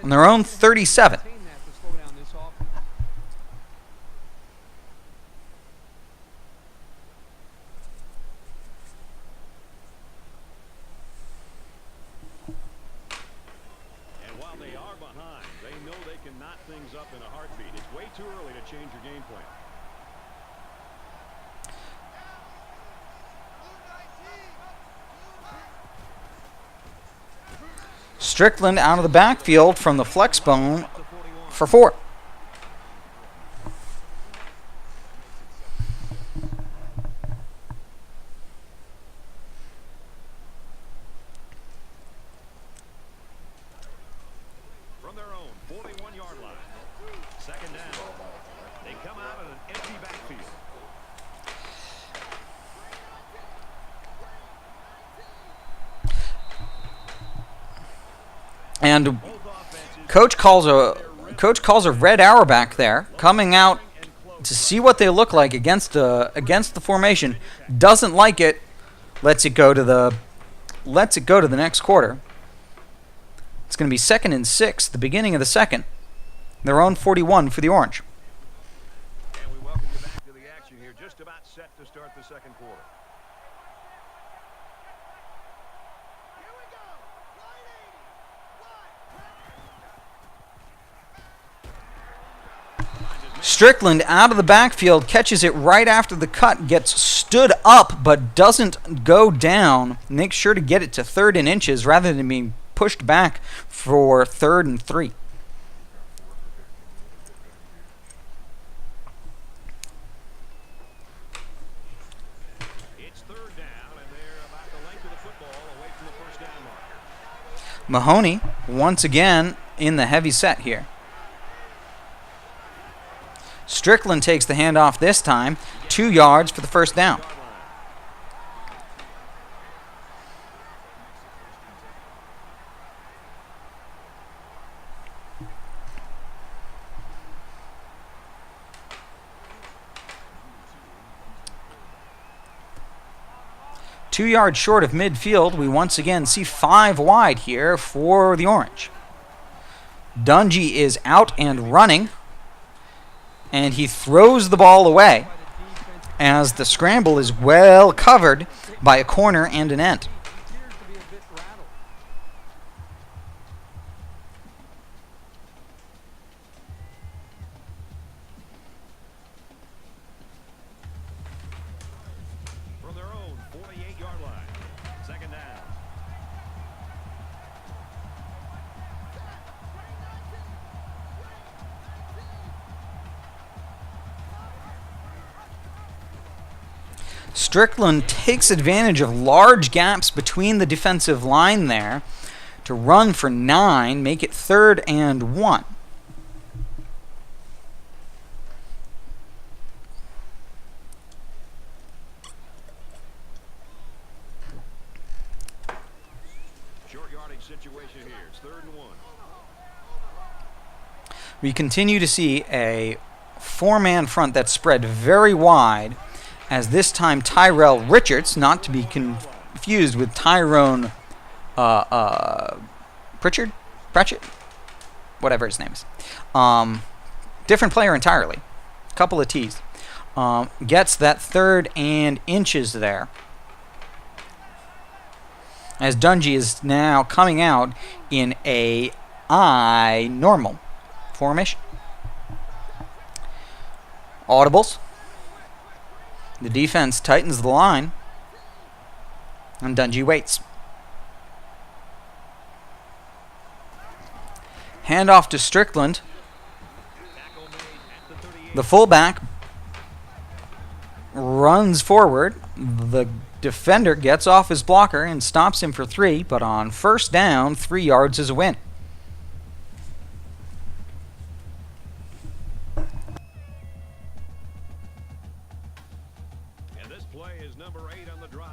On their own 37. And while they are behind, they know they can knot things up in a heartbeat. It's way too early to change your game plan. Strickland out of the backfield from the flex bone for 4. From their own 41-yard line. 2nd down. They come out in an empty backfield. And coach calls a red arrow back there, coming out to see what they look like against the formation. Doesn't like it. Lets it go to the next quarter. It's going to be 2nd and 6, the beginning of the 2nd. Their own 41 for the Orange. And we welcome you back to the action here. Just about set to start the 2nd quarter. Strickland out of the backfield, catches it right after the cut, gets stood up but doesn't go down. Makes sure to get it to 3rd and inches rather than being pushed back for 3rd and 3. It's 3rd down, and they're about the length of the football away from the 1st down marker. Mahoney once again in the heavy set here. Strickland takes the handoff this time. 2 yards for the 1st down. Two yards short of midfield. We once again see 5 wide here for the Orange. Dungy is out and running. And he throws the ball away as the scramble is well covered by a corner and an end. From their own 48-yard line. 2nd down. Strickland takes advantage of large gaps between the defensive line there to run for 9, make it 3rd and 1. Short yardage situation here. It's 3rd and 1. We continue to see a 4-man front that's spread very wide, as this time Tyrell Richards, not to be confused with Tyrone Pratchett, whatever his name is. Different player entirely. Couple of T's. Gets that 3rd and inches there. As Dungy is now coming out in a I normal formation. Audibles. The defense tightens the line. And Dungy waits. Handoff to Strickland. The fullback runs forward. The defender gets off his blocker and stops him for 3, but on 1st down, 3 yards is a win. And this play is number 8 on the drive.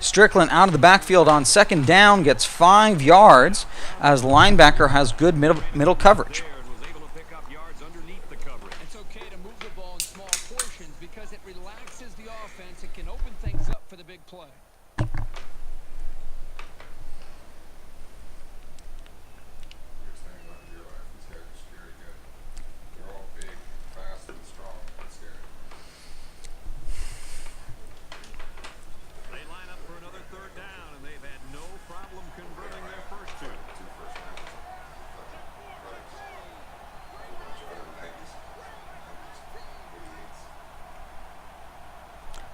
Strickland out of the backfield on 2nd down, gets 5 yards as linebacker has good middle coverage. Was able to pick up yards underneath the coverage. It's okay to move the ball in small portions because it relaxes the offense. It can open things up for the big play. They line up for another 3rd down, and they've had no problem converting their first 2.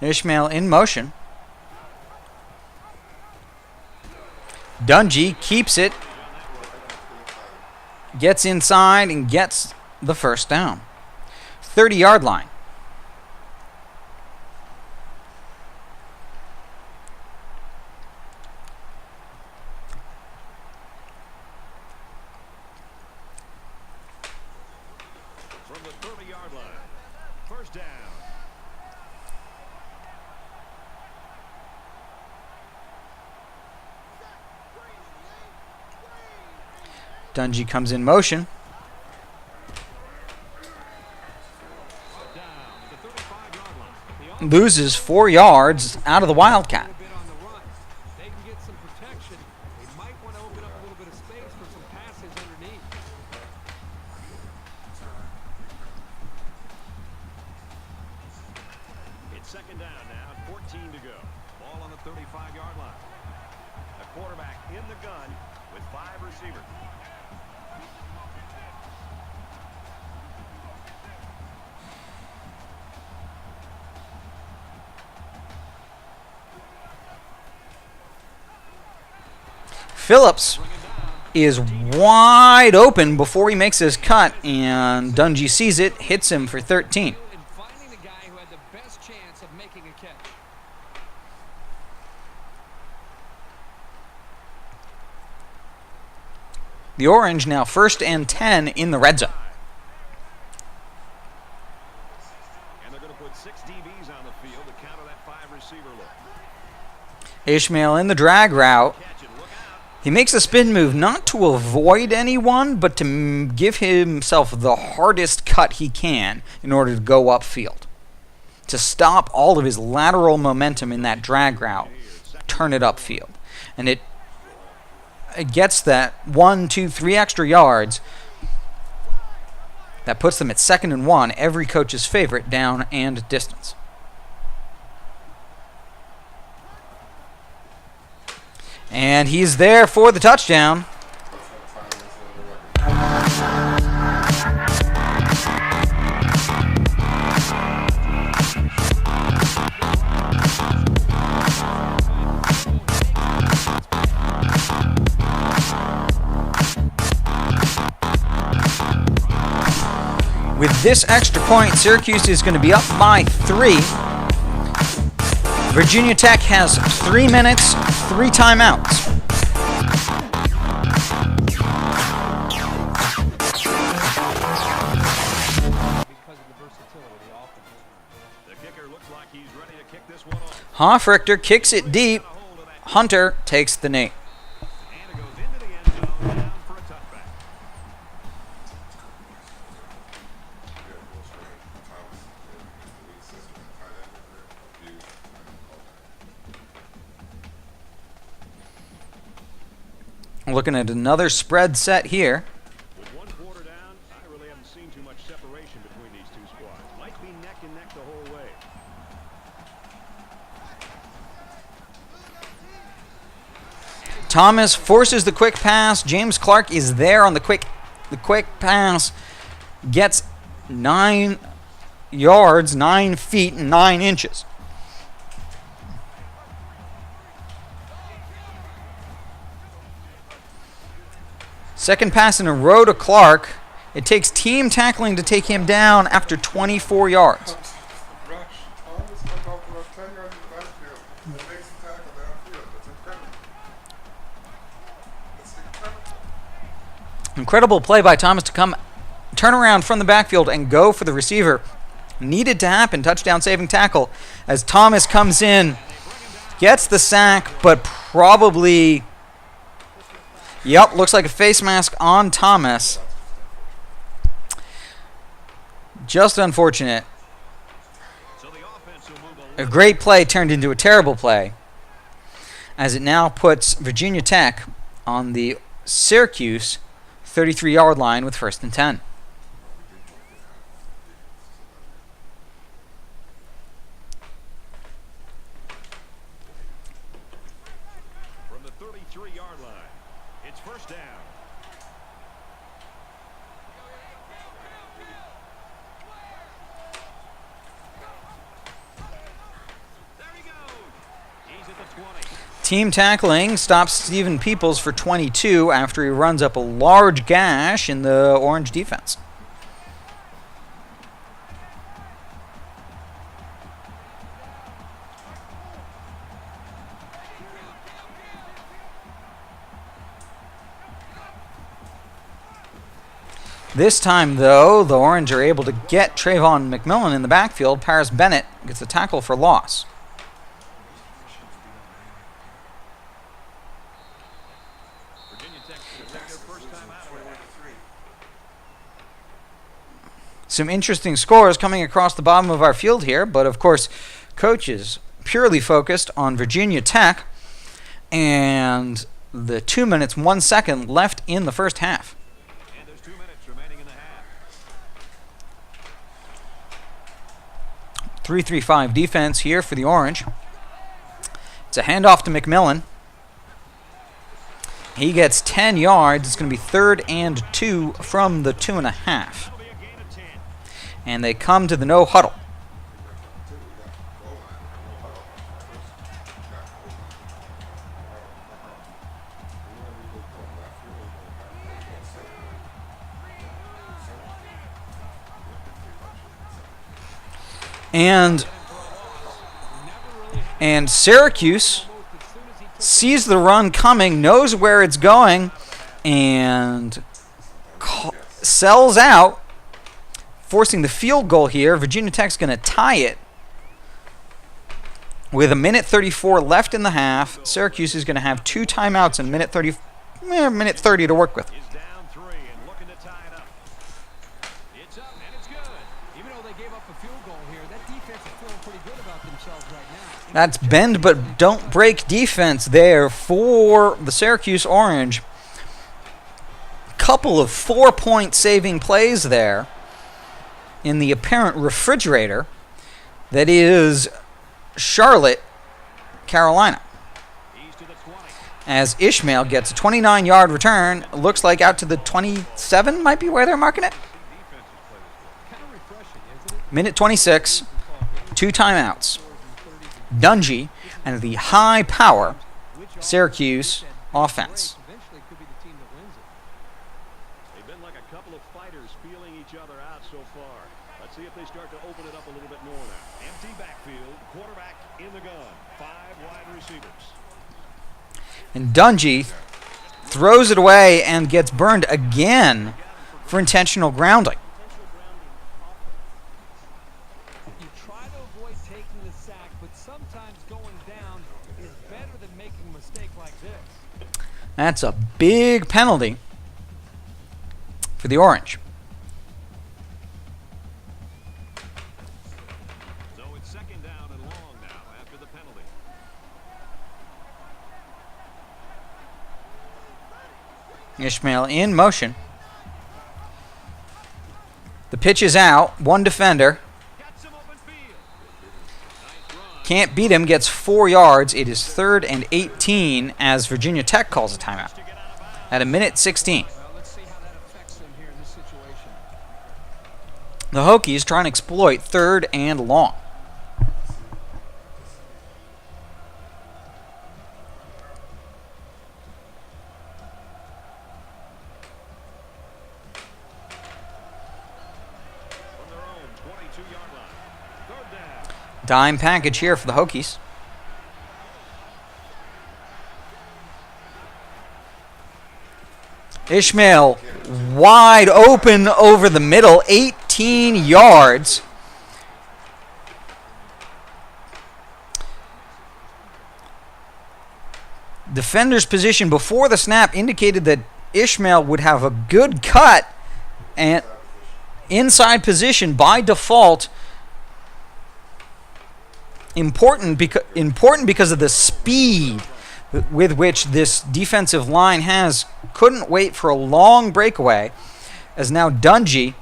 Ishmael in motion. Dungy keeps it. Gets inside and gets the 1st down. 30-yard line. From the 30-yard line. 1st down. Dungy comes in motion. Down at the 35-yard line. Loses 4 yards out of the Wildcat. bit on the run. They can get some protection. They might want to open up a little bit of space for some passes underneath. It's 2nd down now, 14 to go. Ball on the 35-yard line. The quarterback in the gun with 5 receivers. Phillips is wide open before he makes his cut, and Dungy sees it, hits him for 13. And finding the guy who had the best chance of making a catch. The Orange now 1st and 10 in the red zone. And they're going to put 6 DBs on the field to counter that 5-receiver look. Ishmael in the drag route. Catch it, look out. He makes a spin move not to avoid anyone, but to give himself the hardest cut he can in order to go upfield. To stop all of his lateral momentum in that drag route, turn it upfield. And it gets that 1, 2, 3 extra yards. That puts them at 2nd and 1, every coach's favorite down and distance. And he's there for the touchdown. With this extra point, Syracuse is going to be up by 3. Virginia Tech has 3 minutes, 3 timeouts. Hoffrichter kicks it deep. Hunter takes the knee. Looking at another spread set here. With 1 quarter down, I really haven't seen too much separation between these two squads. Might be neck and neck the whole way. Thomas forces the quick pass. James Clark is there on the quick pass. Gets 9 yards, 9 feet, and 9 inches. Second pass in a row to Clark. It takes team tackling to take him down after 24 yards. Incredible play by Thomas to turn around from the backfield and go for the receiver. Needed to happen. Touchdown saving tackle as Thomas comes in, gets the sack, but probably... Yep, looks like a face mask on Thomas. Just unfortunate. A great play turned into a terrible play, as it now puts Virginia Tech on the Syracuse 33-yard line with 1st and 10. From the 33-yard line, it's 1st down. There he goes. He's at the 20. Team tackling stops Stephen Peoples for 22 after he runs up a large gash in the Orange defense. This time, though, the Orange are able to get Trayvon McMillan in the backfield. Paris Bennett gets a tackle for loss. Some interesting scores coming across the bottom of our field here, but of course, coaches purely focused on Virginia Tech and the 2 minutes, 1 second left in the first half. And there's 2 minutes remaining in the half. 3-3-5 defense here for the Orange. It's a handoff to McMillan. He gets 10 yards. It's going to be 3rd and 2 from the 2.5. And they come to the no huddle. And Syracuse sees the run coming, knows where it's going, and sells out, forcing the field goal here. Virginia Tech's going to tie it with 1:34 left in the half. Syracuse is going to have 2 timeouts and minute 30 to work with. Is down 3 and looking to tie it up. It's up and it's good. Even though they gave up a field goal here, that defense is feeling pretty good about themselves right now. That's bend but don't break defense there for the Syracuse Orange. Couple of 4-point saving plays there in the apparent refrigerator that is Charlotte, Carolina. As Ishmael gets a 29-yard return, looks like out to the 27 might be where they're marking it. Minute 26, 2 timeouts. Dungy and the high-power Syracuse offense. They've been like a couple of fighters feeling each other out so far. And Dungy throws it away and gets burned again for intentional grounding. You try to avoid taking the sack, but sometimes going down is better than making a mistake like this. That's a big penalty for the Orange. So it's second down and long now after the penalty. Ishmael in motion. The pitch is out. One defender. Got some open field. Nice run. Can't beat him. Gets 4 yards. It is 3rd and 18 as Virginia Tech calls a timeout at 1:16. Well, let's see how that affects them here in this situation. The Hokies trying to exploit 3rd and long. From their own 22-yard line. Third down. Dime package here for the Hokies. Ishmael wide open over the middle, 18 yards. Defender's position before the snap indicated that Ishmael would have a good cut and inside position by default. Important because of the speed with which this defensive line has. Couldn't wait for a long breakaway as now Dungy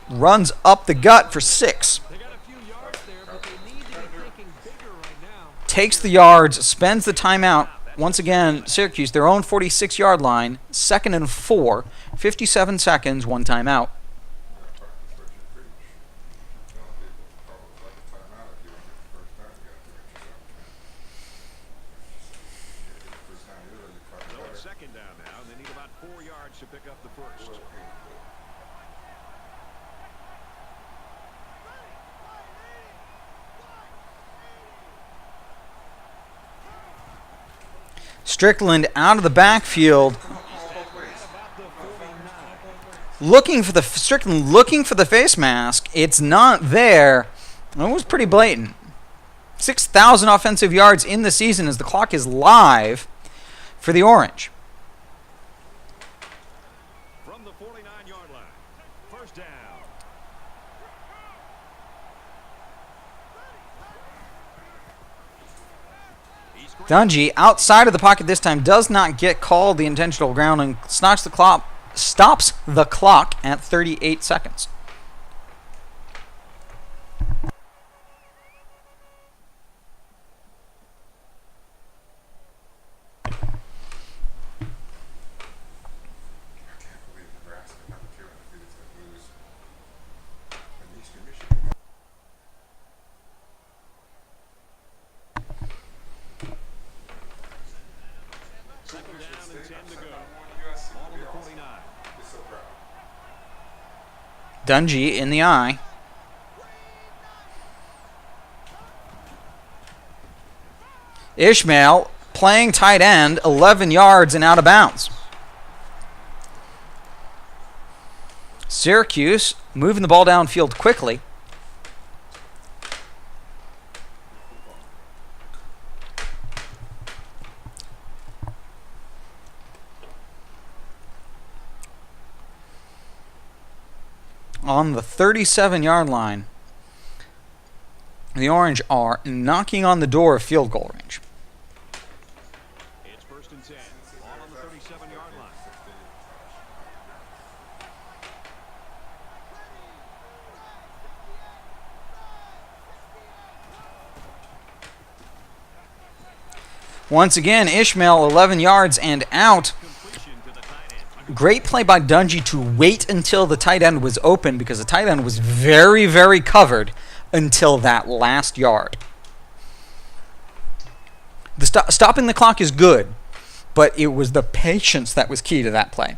runs up the gut for 6. They got a few yards there, but they need to be thinking bigger right now. Takes the yards, spends the timeout. Once again, Syracuse, their own 46-yard line, 2nd and 4, 57 seconds, 1 timeout. So it's second down now, and they need about 4 yards to pick up the first. Strickland out of the backfield, looking for the Strickland looking for the face mask. It's not there. It was pretty blatant. 6,000 offensive yards in the season as the clock is live for the Orange. From the 49-yard line. First down. Dungy outside of the pocket this time, does not get called the intentional grounding. Stops the clock at 38 seconds. Second down and 10 to go. Ball on the 49. Dungy in the eye. Ishmael playing tight end, 11 yards and out of bounds. Syracuse moving the ball downfield quickly. On the 37-yard line, the Orange are knocking on the door of field goal range. It's first and 10. Ball on the 37-yard line. Once again, Ishmael 11 yards and out. Completion to the tight end. Great play by Dungy to wait until the tight end was open because the tight end was very, very covered until that last yard. Stopping the clock is good, but it was the patience that was key to that play.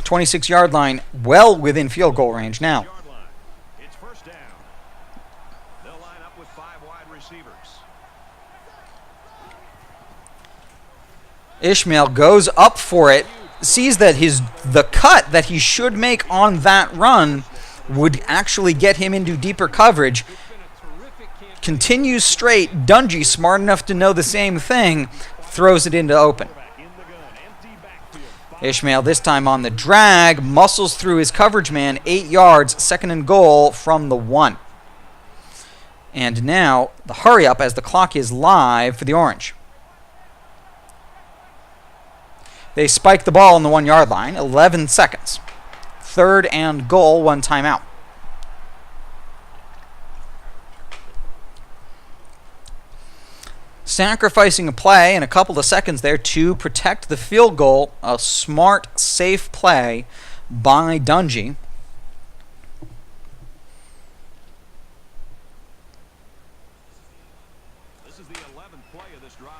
26-yard line, well within field goal range now. Yard line. It's first down. They'll line up with 5 wide wide receivers. Ishmael goes up for it, sees that the cut that he should make on that run would actually get him into deeper coverage. Continues straight. Dungy, smart enough to know the same thing, throws it into open. Ishmael this time on the drag, muscles through his coverage man, 8 yards, 2nd and goal from the 1. And now the hurry up as the clock is live for the Orange. They spike the ball on the 1 yard line, 11 seconds. 3rd and goal, 1 timeout. Sacrificing a play and a couple of seconds there to protect the field goal. A smart, safe play by Dungy. This is the 11th play of this drive.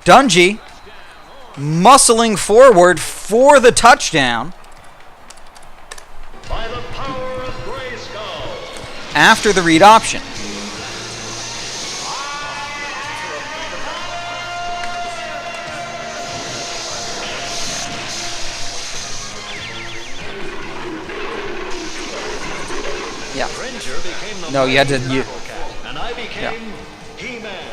Dungy muscling forward for the touchdown. By the power of Grayskull. After the read option. Yeah. No, you had to. And I became He-Man.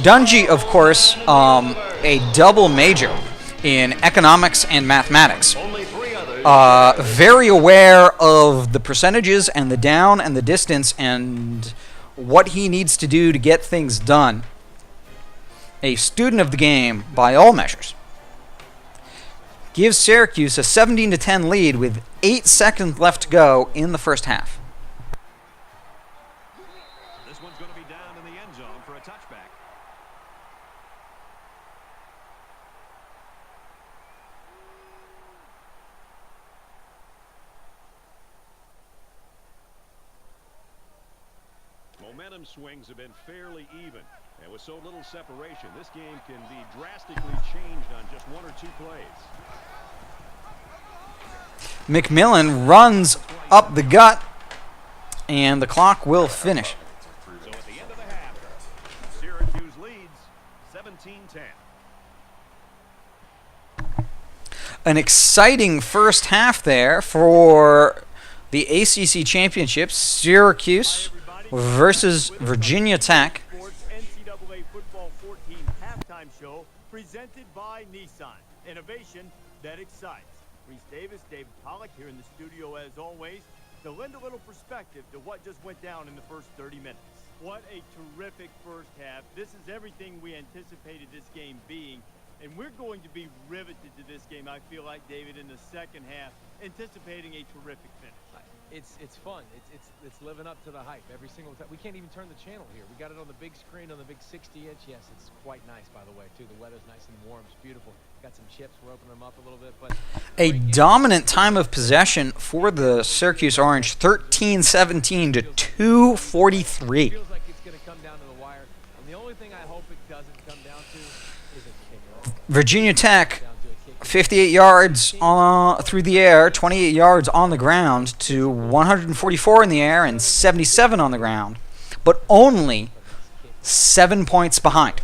Dungy, of course, a double major in economics and mathematics. Very aware of the percentages and the down and the distance and what he needs to do to get things done. A student of the game by all measures. Gives Syracuse a 17-10 lead with 8 seconds left to go in the first half. This one's going to be down in the end zone for a touchback. Momentum swings have been fairly even. And with so little separation, this game can be drastically changed on just 1 or 2 plays. McMillan runs up the gut, and the clock will finish. So at the end of the half, Syracuse leads 17-10. An exciting first half there for the ACC Championship. Syracuse versus Virginia Tech. NCAA Football 14 halftime show presented by Nissan. Innovation that excites. Reese Davis, David Pollack here in the studio as always to lend a little perspective to what just went down in the first 30 minutes. What a terrific first half. This is everything we anticipated this game being, and we're going to be riveted to this game, I feel like, David, in the second half, anticipating a terrific finish. It's fun. It's living up to the hype every single time. We can't even turn the channel here. We got it on the big screen on the big 60-inch. Yes, it's quite nice, by the way, too. The weather's nice and warm. It's beautiful. Got some chips. We're opening them up a little bit. But A dominant time of possession for the Syracuse Orange, 13-17 to 2:43. feels like it's going to come down to the wire. And the only thing I hope it doesn't come down to is a kick. Virginia Tech, 58 yards through the air, 28 yards on the ground to 144 in the air and 77 on the ground, but only 7 points behind.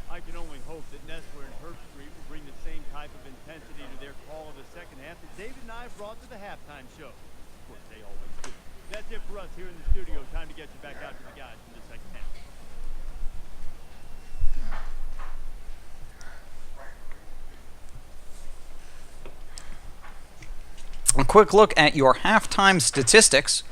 I can only hope that Nessler and Herbstreit will bring the same type of intensity to their call of the second half that David and I brought to the halftime show. Of course, they always do. That's it for us here in the studio. Time to get you back out to the guys for the second half. A quick look at your halftime statistics.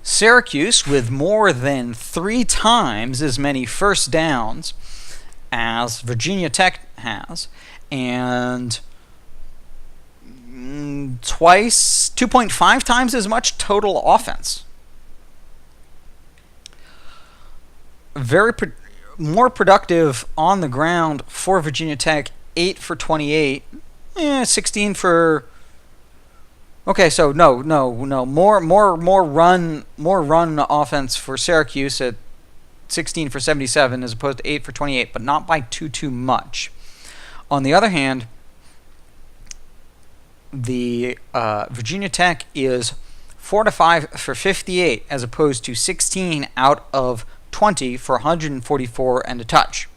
Syracuse with more than 3 times as many first downs as Virginia Tech has, and 2.5 times as much total offense. More productive on the ground for Virginia Tech, 8 for 28, 16 for Okay, so no. More run offense for Syracuse at 16 for 77 as opposed to 8 for 28, but not by too much. On the other hand, the Virginia Tech is 4 to 5 for 58 as opposed to 16 out of 20 for 144 and a touch.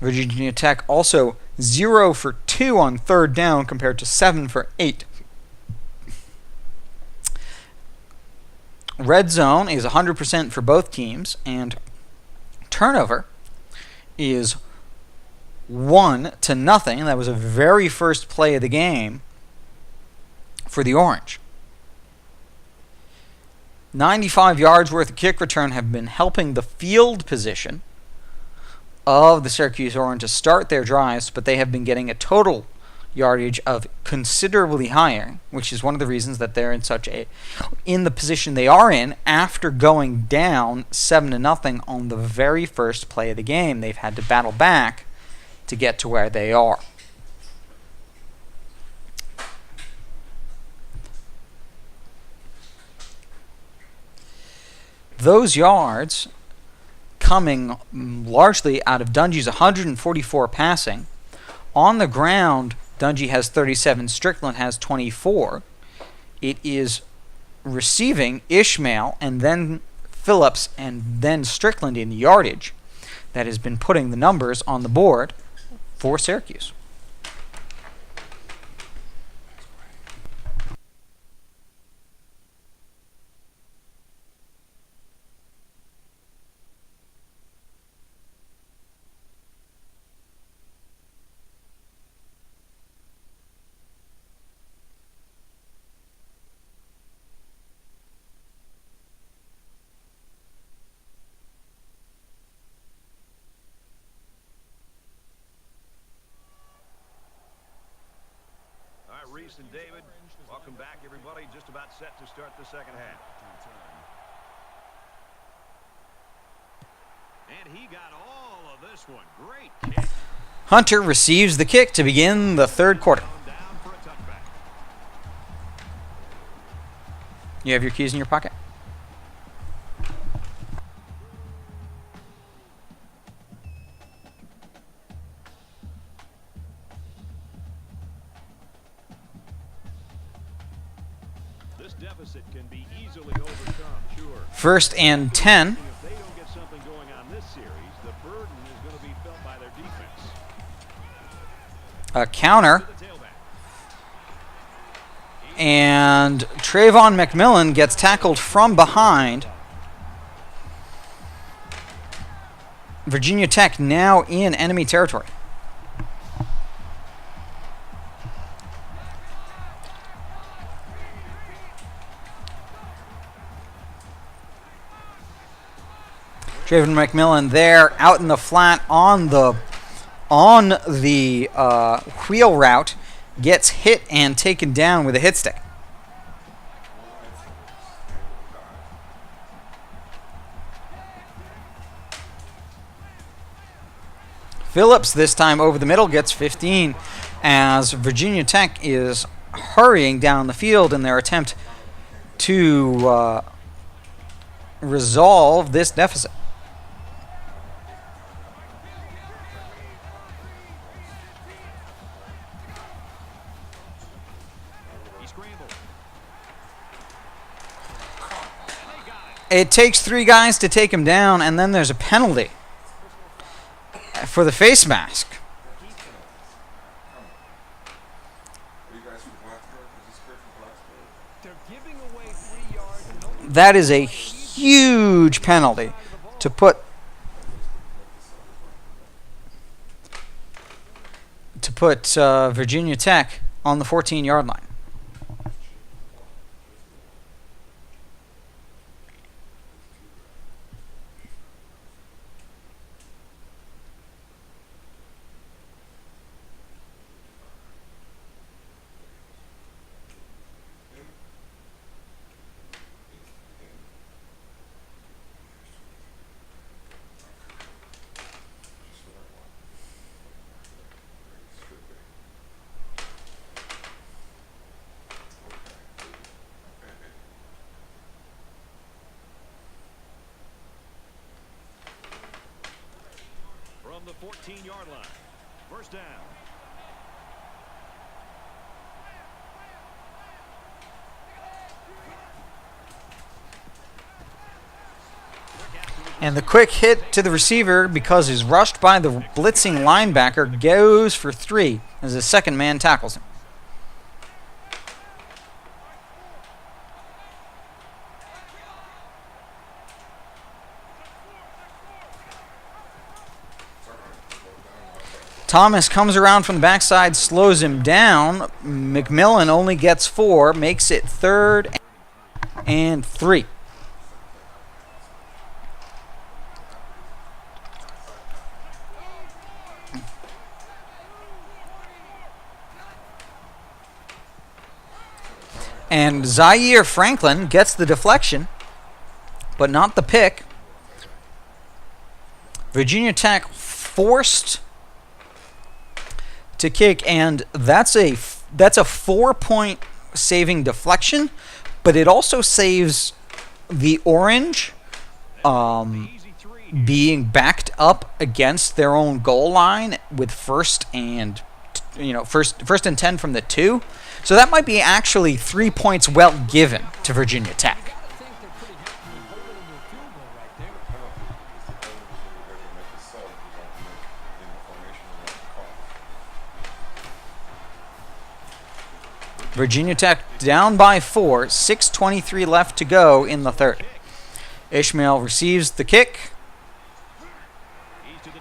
Virginia Tech also 0 for 2 on third down compared to 7 for 8. Red zone is 100% for both teams, and turnover is 1 to nothing. That was a very first play of the game for the Orange. 95 yards worth of kick return have been helping the field position of the Syracuse Orange to start their drives, but they have been getting a total yardage of considerably higher, which is one of the reasons that they're in the position they are in after going down 7 to nothing on the very first play of the game. They've had to battle back to get to where they are. Those yards coming largely out of Dungy's 144 passing. On the ground, Dungy has 37, Strickland has 24. It is receiving Ishmael and then Phillips and then Strickland in yardage that has been putting the numbers on the board for Syracuse. Reese and David, welcome back, everybody. Just about set to start the second half. And he got all of this one. Great kick. Hunter receives the kick to begin the third quarter. You have your keys in your pocket? Can be easily overcome, sure. First and 10. If they don't get something going on this series, the burden is going to be felt by their defense. A counter. And Trayvon McMillan gets tackled from behind. Virginia Tech now in enemy territory. Trayvon McMillan there out in the flat on the wheel route, gets hit and taken down with a hit stick. Phillips this time over the middle gets 15 as Virginia Tech is hurrying down the field in their attempt to resolve this deficit. It takes 3 guys to take him down, and then there's a penalty for the face mask. That is a huge penalty to put Virginia Tech on the 14-yard line. the 14-yard line. First down. And the quick hit to the receiver, because he's rushed by the blitzing linebacker, goes for 3 as the second man tackles him. Thomas comes around from the backside, slows him down. McMillan only gets 4, makes it 3rd and 3. And Zaire Franklin gets the deflection, but not the pick. Virginia Tech forced to kick, and that's a 4-point saving deflection, but it also saves the Orange being backed up against their own goal line with first and 10 from the 2. So that might be actually 3 points well given to Virginia Tech. Virginia Tech down by 4, 6:23 left to go in the third. Ishmael receives the kick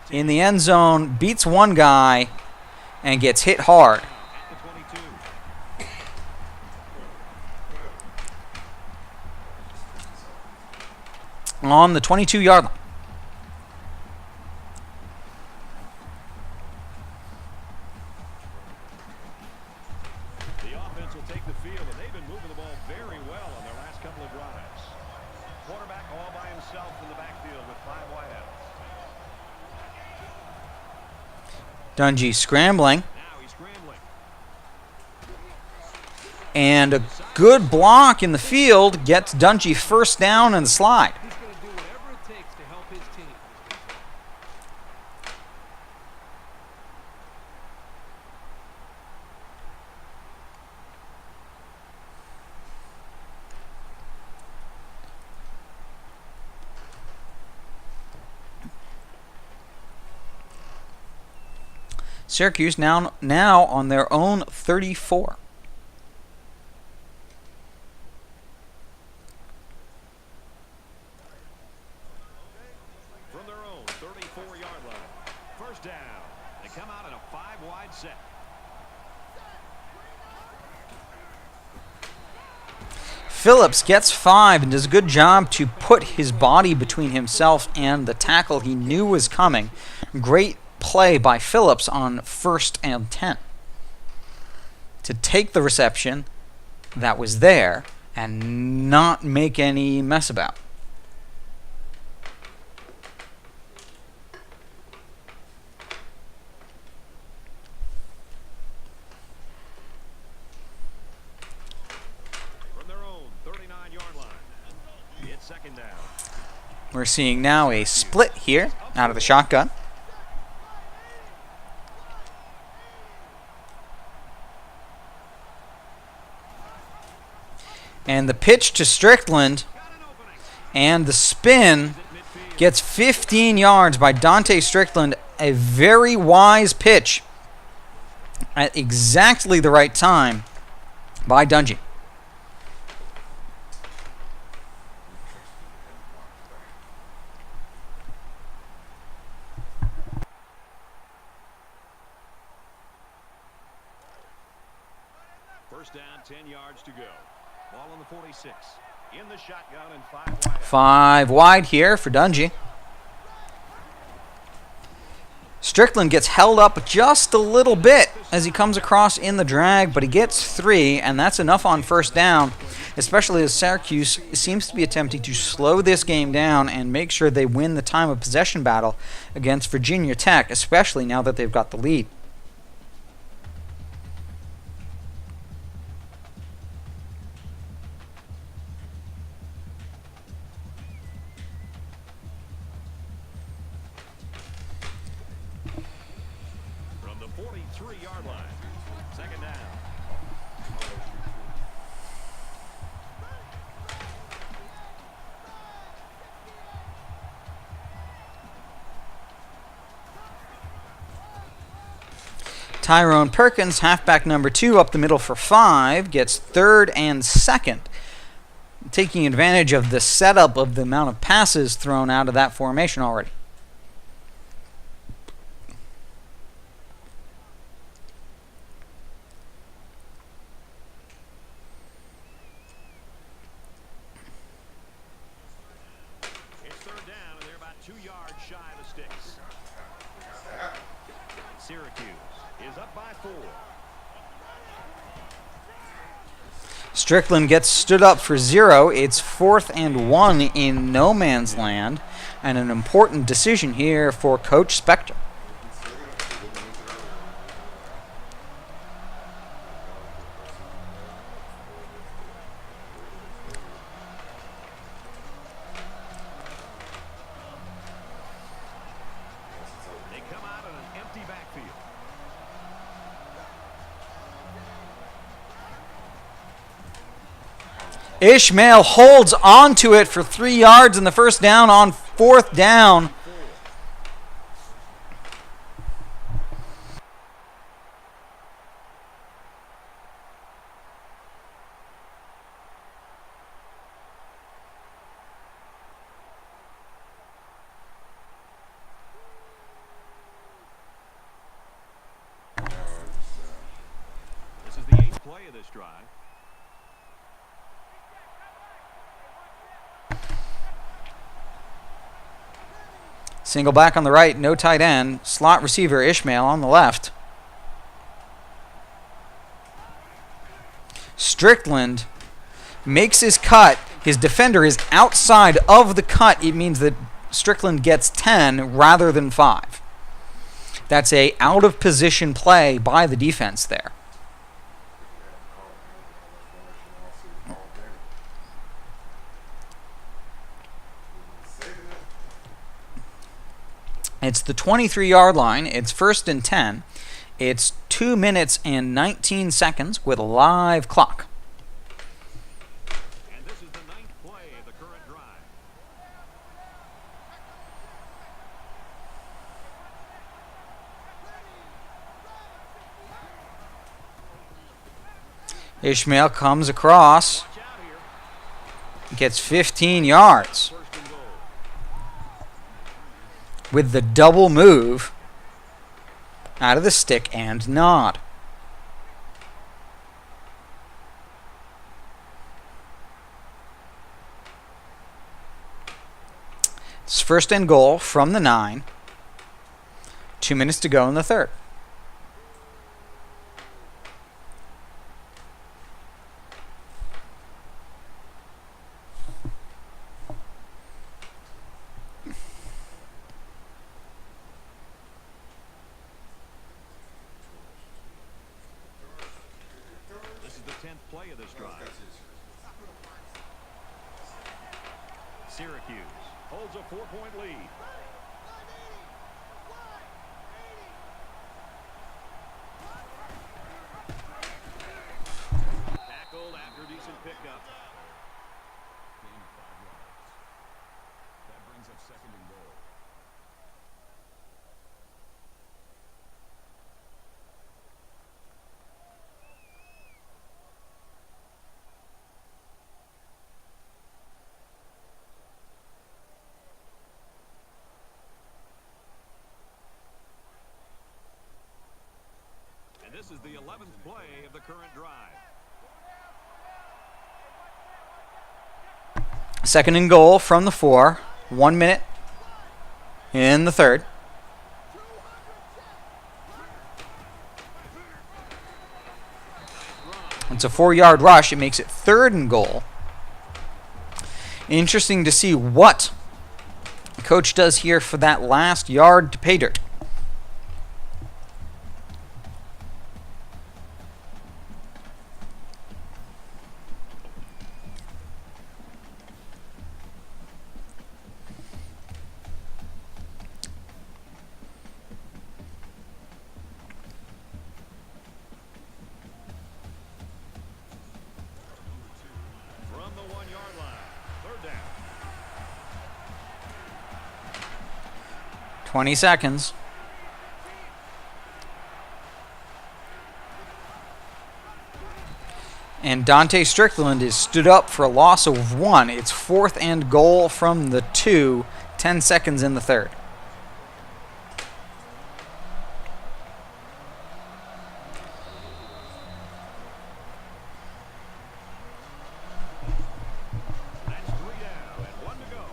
in the end zone, beats one guy, and gets hit hard. On the 22-yard line. The offense will take the field, and they've been moving the ball very well on their last couple of drives. Quarterback all by himself in the backfield with 5 wideouts. Dungy scrambling. Now he's scrambling. And a good block in the field gets Dungy first down and slide. He's going to do whatever it takes to help his team. Syracuse now on their own 34. From their own 34-yard line. First down. They come out in a 5-wide set. Phillips gets 5 and does a good job to put his body between himself and the tackle he knew was coming. Great play by Phillips on 1st and 10 to take the reception that was there and not make any mess about. From their own 39-yard line. It's second down. We're seeing now a split here out of the shotgun. And the pitch to Strickland and the spin gets 15 yards by Dante Strickland. A very wise pitch at exactly the right time by Dungy. First down, 10 yards to go. Ball on the 46. In the shotgun and 5 wide. 5 wide here for Dungy. Strickland gets held up just a little bit as he comes across in the drag, but he gets 3, and that's enough on first down, especially as Syracuse seems to be attempting to slow this game down and make sure they win the time of possession battle against Virginia Tech, especially now that they've got the lead. 3-yard line. Second down. Tyrone Perkins, halfback number 2, up the middle for 5, gets 3rd and 2nd. Taking advantage of the setup of the amount of passes thrown out of that formation already. It's 3rd down, and they're about 2 yards shy of the sticks. Syracuse is up by 4. Strickland gets stood up for 0. It's 4th and 1 in no man's land, and an important decision here for Coach Spectre. They come out in an empty backfield. Ishmael holds on to it for 3 yards in the first down on 4th down. This is the 8th play of this drive. Single back on the right, no tight end. Slot receiver Ishmael on the left. Strickland makes his cut. His defender is outside of the cut. It means that Strickland gets 10 rather than 5. That's a out of position play by the defense there. It's the 23-yard line. It's 1st and 10. It's 2 minutes and 19 seconds with a live clock. And this is the 9th play of the current drive. Ishmael comes across, Watch out here. gets 15 yards. 1st and goal. With the double move out of the stick and nod. It's 1st and goal from the 9. 2 minutes to go in the third. This is the 10th play of this drive. Syracuse holds a 4-point lead. Tackled after decent pickup. Gain of 5 yards. That brings up 2nd and goal. And this is the 11th play of the current drive. 2nd and goal from the 4. 1 minute in the third. It's a 4-yard rush. It makes it 3rd and goal. Interesting to see what Coach does here for that last yard to pay dirt. 31-yard line. Third down. 20 seconds. And Dante Strickland is stood up for a loss of 1. It's 4th and goal from the 2. 10 seconds in the third. That's 3 down and 1 to go.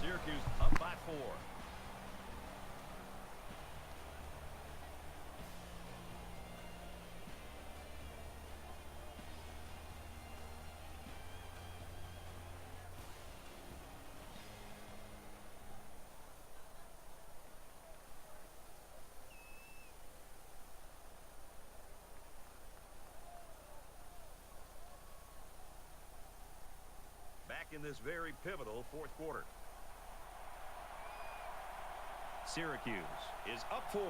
Syracuse up by 4. In this very pivotal fourth quarter. Syracuse is up 4.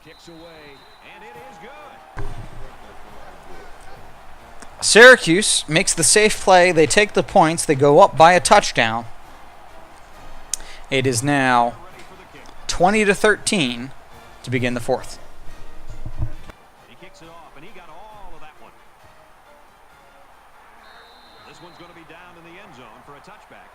Kicks away, and it is good. Syracuse makes the safe play. They take the points. They go up by a touchdown. It is now 20-13 to begin the fourth. He kicks it off, and he got all of that one. This one's going to be down in the end zone for a touchback.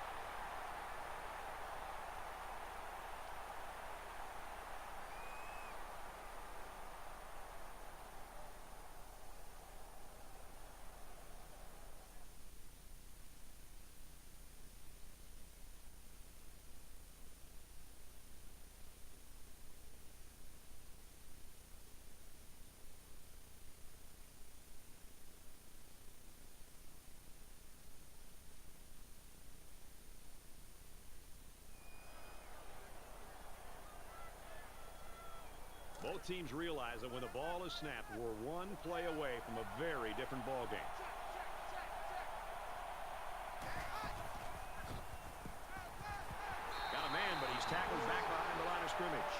Both teams realize that when the ball is snapped, we're one play away from a very different ball game. Got a man, but he's tackled back behind the line of scrimmage.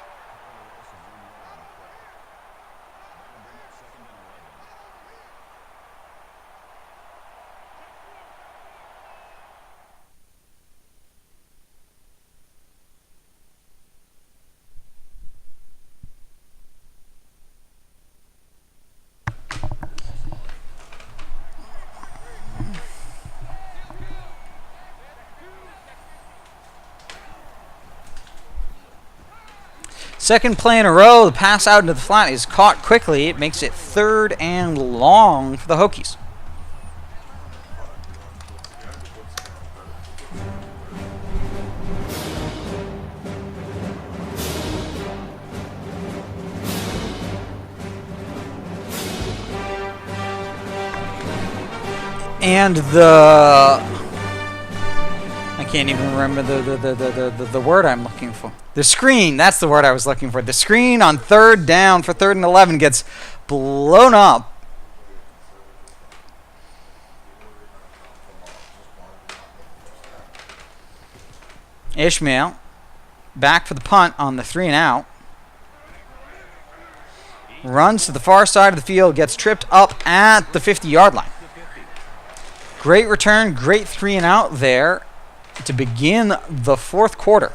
Second play in a row, the pass out into the flat is caught quickly. It makes it 3rd and long for the Hokies. And I can't even remember the word I'm looking for. The screen, that's the word I was looking for. The screen on 3rd down for 3rd and 11 gets blown up. Ishmael back for the punt on the 3 and out. Runs to the far side of the field, gets tripped up at the 50-yard line. Great return, great 3 and out there to begin the fourth quarter.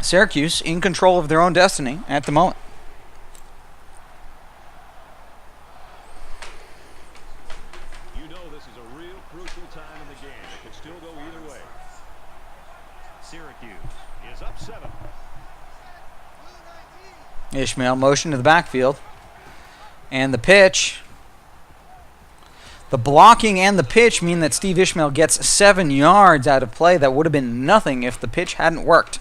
Syracuse in control of their own destiny at the moment. You know this is a real crucial time in the game. It could still go either way. Syracuse is up 7. Ishmael motion to the backfield. And the pitch. The blocking and the pitch mean that Steve Ishmael gets 7 yards out of play. That would have been nothing if the pitch hadn't worked.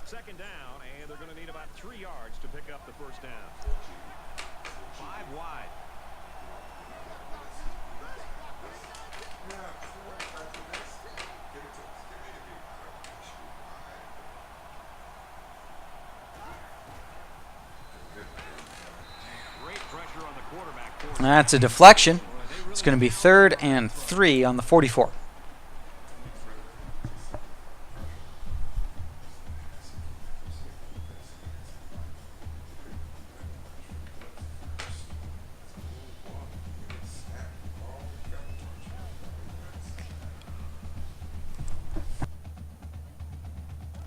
Second down, and they're going to need about 3 yards to pick up the first down. 5 wide. That's a deflection. It's going to be 3rd and 3 on the 44.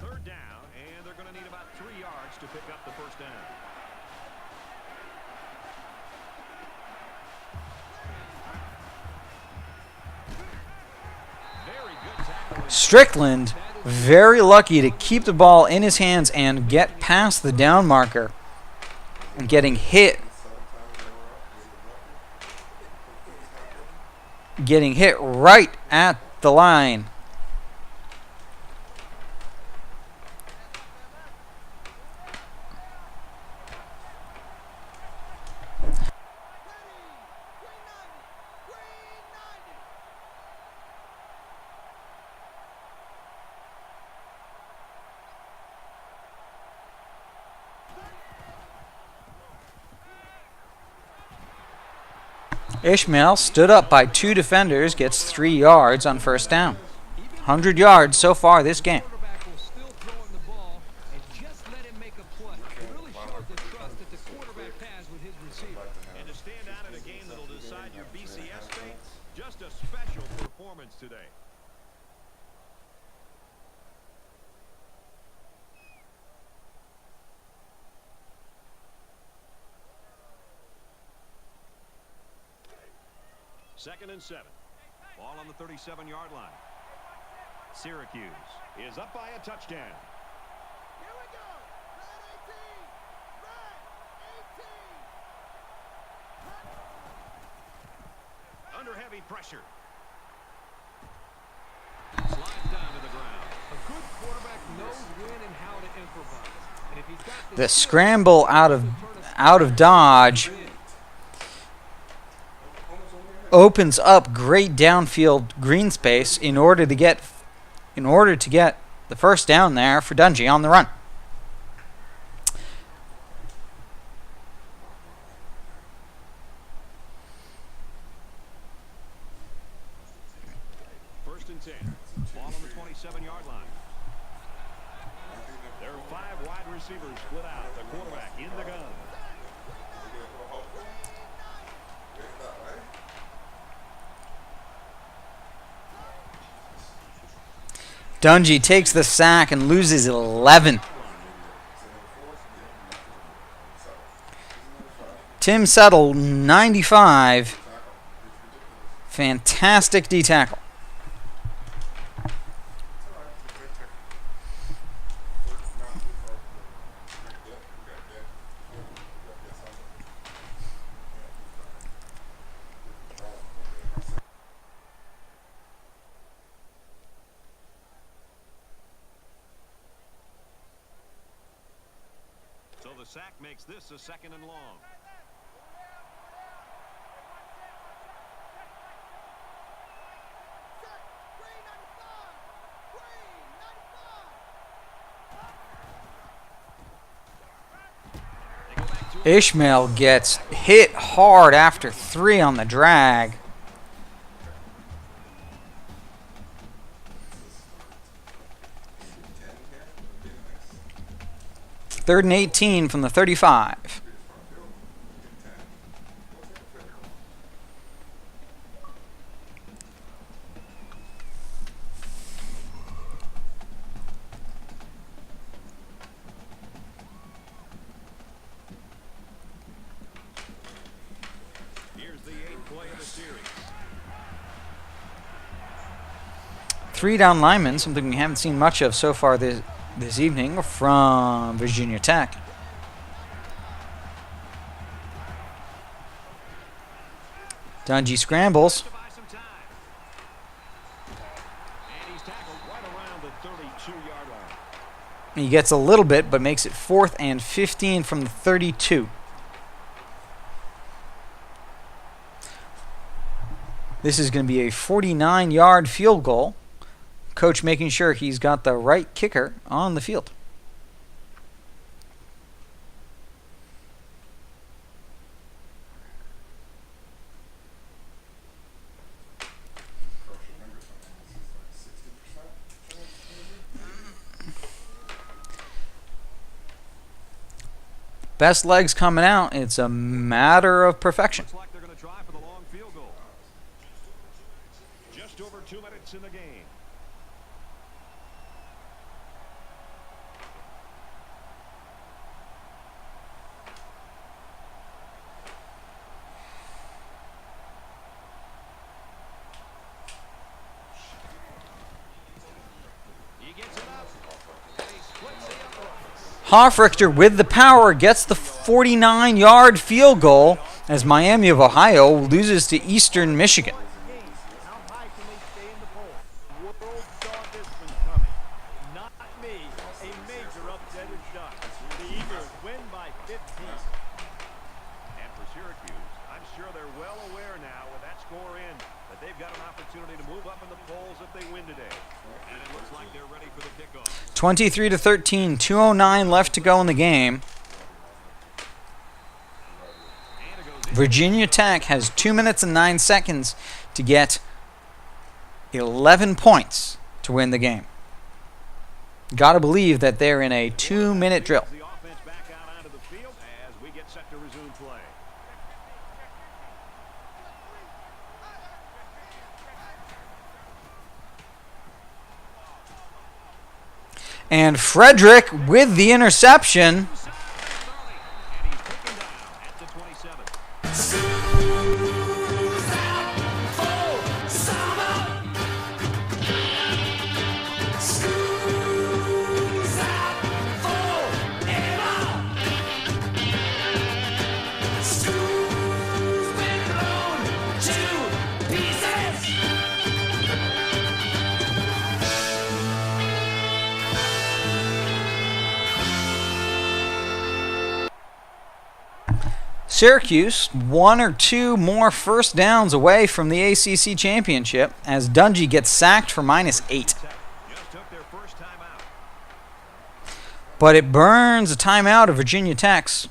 Third down, and they're going to need about 3 yards to pick up the first down. Very good tackle. Strickland very lucky to keep the ball in his hands and get past the down marker. And getting hit. Getting hit right at the line. Ishmael stood up by 2 defenders, gets 3 yards on first down. 100 yards so far this game. Quarterback will still throw him the ball and just let him make a play. It really shows the trust that the quarterback has with his receiver. And to stand out in a game that'll decide your BCS fate, just a special performance today. Second and 7. Ball on the 37-yard line. Syracuse is up by a touchdown. Here we go. Red 18. Under heavy pressure. Slides down to the ground. A good quarterback knows when and how to improvise. And if he's got The scramble out of dodge opens up great downfield green space in order to get the first down there for Dungy on the run. First and 10. Ball on the 27-yard line. There are 5 wide receivers split out. The quarterback in the gun. Dungy takes the sack and loses 11. Tim Settle, 95. Fantastic D tackle. So the sack makes this a second and long. Ishmael gets hit hard after 3 on the drag. Third and 18 from the 35. Here's the 8th play of the series. 3 down linemen, something we haven't seen much of so far this evening from Virginia Tech. Dungy scrambles. To buy some time. And he's tackled right around the 32-yard line. He gets a little bit, but makes it 4th and 15 from the 32. This is going to be a 49-yard field goal. Coach making sure he's got the right kicker on the field. Best legs coming out. It's a matter of perfection. Looks like they're going to try for the long field goal. Just over 2 minutes in the game. He gets it up. And he splits the uprights. Hofrichter with the power gets the 49-yard field goal as Miami of Ohio loses to Eastern Michigan. How high can they stay in the poll? The world saw this one coming. Not me. A major upset is done. The Eagles win by 15. And for Syracuse, I'm sure they're well aware now with that score in that they've got an opportunity to move up in the polls if they win today. And it looks like they're ready for the kickoff. 23-13, 2:09 left to go in the game. Virginia Tech has 2 minutes and 9 seconds to get 11 points to win the game. Got to believe that they're in a 2-minute drill. The offense back out onto the field as we get set to resume play. And Frederick with the interception. And he's taken down at the 27. Syracuse, 1 or 2 more first downs away from the ACC championship as Dungy gets sacked for -8. Just took their first time out. But it burns a timeout of Virginia Tech's.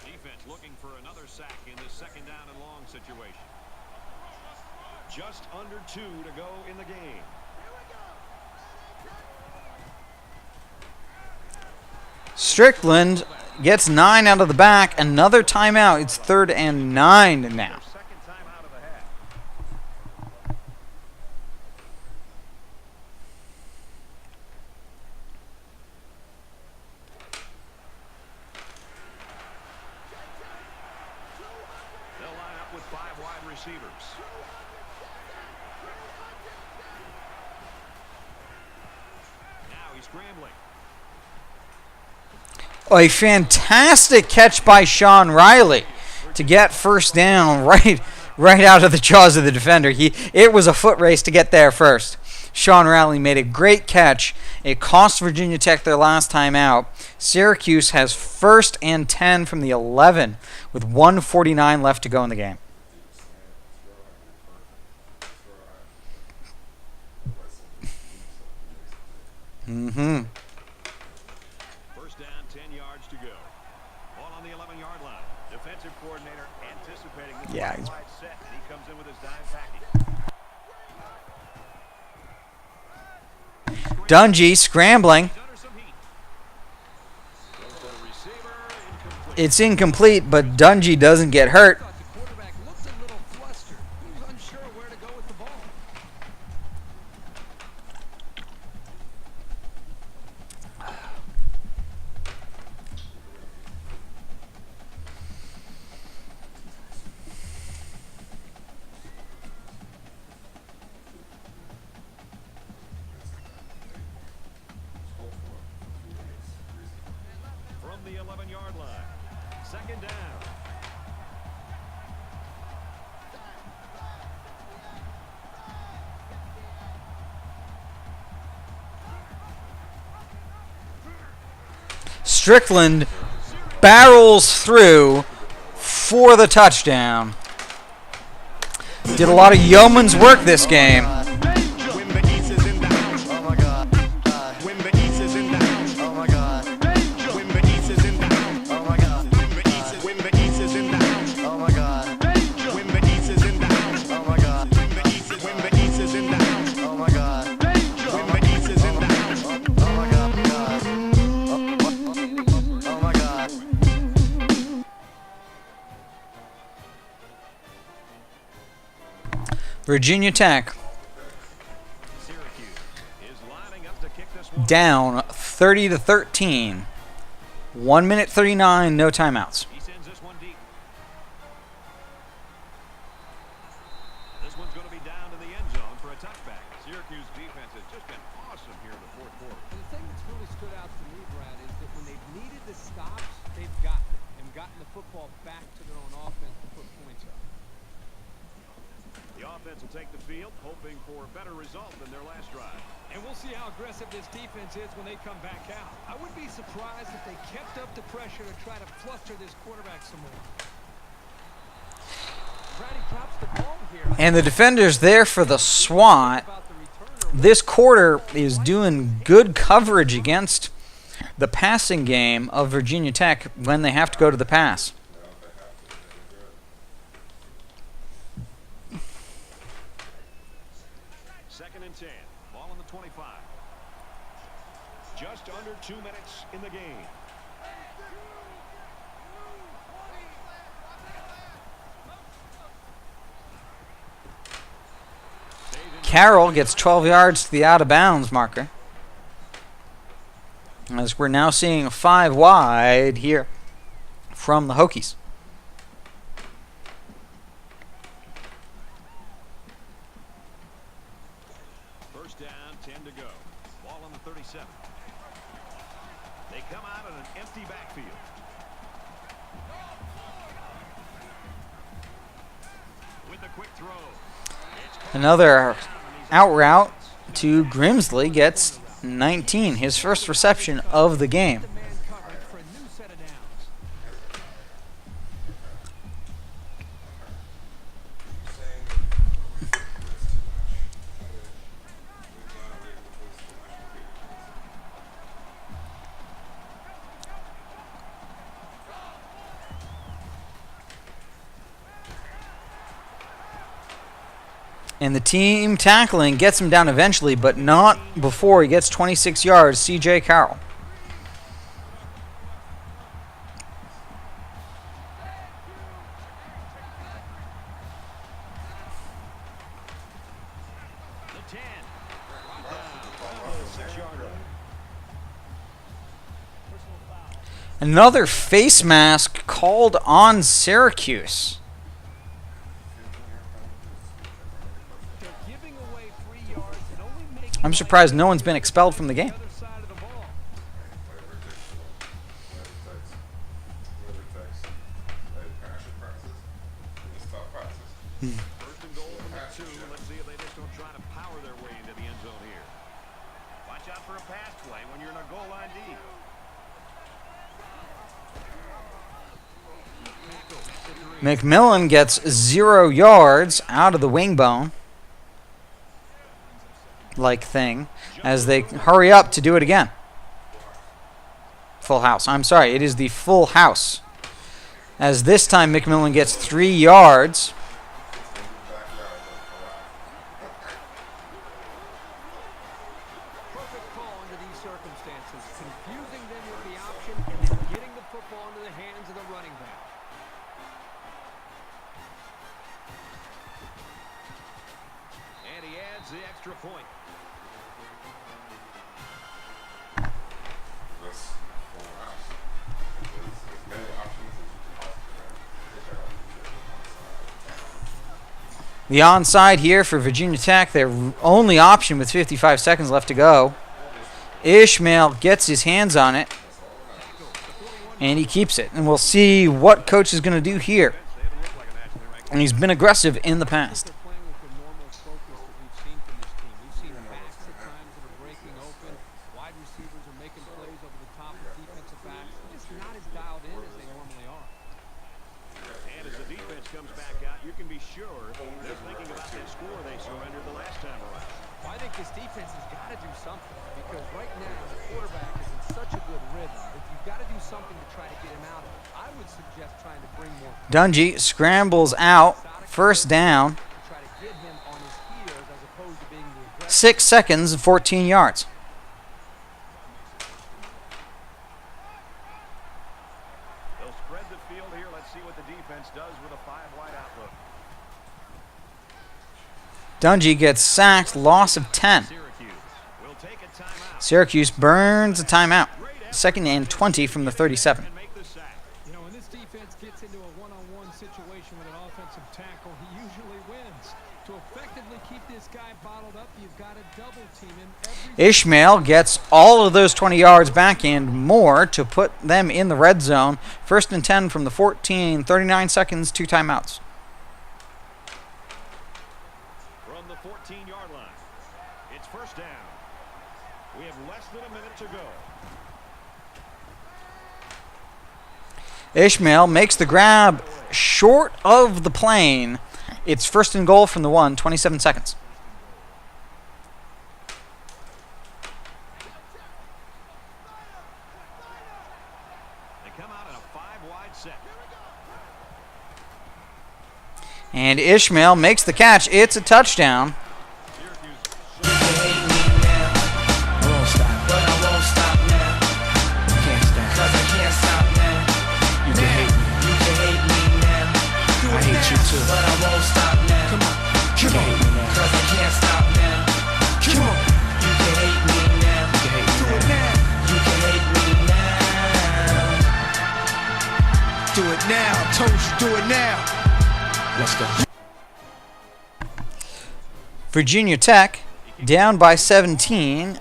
Defense looking for another sack in this second down and long situation. Just under 2 to go in the game. Strickland gets 9 out of the back. Another timeout. It's 3rd and 9 now. Second time out of the half. They'll line up with 5 wide receivers. Now he's scrambling. A fantastic catch by Sean Riley to get first down right out of the jaws of the defender. It was a foot race to get there first. Sean Riley made a great catch. It cost Virginia Tech their last time out. Syracuse has 1st and 10 from the 11 with 1:49 left to go in the game. First down, 10 yards to go. Ball on the 11-yard line. Defensive coordinator anticipating this Yeah, he's- wide set, and he comes in with his dime package. Dungy scrambling. He's under some heat. Goes to the receiver, incomplete. It's incomplete, but Dungy doesn't get hurt. The quarterback looked a little flustered. He was unsure where to go with the ball. From the 11-yard line. Second down. Strickland barrels through for the touchdown. Did a lot of yeoman's work this game. When the East is in the house. Oh my God. When the East is in the house. Oh my God. When the East is in the house. Oh my God. When the East is in the house. Oh my God. When the East is in the house. Oh my God. When the East Virginia Tech Syracuse is lining up to kick this one. down 30-13. 1 minute 39, no timeouts. He sends this one deep. This one's going to be down to the end zone for a touchback. Syracuse defense has just been awesome here in the fourth quarter. And the thing that's really stood out to me, Brad, is that when they've needed the stops, they've gotten it and gotten the football back to their own offense to put points up. The offense will take the field, hoping for a better result than their last drive. And we'll see how aggressive this defense is when they come back out. I wouldn't be surprised if they kept up the pressure to try to fluster this quarterback some more. Brady drops the ball here. And the defender's there for the swat. This quarter is doing good coverage against the passing game of Virginia Tech when they have to go to the pass. Second and 10. Ball on the 25. Just under 2 minutes in the game. Carroll gets 12 yards to the out-of-bounds marker. As we're now seeing 5 wide here from the Hokies. First down, 10 to go. Ball on the 37. They come out in an empty backfield. With the quick throw. Another out route to Grimsley gets 19, his first reception of the game. And the team tackling gets him down eventually, but not before he gets 26 yards, C.J. Carroll. The 10. Down. 6-yarder. Another face mask called on Syracuse. I'm surprised no one's been expelled from the game. First and goal from the 2. Let's see if they just don't try to power their way into the end zone here. Watch out for a pass play when you're in a goal line D. McMillan gets 0 yards out of the wing bone like thing as they hurry up to do it again. Full house. I'm sorry, it is the full house. As this time McMillan gets 3 yards. Perfect call under these circumstances, confusing them with the option and then getting the football into the hands of the running back. And he adds the extra point. The onside here for Virginia Tech, their only option with 55 seconds left to go. Ishmael gets his hands on it, and he keeps it. And we'll see what coach is going to do here. And he's been aggressive in the past. They're playing with the normal focus that we've seen from this team. We've seen backs at times that are breaking open. Wide receivers are making plays over the top of defensive backs. They're just not as dialed in as they normally are. And as the defense comes back out, you can be sure they're thinking about that score they surrendered the last time around. Well, I think this defense has got to do something because right now the quarterback is in such a good rhythm that you've got to do something to try to get him out of it. I would suggest trying to bring more. Dungy scrambles out, first down, To try to get him on his heels as opposed to being the aggressive. 6 seconds, 14 yards. They'll spread the field here. Let's see what the defense does with a 5-wide outlook. Dungy gets sacked, loss of 10. Syracuse will take a timeout. Syracuse burns a timeout. 2nd and 20 from the 37. And make the sack. You know, when this defense gets into a one-on-one situation with an offensive tackle, he usually wins. To effectively keep this guy bottled up, you've got to double team him every Ishmael gets all of those 20 yards back and more to put them in the red zone. 1st and 10 from the 14, 39 seconds, 2 timeouts. From the 14-yard line. It's first down. We have less than a minute to go. Ishmael makes the grab short of the plane. It's 1st and goal from the 1, 27 seconds. They come out in a 5-wide set. And Ishmael makes the catch. It's a touchdown. Do it now. I told you, do it now. Let's go. Virginia Tech down by 17.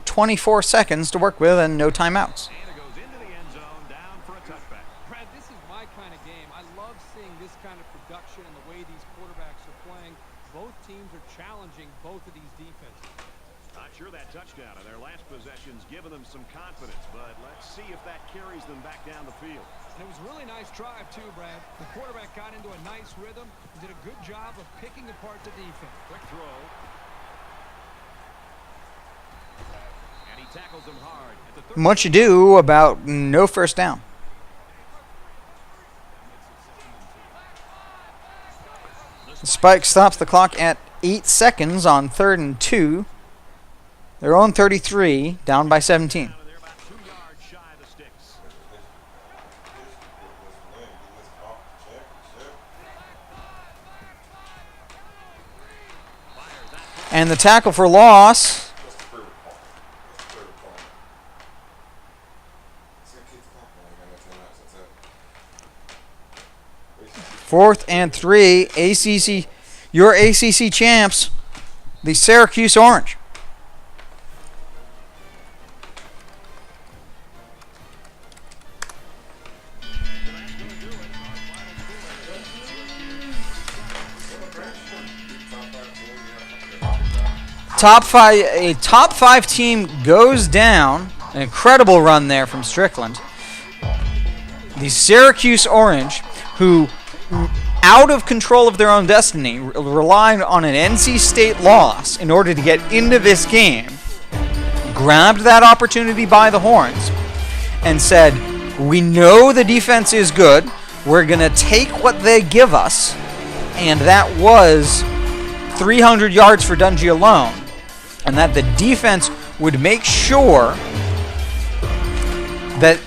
24 seconds to work with and no timeouts. And it goes into the end zone, down for a touchback. Brad, this is my kind of game. I love seeing this kind of production and the way these quarterbacks are playing. Both teams are challenging both of these defenses. Not sure that touchdown in their last possession's given them some confidence, but let's see if that carries them back down the field. And it was a really nice drive, too, Brad. The quarterback got into a nice rhythm and did a good job of picking apart the defense. Quick throw. And he tackles him hard at the 30. Much ado about no first down. Spike stops the clock at 8 seconds on 3rd and 2. Their own 33, down by 17. They're about 2 yards shy of the sticks. And the tackle for loss. Fourth and 3, ACC, your ACC champs, the Syracuse Orange. A top five team goes down. An incredible run there from Strickland. The Syracuse Orange, who, out of control of their own destiny, relying on an NC State loss in order to get into this game, grabbed that opportunity by the horns and said, we know the defense is good. We're going to take what they give us. And that was 300 yards for Dungy alone. And that the defense would make sure that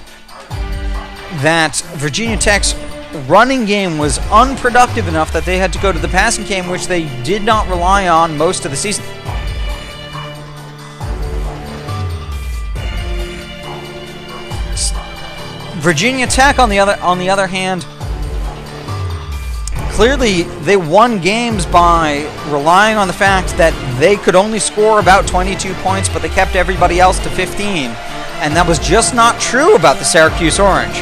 Virginia Tech's running game was unproductive enough that they had to go to the passing game, which they did not rely on most of the season. Virginia Tech, on the other hand, clearly they won games by relying on the fact that they could only score about 22 points, but they kept everybody else to 15. And that was just not true about the Syracuse Orange.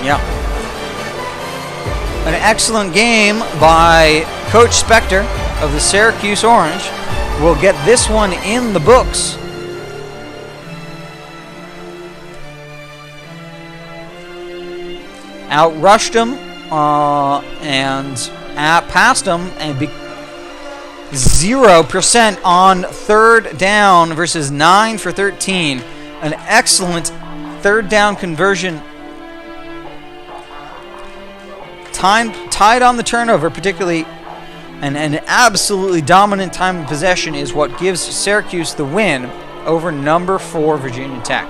Yeah. An excellent game by Coach Spectre of the Syracuse Orange. We'll get this one in the books. Outrushed him and passed him, and 0% on 3rd down versus 9 for 13. An excellent 3rd down conversion. Tied on the turnover, particularly, and an absolutely dominant time of possession is what gives Syracuse the win over number 4 Virginia Tech.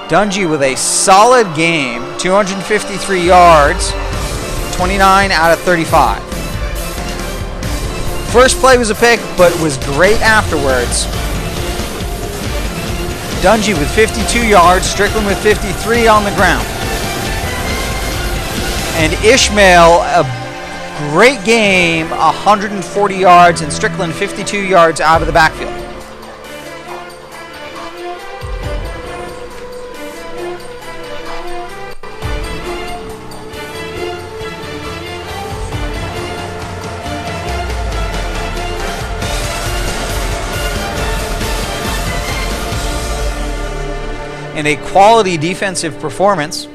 Dungy with a solid game, 253 yards, 29 out of 35. First play was a pick, but was great afterwards. Dungy with 52 yards, Strickland with 53 on the ground. And Ishmael, a great game, 140 yards, and Strickland 52 yards out of the backfield. And a quality defensive performance.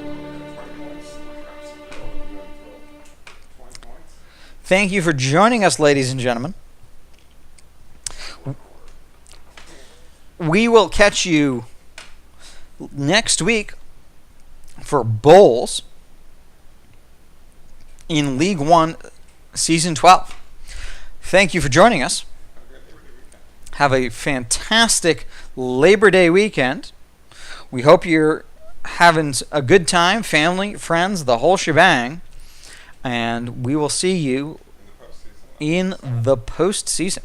Thank you for joining us, ladies and gentlemen. We will catch you next week for bowls in League 1 Season 12. Thank you for joining us. Have a fantastic Labor Day weekend. We hope you're having a good time, family, friends, the whole shebang. And we will see you in the postseason.